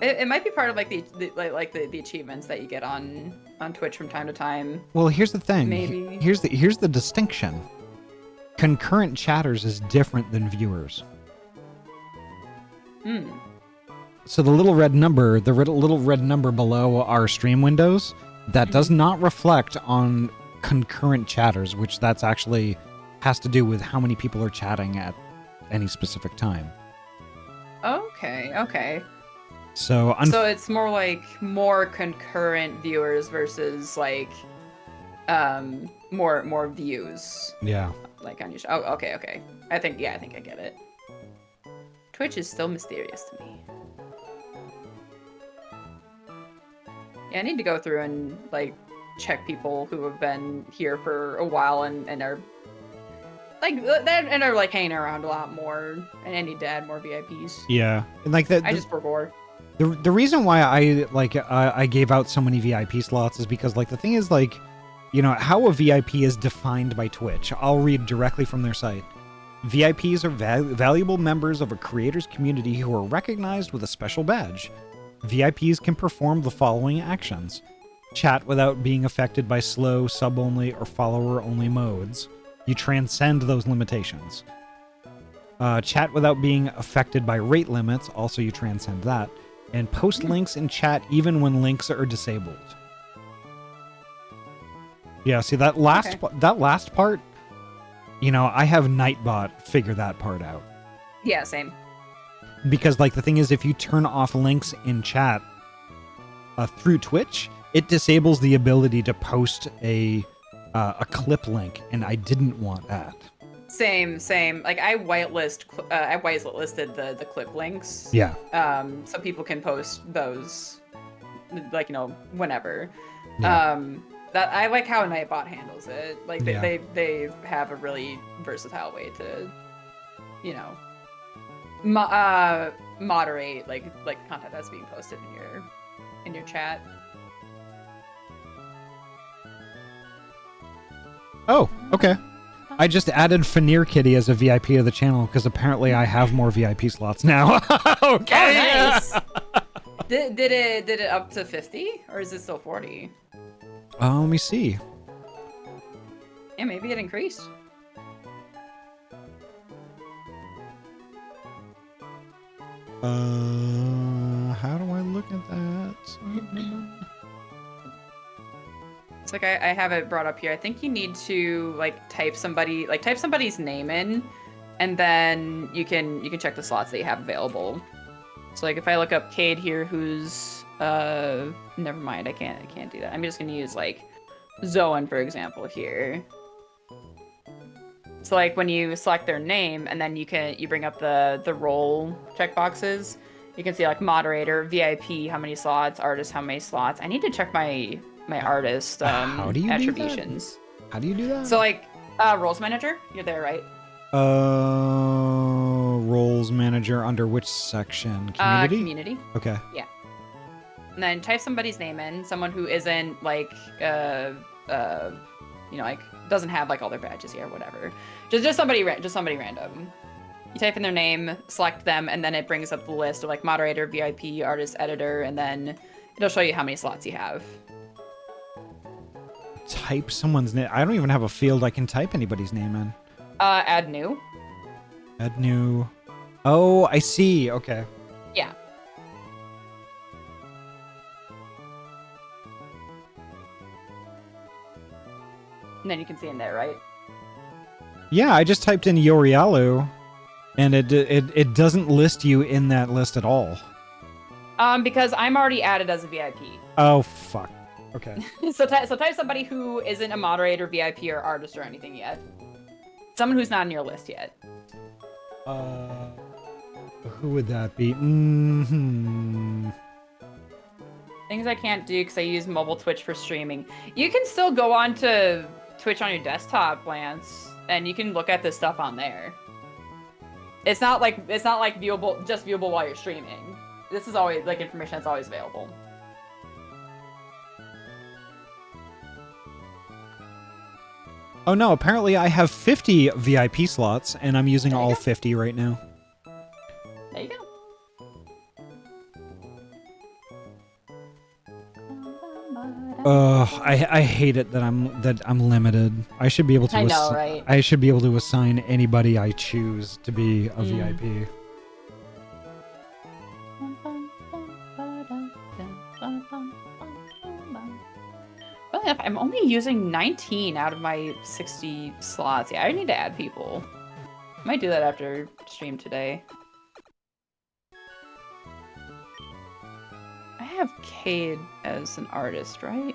it might be part of like the achievements that you get on Twitch from time to time. Well, here's the thing. Maybe. Here's the distinction. Concurrent chatters is different than viewers. Hmm. So the little red number below our stream windows, that does not reflect on concurrent chatters, which that's actually has to do with how many people are chatting at any specific time. Okay. So it's more like more concurrent viewers versus like more views. yeah. Like on your show. Oh, okay. I think I get it. Twitch is still mysterious to me. Yeah, I need to go through and like check people who have been here for a while and are like hanging around a lot more, and I need to add more VIPs. Yeah. And like I just forgot. The reason why I gave out so many VIP slots is because like the thing is like, you know, how a VIP is defined by Twitch. I'll read directly from their site. VIPs are valuable members of a creator's community who are recognized with a special badge. VIPs can perform the following actions: chat without being affected by slow, sub-only, or follower-only modes. You transcend those limitations. Chat without being affected by rate limits. Also, you transcend that. And post links in chat even when links are disabled. Yeah, see that last part, you know, I have Nightbot figure that part out. Yeah, same. Because like the thing is, if you turn off links in chat through Twitch, it disables the ability to post a clip link, and I didn't want that. Same. Like I whitelisted the clip links. Yeah. So people can post those, like, you know, whenever. Yeah. That I like how Nightbot handles it. Like Yeah. they have a really versatile way to, you know, moderate like content that's being posted in your chat. Oh, okay. I just added Veneer Kitty as a VIP to the channel because apparently I have more VIP slots now. Okay. Oh, nice. Did it up to 50 or is it still 40? Let me see. Yeah, maybe it increased. How do I look at that? It's like I have it brought up here. I think you need to like type somebody's name in, and then you can check the slots that you have available. So like if I look up Cade here, who's never mind, I can't do that. I'm just gonna use like Zoan for example here. So like when you select their name and then you bring up the role checkboxes, you can see like moderator, VIP, how many slots, artist, how many slots. I need to check my artist How do you attributions. How do you do that? So like roles manager, you're there, right? Roles manager under which section? Community? Community. Okay. Yeah. And then type somebody's name in, someone who isn't like like doesn't have like all their badges here or whatever. Just somebody random. You type in their name, select them, and then it brings up the list of like moderator, VIP, artist, editor, and then it'll show you how many slots you have. Type someone's name. I don't even have a field I can type anybody's name in. Add new. Add new. Oh, I see. Okay. Yeah. And then you can see in there, right? Yeah, I just typed in Yorialu, and it doesn't list you in that list at all. Because I'm already added as a VIP. Oh, fuck. Okay. so type somebody who isn't a moderator, VIP, or artist or anything yet. Someone who's not on your list yet. Who would that be? Mm-hmm. Things I can't do because I use mobile Twitch for streaming. You can still go on to Twitch on your desktop, Lance, and you can look at this stuff on there. It's not like viewable while you're streaming. This is always like information that's always available. Oh no, apparently I have 50 VIP slots, and I'm using all go. 50 right now. There you go. I hate it that I'm limited. I should be able to. I know, right? I should be able to assign anybody I choose to be a VIP. Well, if I'm only using 19 out of my 60 slots. Yeah, I need to add people. Might do that after stream today. I have Cade as an artist, right?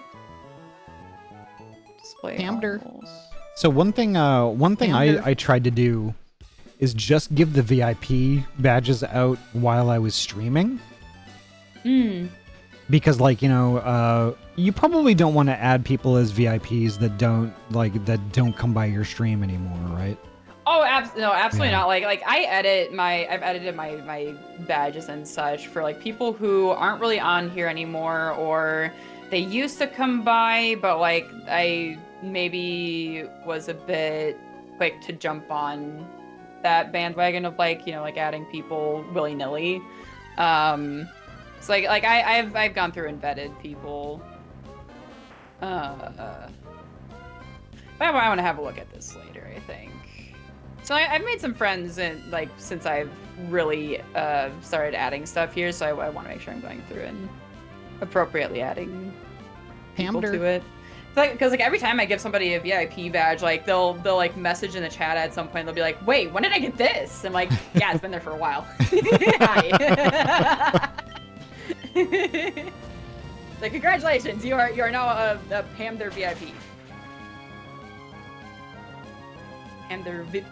Display Hamder. roles. So one thing Hamder. I tried to do is just give the VIP badges out while I was streaming. Hmm. Because you probably don't want to add people as VIPs that don't come by your stream anymore, right? Oh, no, absolutely Yeah. not. Like I've edited my badges and such for like people who aren't really on here anymore, or they used to come by, but like I maybe was a bit quick to jump on that bandwagon of like adding people willy nilly. So like I've gone through and vetted people. But I want to have a look at this later, I think. So I've made some friends since I've really started adding stuff here, so I want to make sure I'm going through and appropriately adding people Hamder. to it. Because like every time I give somebody a VIP badge, like they'll like message in the chat at some point. They'll be like, "Wait, when did I get this?" I'm like, "Yeah, it's been there for a while." Hi. Like, congratulations, you are now a Hamder VIP. Hamder VIP.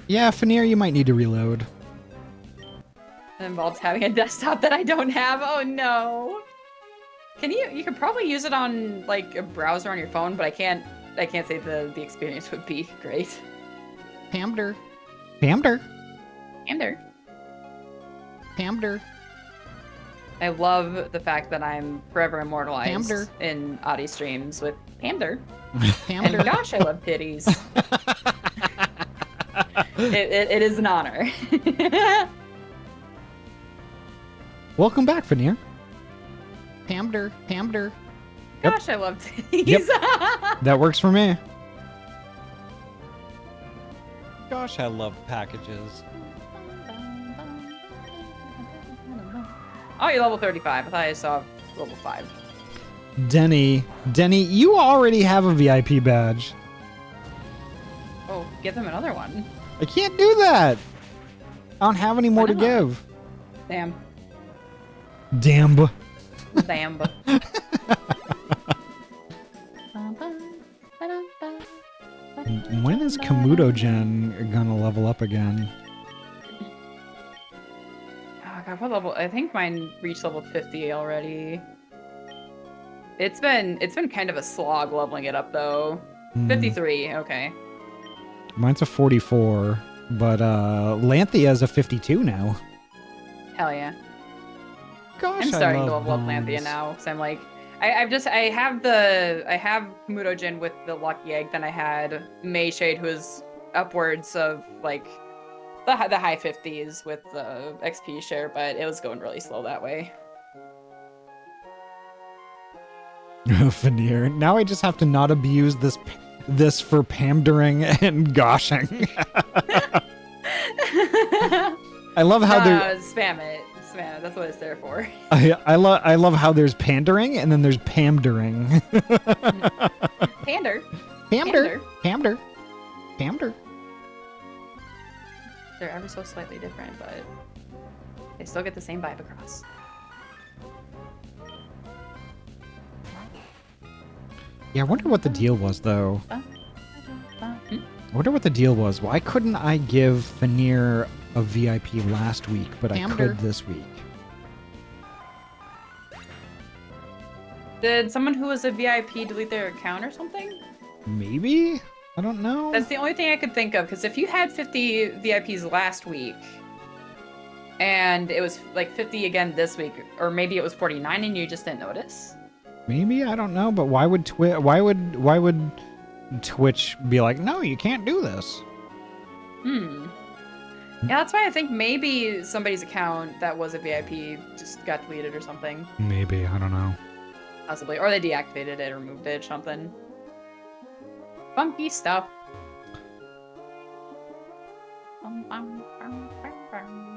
Yeah, Veneer, you might need to reload. It involves having a desktop that I don't have. Oh no. You could probably use it on like a browser on your phone, but I can't say the experience would be great. Hamder. Hamder. Hamder. Hamder. I love the fact that I'm forever immortalized Hamder. in Ahty streams with Hamder. And Hamder. gosh, I love titties. It is an honor. Welcome back, Veneer. Hamder. Hamder. Yep. Gosh, I love titties. Yep. That works for me. Gosh, I love packages. Oh, you're level 35. I thought I saw level 5. Denny, you already have a VIP badge. Oh, give them another one. I can't do that. I don't have any more to Why not? give. Damn. Damn. Damn. When is Komodo Gen gonna level up again? Oh god, what level? I think mine reached level 50 already. It's been kind of a slog leveling it up though. 53, okay. Mine's a 44, but Lanthia's a 52 now. Hell yeah. Gosh, I'm starting I to love level up Lanthea bones. now, so I'm like, I have Komodo Jin with the Lucky Egg, then I had Mayshade who is upwards of like the high 50s with the XP share, but it was going really slow that way. Veneer. Now I just have to not abuse this for pandering and goshing. I love how there. Spam it. That's what it's there for. I love how there's pandering and then there's pamdering. Pander. Hamder. Hamder. Hamder. They're ever so slightly different, but they still get the same vibe across. Yeah, I wonder what the deal was though. I wonder what the deal was. Why couldn't I give Veneer a VIP last week, but I Hamder. could this week? Did someone who was a VIP delete their account or something? Maybe? I don't know. That's the only thing I could think of, because if you had 50 VIPs last week, and it was like 50 again this week, or maybe it was 49 and you just didn't notice. Maybe, I don't know, but why would Twitch be like, no, you can't do this? Yeah, that's why I think maybe somebody's account that was a VIP just got deleted or something. Maybe, I don't know. Possibly. Or they deactivated it or removed it, something. Funky stuff.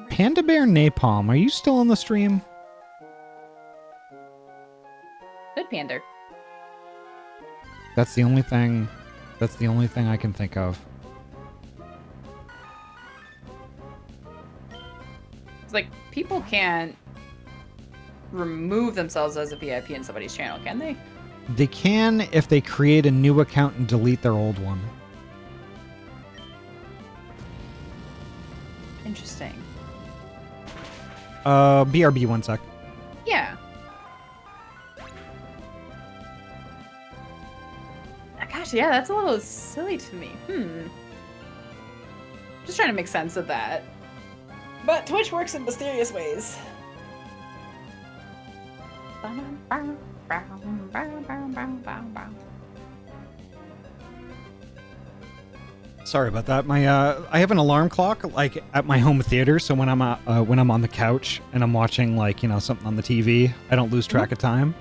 Panda Bear Napalm, are you still on the stream? Good pander. That's the only thing I can think of. It's like, people can't remove themselves as a VIP in somebody's channel, can they? They can if they create a new account and delete their old one. Interesting. BRB, one sec. Yeah. Gosh, yeah, that's a little silly to me. Just trying to make sense of that. But Twitch works in mysterious ways. Sorry about that. My I have an alarm clock like at my home theater, so when I'm on the couch and I'm watching like, you know, something on the TV, I don't lose track of time.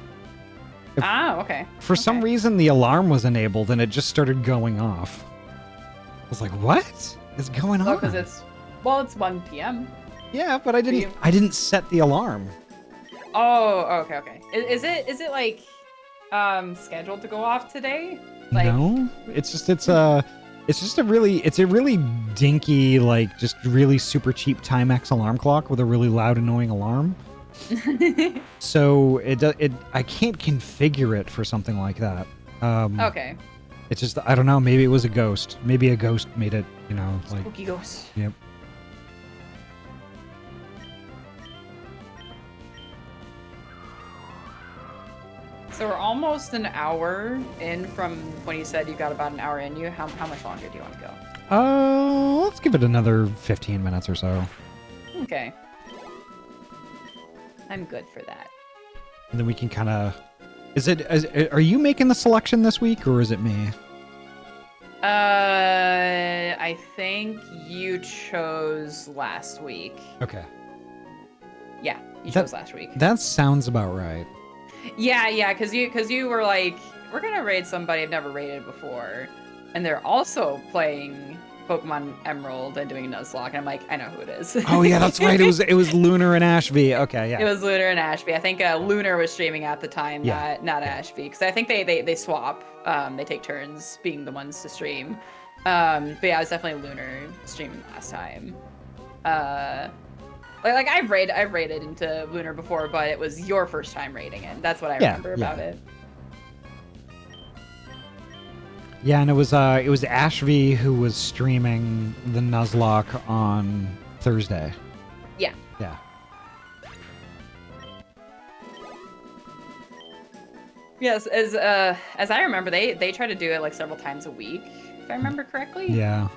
Okay. For some reason, the alarm was enabled and it just started going off. I was like, "What is going on?" Oh, because it's 1 p.m. Yeah, but I didn't set the alarm. Oh, okay. Is it like scheduled to go off today? Like, No, it's a really dinky, like just really super cheap Timex alarm clock with a really loud, annoying alarm. So I can't configure it for something like that. okay. It's just, I don't know, maybe it was a ghost. Maybe a ghost made it, you know, like. Spooky ghost. Yep. So we're almost an hour in from when you said you got about an hour in you. How much longer do you want to go? Let's give it another 15 minutes or so. Okay. I'm good for that. And then we can kind of... Are you making the selection this week, or is it me? I think you chose last week. Okay. Yeah, you chose last week. That sounds about right. Yeah, because you were like, we're gonna raid somebody I've never raided before, and they're also playing Pokemon Emerald and doing Nuzlocke, and I'm like, I know who it is. Oh yeah, that's right. It was Lunar and Ashby. Okay, yeah. It was Lunar and Ashby. I think Lunar was streaming at the time, not Ashby, because I think they swap. They take turns being the ones to stream. But yeah, it was definitely Lunar streaming last time. Like I've raided into Lunar before, but it was your first time raiding it. That's what I remember about it. Yeah, and it was Ashby who was streaming the Nuzlocke on Thursday. Yeah. Yeah. Yes, as I remember, they try to do it like several times a week, if I remember correctly. Yeah.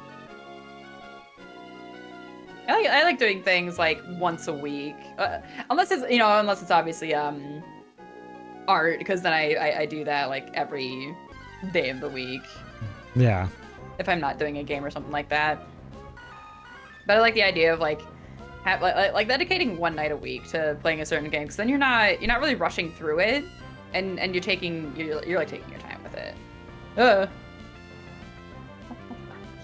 I like doing things like once a week, unless it's obviously art, because then I do that like every day of the week. Yeah. If I'm not doing a game or something like that. But I like the idea of like dedicating one night a week to playing a certain game, because then you're not really rushing through it, and you're like taking your time with it.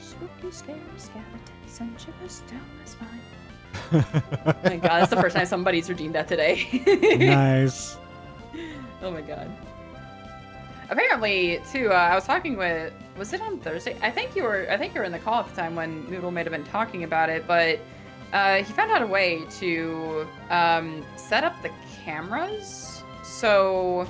Spooky, scary skeletons and shivers down my spine. Oh my god, that's the first time somebody's redeemed that today. Nice. Oh my god. Apparently, too, I was talking with, was it on Thursday? I think you were in the call at the time when Noodle might have been talking about it, but he found out a way to set up the cameras. So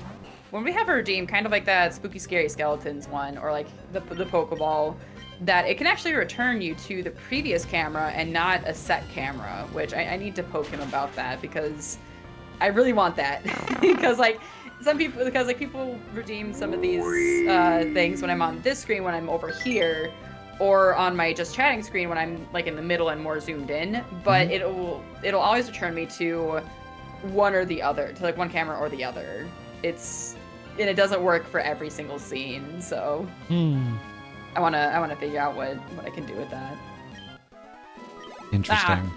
when we have a redeem, kind of like that Spooky Scary Skeletons one, or like the Pokeball, that it can actually return you to the previous camera and not a set camera, which I need to poke him about that, because I really want that. Because people redeem some of these things when I'm on this screen, when I'm over here, or on my just chatting screen when I'm like in the middle and more zoomed in, but it'll always return me to one or the other, to like one camera or the other. And it doesn't work for every single scene, so I wanna figure out what I can do with that. Interesting.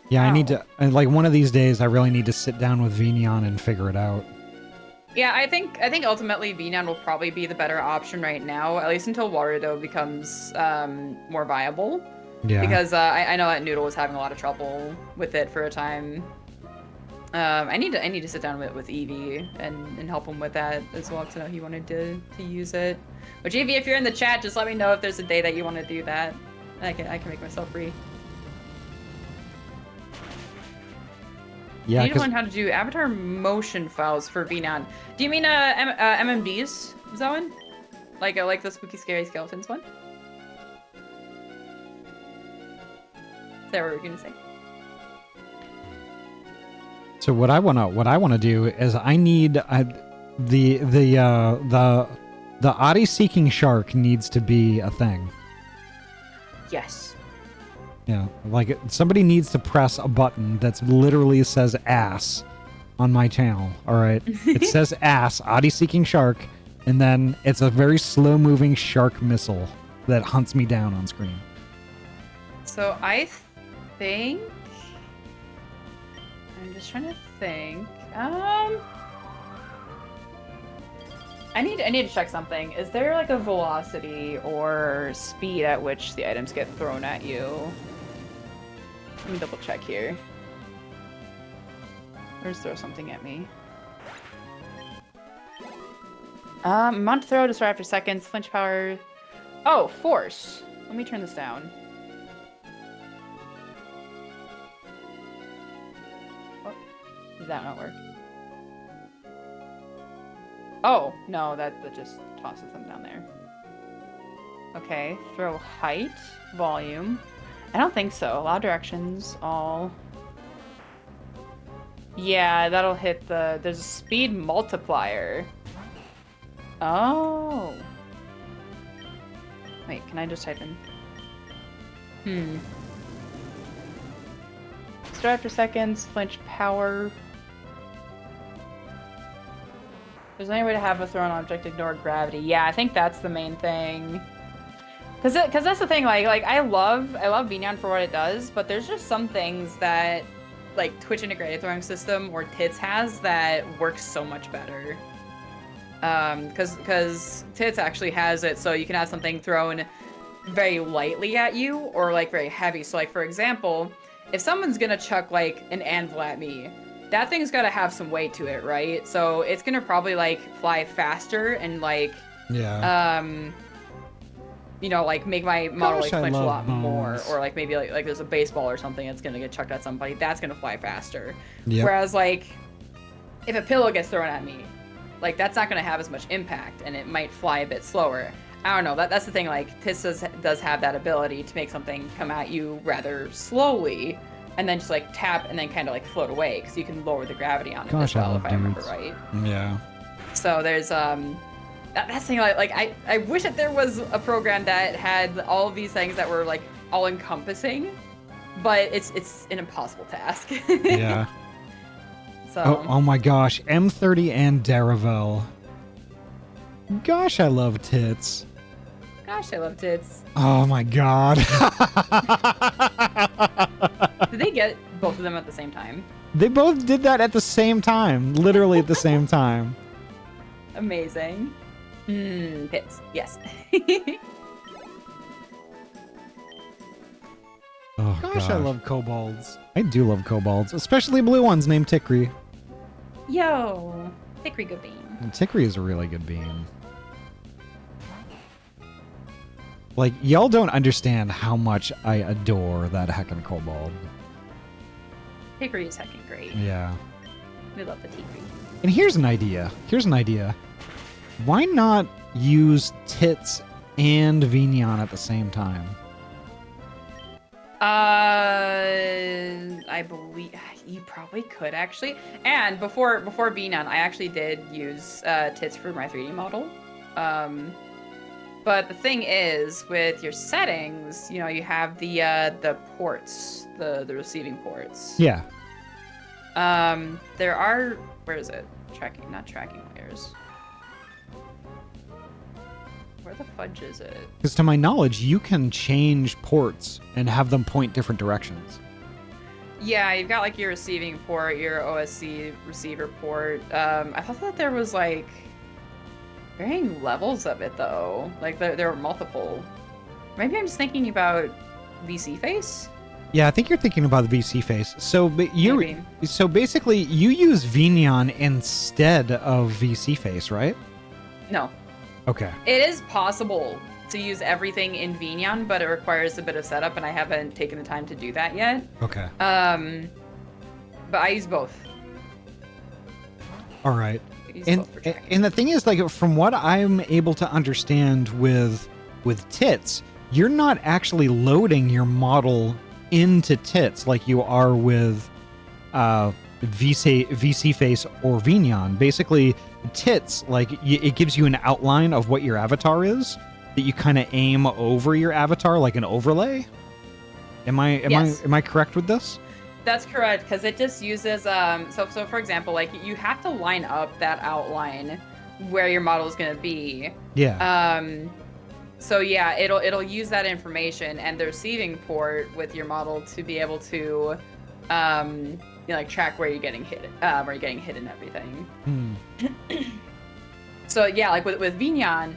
Yeah, I need to, like, one of these days I really need to sit down with Vignon and figure it out. Yeah, I think ultimately Vignon will probably be the better option right now, at least until Warudo becomes more viable. Yeah. Because I know that Noodle was having a lot of trouble with it for a time. I need to sit down with Evie and help him with that as well, because I know he wanted to use it. Which, Evie, if you're in the chat, just let me know if there's a day that you want to do that. I can make myself free. Yeah, I need to learn how to do avatar motion files for VNAN. Do you mean MMBs, Zoan? Like the Spooky Scary Skeletons one? Is that what we're gonna say? So what I wanna do is I need the Ahty seeking shark needs to be a thing. Yes. Yeah, like somebody needs to press a button that literally says ass on my channel. All right, it says ass, Ahty seeking shark, and then it's a very slow moving shark missile that hunts me down on screen. So I think I'm just trying to think. I need to check something. Is there like a velocity or speed at which the items get thrown at you? Let me double check here. Or just throw something at me. Mount throw to start after seconds. Flinch power. Oh, force. Let me turn this down. Oh, did that not work? Oh, no, that just tosses them down there. Okay, throw height, volume. I don't think so. Allow directions, all. Yeah, that'll hit there's a speed multiplier. Oh. Wait, can I just type in? Start after seconds, flinch power. There's any way to have a thrown object ignore gravity. Yeah, I think that's the main thing. Cause that's the thing, like I love VNyan for what it does, but there's just some things that like Twitch integrated throwing system or Tits has that works so much better. Cause Tits actually has it so you can have something thrown very lightly at you or like very heavy. So like for example, if someone's gonna chuck like an anvil at me, that thing's gotta have some weight to it, right? So it's gonna probably like fly faster and like you know, like make my model like flinch a lot more, or like maybe like there's a baseball or something that's gonna get chucked at somebody, that's gonna fly faster. Yep. Whereas like if a pillow gets thrown at me, like that's not gonna have as much impact and it might fly a bit slower. I don't know. That's the thing. Like Tis does have that ability to make something come at you rather slowly, and then just like tap and then kind of like float away because you can lower the gravity on it as well, if I remember right. Yeah. So there's that's the thing. Like I wish that there was a program that had all of these things that were like all encompassing, but it's an impossible task. Yeah. So. Oh my gosh, M30 and Daravel. Gosh, I love Tits. Gosh, I love Tits. Oh my god. Did they get both of them at the same time? They both did that at the same time. Literally at the same time. Amazing. Tits. Yes. Oh gosh, I love kobolds. I do love kobolds, especially blue ones named Tikri. Yo, Tikri good bean. And Tikri is a really good bean. Like, y'all don't understand how much I adore that heckin' kobold. Tikri is heckin' great. Yeah. We love the Tikri. And here's an idea. Why not use Tits and VNyan at the same time? I believe you probably could actually. And before VNyan, I actually did use Tits for my 3D model. But the thing is, with your settings, you know, you have the ports, the receiving ports. Yeah. There are, where is it? Not tracking layers. Where the fudge is it? Because to my knowledge, you can change ports and have them point different directions. Yeah, you've got like your receiving port, your OSC receiver port. I thought that there was like varying levels of it though. Like there were multiple. Maybe I'm just thinking about VC face. Yeah, I think you're thinking about the VC face. So basically you use VNyan instead of VC face, right? No. Okay. It is possible to use everything in VNyan, but it requires a bit of setup, and I haven't taken the time to do that yet. Okay. But I use both. All right. And the thing is, like, from what I'm able to understand with Tits, you're not actually loading your model into Tits like you are with VC face or VNyan. Basically, Tits, like, it gives you an outline of what your avatar is that you kind of aim over your avatar like an overlay. Am I correct with this? That's correct, because it just uses so for example, like you have to line up that outline where your model is going to be. Yeah. So yeah, it'll use that information and the receiving port with your model to be able to you know, like track where you're getting hit and everything. So yeah, like with VNyan,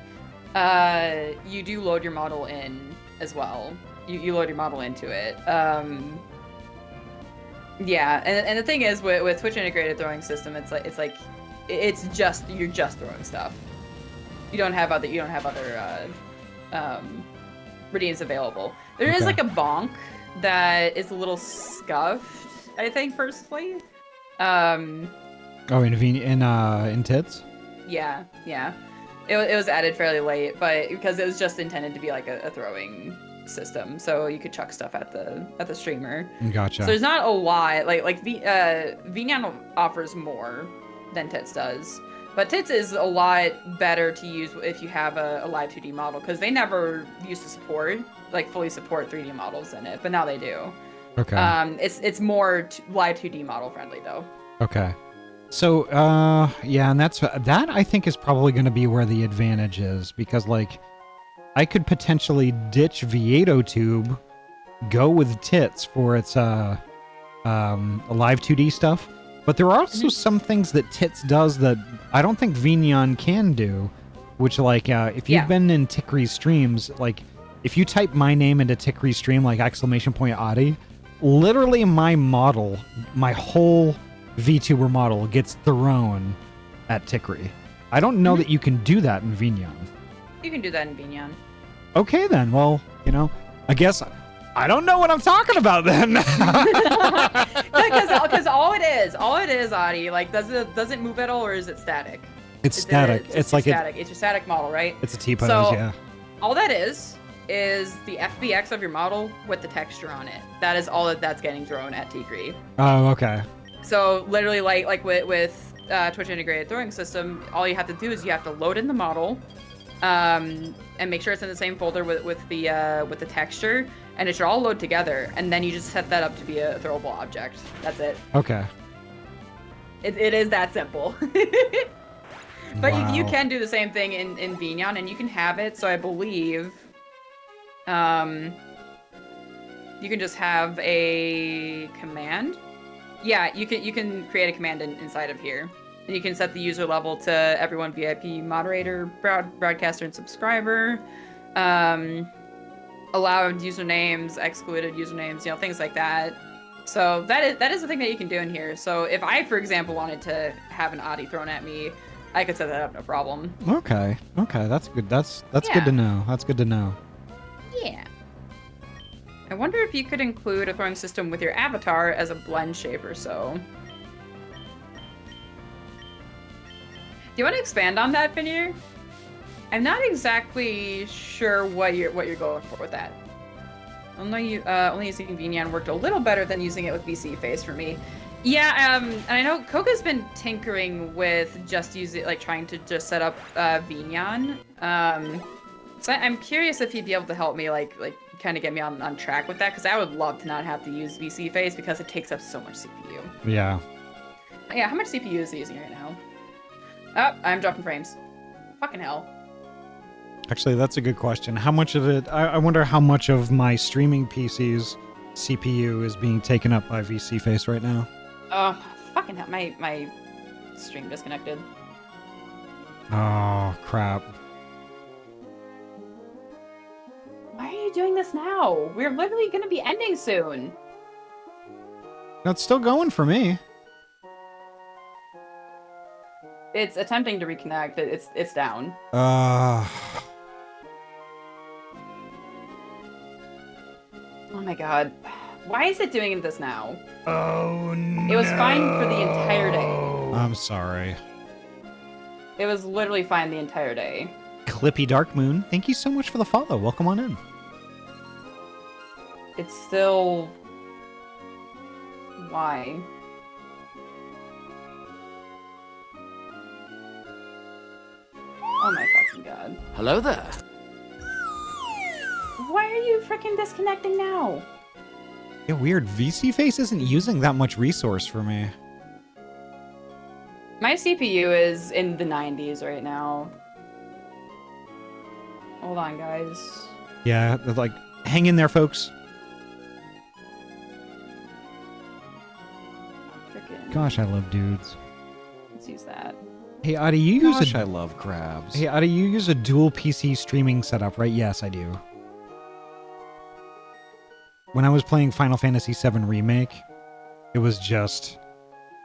you do load your model in as well. You load your model into it. Yeah, and the thing is with Twitch integrated throwing system, you're just throwing stuff. You don't have other redeems available. There is like a bonk that is a little scuffed, I think, personally. Oh, in Tits? Yeah. It was added fairly late, but because it was just intended to be like a throwing system, so you could chuck stuff at the streamer. Gotcha. So there's not a lot. Like VNyan offers more than Tits does, but Tits is a lot better to use if you have a live 2D model, because they never used to fully support 3D models in it, but now they do. Okay. It's more live 2D model friendly though. Okay. So, yeah, and that I think is probably going to be where the advantage is, because like I could potentially ditch Vieto Tube, go with Tits for its live 2D stuff, but there are also some things that Tits does that I don't think Vignon can do, which like if you've been in Tikri's streams, like if you type my name into Tikri's stream, like !Ahty, literally my model, my whole VTuber model gets thrown at Tikri. I don't know that you can do that in Vignon. You can do that in Vignon. Okay then, well, you know, I guess I don't know what I'm talking about then. Because all it is, Ahty, like does it move at all or is it static? It's static. It's like static. It's your static model, right? It's a T-pose, so, yeah. All that is the FBX of your model with the texture on it. That is all that's getting thrown at Tikri. Oh, okay. So literally, like with Twitch integrated throwing system, all you have to do is you have to load in the model, and make sure it's in the same folder with the texture, and it should all load together. And then you just set that up to be a throwable object. That's it. Okay. It is that simple. But Wow. you can do the same thing in Vignon, and you can have it. So I believe, you can just have a command. Yeah, you can create a command inside of here, and you can set the user level to everyone VIP, moderator, broadcaster, and subscriber. Allowed usernames, excluded usernames, you know, things like that. So that is the thing that you can do in here. So if I, for example, wanted to have an Ahty thrown at me, I could set that up, no problem. Okay, that's good. That's Yeah. good to know. That's good to know. Yeah. I wonder if you could include a throwing system with your avatar as a blend shape or so. Do you want to expand on that, Veneer? I'm not exactly sure what you're going for with that. Only using Vignon worked a little better than using it with VC Face for me. Yeah, and I know Koga's been tinkering with just trying to just set up Vignon. So I'm curious if he'd be able to help me, like kind of get me on track with that, because I would love to not have to use VC Face because it takes up so much CPU. Yeah. Yeah, how much CPU is he using right now? Oh, I'm dropping frames. Fucking hell. Actually, that's a good question. How much of it... I wonder how much of my streaming PC's CPU is being taken up by VC Face right now. Oh, fucking hell. My stream disconnected. Oh, crap. Why are you doing this now? We're literally going to be ending soon. That's still going for me. It's attempting to reconnect. It's down. Oh my god. Why is it doing this now? Oh, no. It was fine for the entire day. I'm sorry. It was literally fine the entire day. Clippy Dark Moon, thank you so much for the follow. Welcome on in. It's still... Why? Oh my fucking god. Hello there. Why are you freaking disconnecting now? Yeah, weird. VC Face isn't using that much resource for me. My CPU is in the 90s right now. Hold on, guys. Yeah, like, hang in there, folks. Frickin'. Gosh, I love dudes. Let's use that. Hey, Ahty, you use Gosh, a... I love crabs. Hey, Ahty, you use a dual PC streaming setup, right? Yes, I do. When I was playing Final Fantasy VII Remake, it was just...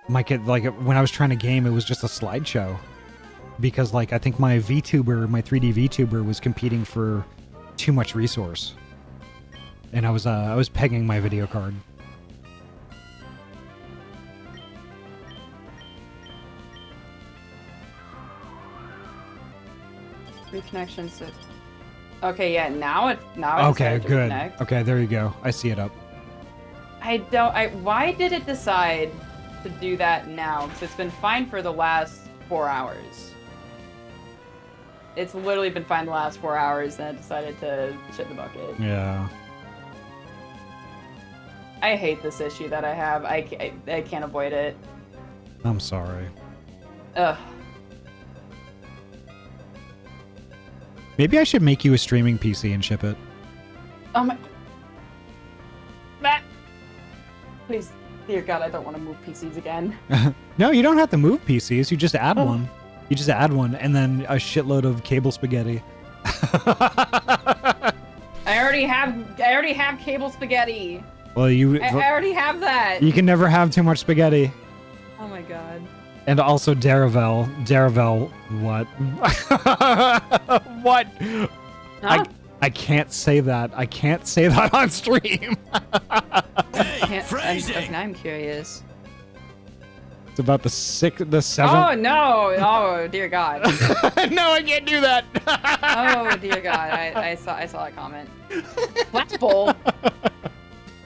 when I was trying to game, it was just a slideshow. Because, like, I think my VTuber, my 3D VTuber was competing for too much resource. And I was pegging my video card. Reconnections to... Okay, yeah, now it Okay, decided to good. reconnect. Okay, there you go. I see it up. Why did it decide to do that now? Because it's been fine for the last 4 hours. It's literally been fine the last 4 hours, then it decided to shit the bucket. Yeah. I hate this issue that I have. I can't avoid it. I'm sorry. Ugh. Maybe I should make you a streaming PC and ship it. Oh my. Matt. Please, dear God, I don't want to move PCs again. No, you don't have to move PCs. You just add Oh. one. You just add one, and then a shitload of cable spaghetti. I already have cable spaghetti. Well, I already have that. you can never have too much spaghetti. Oh my God. And also Daravel. Daravel, what? What? Huh? I can't say that. I can't say that on stream. Now I'm curious. It's about the 7th. Oh no! Oh dear God! No, I can't do that. Oh dear God! I saw that comment. Flapple.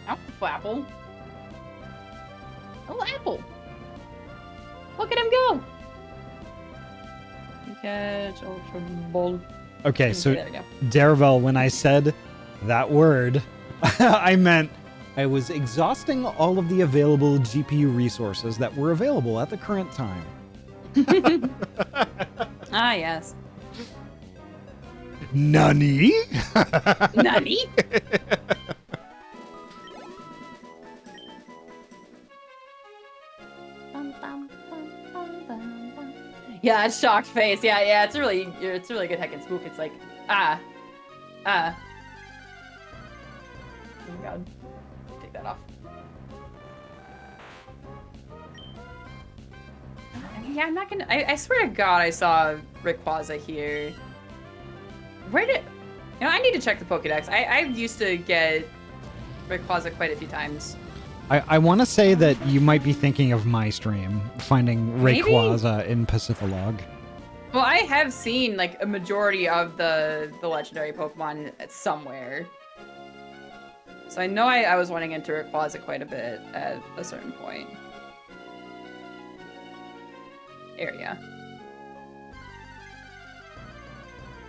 Oh, Flapple. Oh, Apple. Look at him go. Catch Ultra Ball. Okay, so There we go. Daravel, when I said that word, I meant I was exhausting all of the available GPU resources that were available at the current time. Ah yes. Nani? Nani? Yeah, it's shocked face. Yeah, it's a really good heck and spook. It's like, oh my God. Take that off. Yeah, I'm not gonna. I swear to God, I saw Rayquaza here. Where did? You know, I need to check the Pokédex. I used to get Rayquaza quite a few times. I want to say that you might be thinking of my stream, finding Maybe? Rayquaza in Pacifolog. Well, I have seen like a majority of the legendary Pokemon somewhere. So I know I was running into Rayquaza quite a bit at a certain point. Area.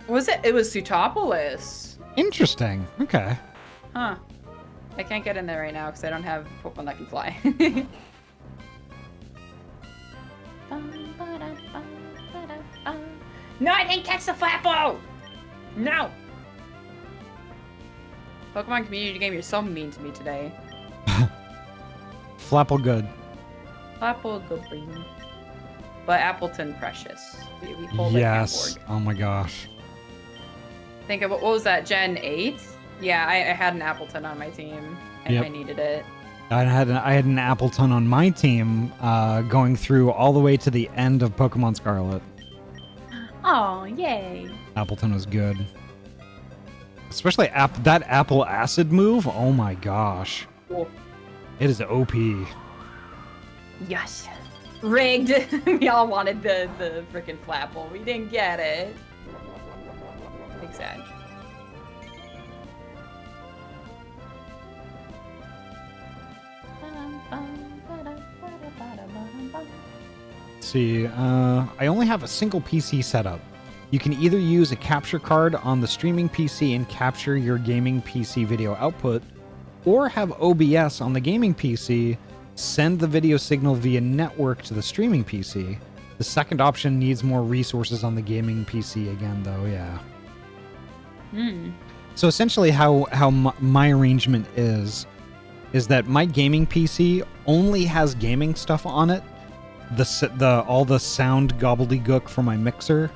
Was it? It was Sutopolis. Interesting. Okay. Huh. I can't get in there right now because I don't have Pokemon that can fly. No, I didn't catch the Flapple! No! Pokemon community game, you're so mean to me today. Flapple good. Flapple, good for you. But Appleton, precious. We hold Yes. it Oh my gosh. Think of what was that, Gen 8? Yeah, I had an Appleton on my team, and Yep. I needed it. I had an Appleton on my team, going through all the way to the end of Pokemon Scarlet. Oh, yay. Appleton was good. Especially that Apple Acid move. Oh my gosh. Cool. It is OP. Yes. Rigged. We all wanted the frickin' Flapple. We didn't get it. Big sad. Let's see, I only have a single PC setup. You can either use a capture card on the streaming PC and capture your gaming PC video output, or have OBS on the gaming PC, send the video signal via network to the streaming PC. The second option needs more resources on the gaming PC again, though, yeah. So essentially how my arrangement is that my gaming PC only has gaming stuff on it. All the sound gobbledygook for my mixer,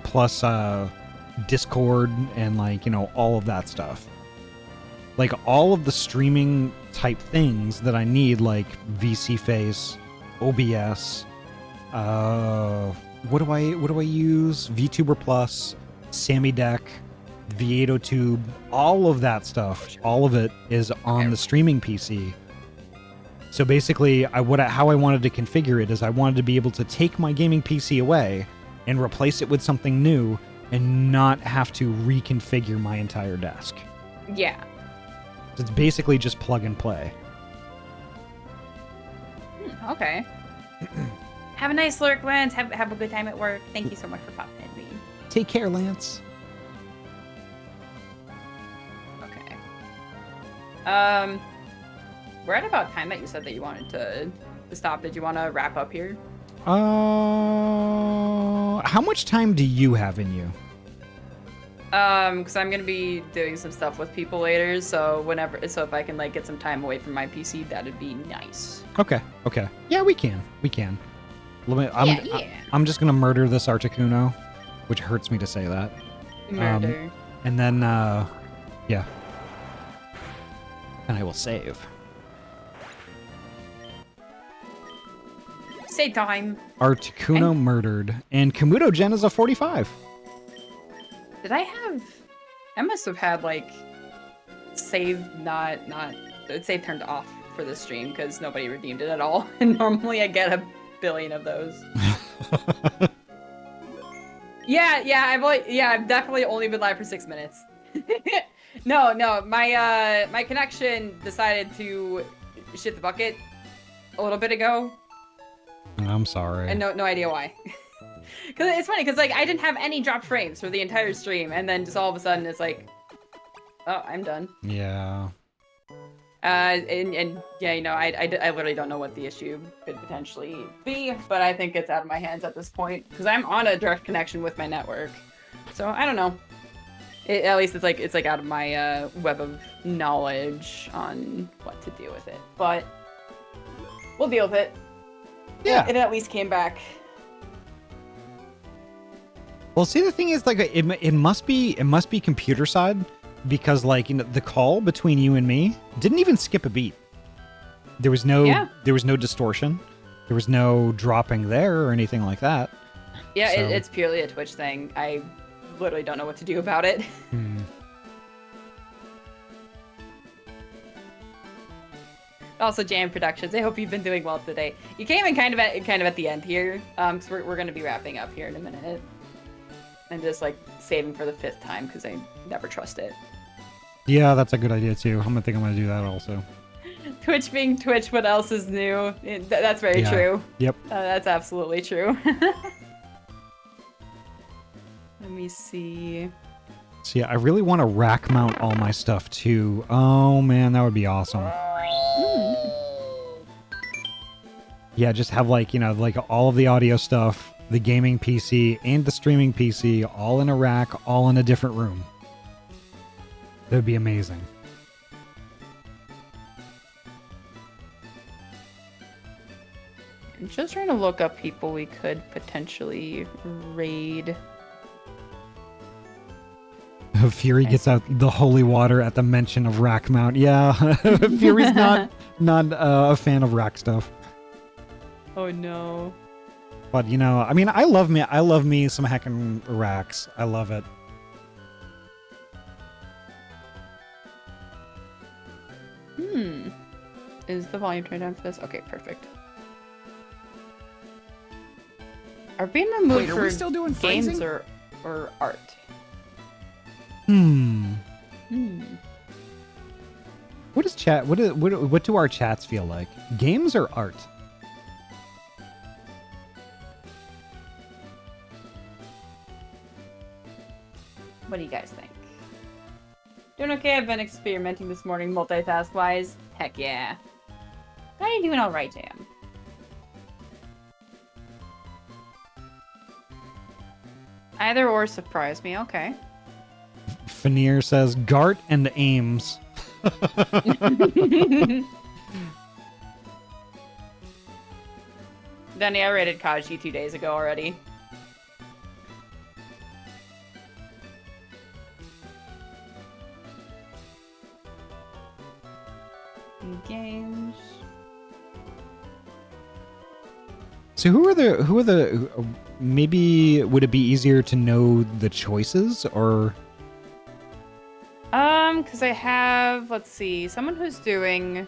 plus Discord and like, you know, all of that stuff. Like all of the streaming type things that I need, like VC Face, OBS, what do I use? VTuber Plus, Sammy Deck, V8 Tube, all of that stuff, all of it is on the streaming PC. So basically, how I wanted to configure it is I wanted to be able to take my gaming PC away and replace it with something new and not have to reconfigure my entire desk. Yeah. So it's basically just plug and play. Okay. Have a nice lurk, Lance. Have a good time at work. Thank you so much for popping in, Bean. Take care, Lance. Okay. We're at about time that you said that you wanted to stop. Did you want to wrap up here? How much time do you have in you? Because I'm gonna be doing some stuff with people later, so if I can like get some time away from my PC, that'd be nice. Okay. Yeah, we can. I'm just gonna murder this Articuno, which hurts me to say that. Murder. And then, yeah. And I will save. Save time. Articuno murdered. And Komodo Gen is a 45. Did I must have had like save save turned off for this stream because nobody redeemed it at all. And normally I get a billion of those. I've definitely only been live for 6 minutes. No, my connection decided to shit the bucket a little bit ago. I'm sorry. And no idea why. Cause it's funny, cause like I didn't have any dropped frames for the entire stream, and then just all of a sudden it's like, oh, I'm done. Yeah. And yeah, you know, I literally don't know what the issue could potentially be, but I think it's out of my hands at this point because I'm on a direct connection with my network, so I don't know. At least it's like out of my web of knowledge on what to do with it, but we'll deal with it. Yeah. It at least came back. Well, see, the thing is, like, it must be computer side, because, like, you know, the call between you and me didn't even skip a beat. There was no distortion. There was no dropping there or anything like that. Yeah, So- it's purely a Twitch thing. I literally don't know what to do about it. Also, Jam Productions. I hope you've been doing well today. You came in kind of at the end here, because we're gonna be wrapping up here in a minute. And just like saving for the 5th time because I never trust it. Yeah, that's a good idea too. I'm gonna do that also. Twitch being Twitch, what else is new? That's very Yeah. true. Yep. That's absolutely true. Let me see. So yeah, I really want to rack mount all my stuff too. Oh man, that would be awesome. Yeah, just have like, you know, like all of the audio stuff, the gaming PC and the streaming PC all in a rack, all in a different room. That would be amazing. I'm just trying to look up people we could potentially raid. Fury gets out the holy water at the mention of rack mount. Yeah, Fury's not a fan of rack stuff. Oh no. But you know, I mean, I love me some heckin' racks. I love it. Is the volume turned down for this? Okay, perfect. Are we in the mood Wait, are for we still doing games phrasing? or art? What is chat? What do our chats feel like? Games or art? What do you guys think? Doing okay? I've been experimenting this morning multitask-wise. Heck yeah. How are you doing alright, Jam? Either or surprise me, okay. Fanier says Gart and Ames. Danny, I rated Kaji 2 days ago already. Games. So who are the maybe would it be easier to know the choices or Because I have, let's see, someone who's doing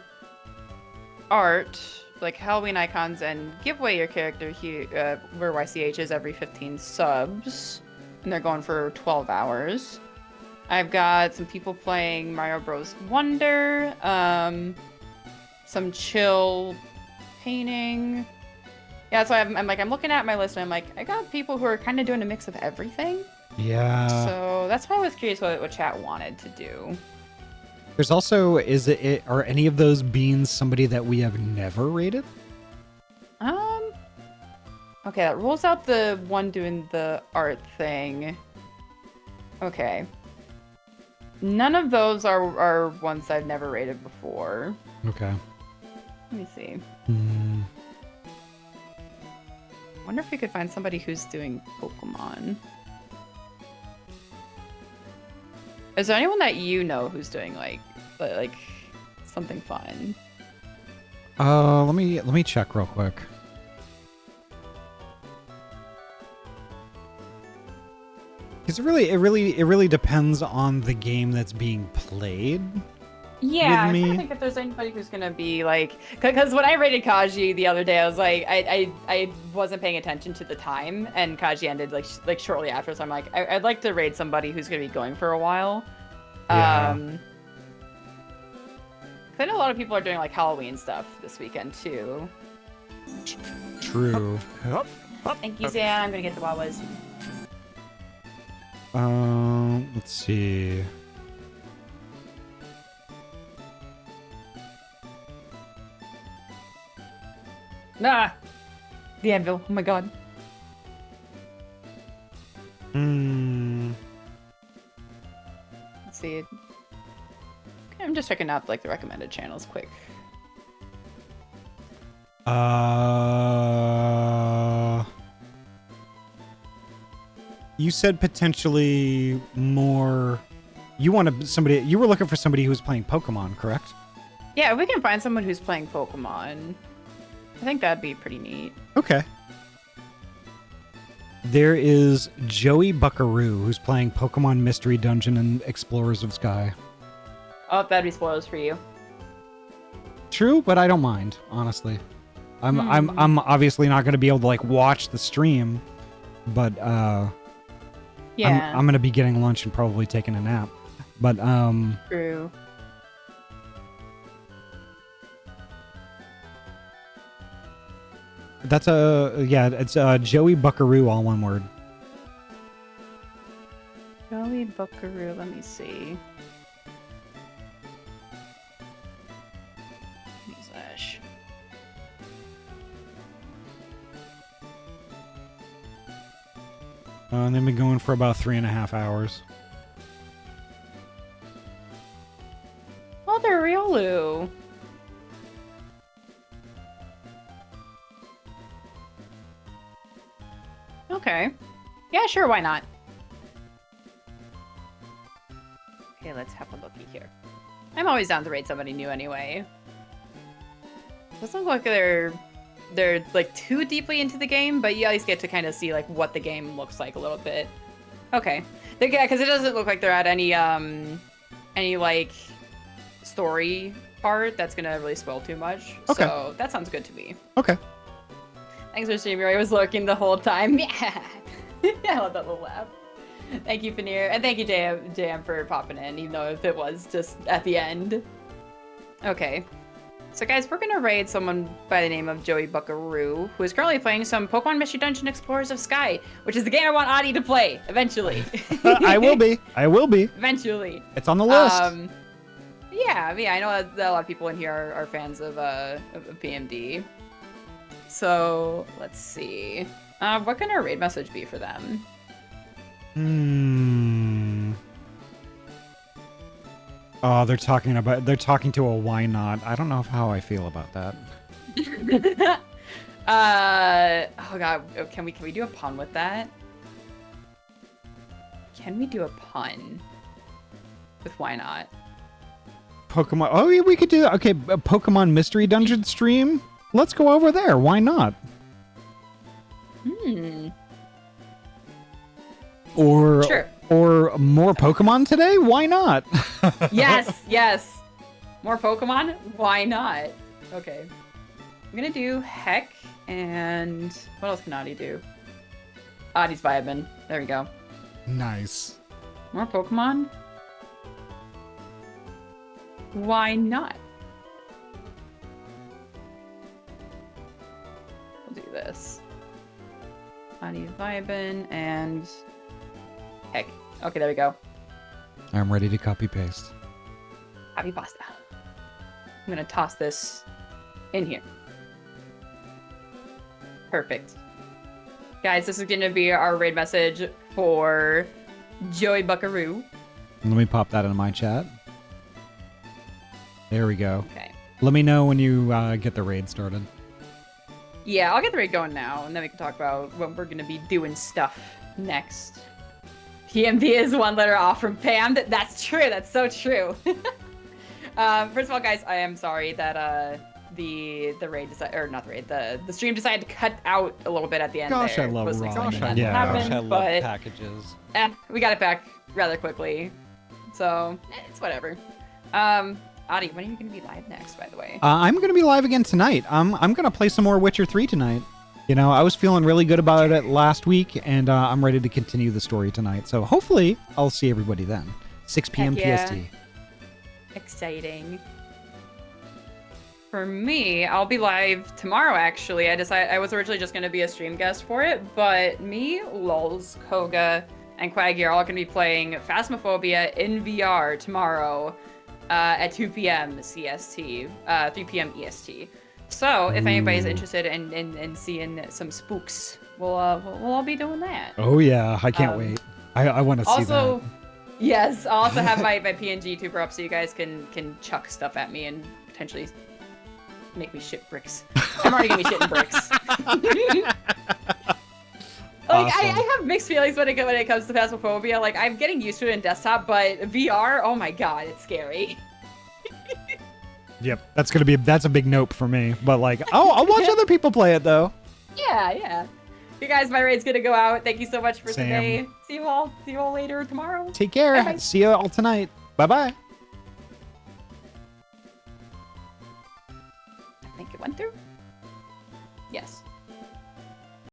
art, like Halloween icons, and give away your character here, where YCH is every 15 subs, and they're going for 12 hours. I've got some people playing Mario Bros. Wonder, some chill painting. Yeah, so I'm looking at my list, and I'm like, I got people who are kind of doing a mix of everything. yeah. So that's why I was curious what chat wanted to do. There's also are any of those beans somebody that we have never rated? Okay, that rules out the one doing the art thing. Okay. None of those are ones I've never rated before. Okay. Let me see. Hmm. Wonder if we could find somebody who's doing Pokemon. Is there anyone that you know who's doing like something fun? Let me check real quick. Because it really depends on the game that's being played. Yeah, I'm with trying me. to think if there's anybody who's gonna be like, because when I rated Kaji the other day, I was like, I wasn't paying attention to the time, and Kaji ended like shortly after, so I'm like, I'd like to raid somebody who's gonna be going for a while. Yeah. 'Cause I know a lot of people are doing like Halloween stuff this weekend too. True. Thank you, Zan. I'm gonna get the Wawas. Let's see. Nah, the anvil. Oh my god. Hmm. Let's see. Okay, I'm just checking out like the recommended channels quick. You said potentially more. You wanted somebody. You were looking for somebody who was playing Pokemon, correct? Yeah, if we can find someone who's playing Pokemon, I think that'd be pretty neat. Okay. There is Joey Buckaroo who's playing Pokemon Mystery Dungeon and Explorers of Sky. Oh, that'd be spoilers for you. True, but I don't mind, honestly. I'm obviously not going to be able to like watch the stream, but Yeah. I'm going to be getting lunch and probably taking a nap. But True. that's it's Joey Buckaroo, all one word. Joey Buckaroo, let me see. Slash. And they've been going for about 3.5 hours. Oh, they're Yorialu. Okay. Yeah, sure, why not? Okay, let's have a looky here. I'm always down to raid somebody new anyway. Doesn't look like they're like too deeply into the game, but you at least get to kind of see like what the game looks like a little bit. Okay. Yeah, because it doesn't look like they're at any like story part that's gonna really spoil too much. Okay. So that sounds good to me. Okay. Thanks for streaming. I was lurking the whole time. Yeah. I love that little laugh. Thank you, Paneer. And thank you, JM, for popping in, even though if it was just at the end. Okay. So guys, we're going to raid someone by the name of Joey Buckaroo, who is currently playing some Pokemon Mystery Dungeon Explorers of Sky, which is the game I want Ahty to play, eventually. I will be. Eventually. It's on the list. Yeah, I mean, I know that a lot of people in here are fans of PMD. So, let's see. What can our raid message be for them? Oh, they're talking to a why not. I don't know how I feel about that. Oh god, can we do a pun with that? Can we do a pun with why not? Pokemon. Oh, yeah, we could do that. Okay, a Pokemon Mystery Dungeon stream. Let's go over there. Why not? Or Sure. Or more Pokemon today? Why not? Yes. More Pokemon? Why not? Okay. I'm gonna do heck, and what else can Ahty do? Ahty's vibing. There we go. Nice. More Pokemon? Why not? We'll do this. Ahty's vibing, and heck. Okay, there we go. I'm ready to copy paste. Happy pasta. I'm gonna toss this in here. Perfect. Guys, this is going to be our raid message for Joey Buckaroo. Let me pop that in my chat. There we go. Okay. Let me know when you get the raid started. Yeah, I'll get the raid going now, and then we can talk about when we're going to be doing stuff next. PMD is one letter off from Pam. That's true. That's so true. First of all, guys, I am sorry that the raid decided, or not the raid, the stream decided to cut out a little bit at the end. Gosh, there. I love Wasn't Ron. expecting that Yeah. to Gosh, happen, I love but packages. we got it back rather quickly, so it's whatever. Ahty, when are you going to be live next, by the way? I'm going to be live again tonight. I'm going to play some more Witcher 3 tonight. You know, I was feeling really good about it last week, and I'm ready to continue the story tonight. So hopefully I'll see everybody then. 6 p.m. Heck yeah. PST. Exciting. For me, I'll be live tomorrow, actually. I was originally just going to be a stream guest for it, but me, Lulz, Koga, and Quaggy are all going to be playing Phasmophobia in VR tomorrow at 2 p.m. CST, 3 p.m. EST. So if anybody's interested in seeing some spooks, we'll all be doing that. Oh, yeah. I can't wait. I want to see that. Also, yes, I'll also have my PNG tuber up so you guys can chuck stuff at me and potentially make me shit bricks. I'm already gonna be shitting bricks. Like, Awesome. I have mixed feelings when it comes to Phasmophobia. Like, I'm getting used to it in desktop, but VR, oh my god, it's scary. Yep, that's a big nope for me. But like, I'll watch other people play it though. Yeah. You guys, my raid's gonna go out. Thank you so much for Same. today. See you all later tomorrow. Take care. Bye-bye. See you all tonight. Bye bye. I think it went through. Yes.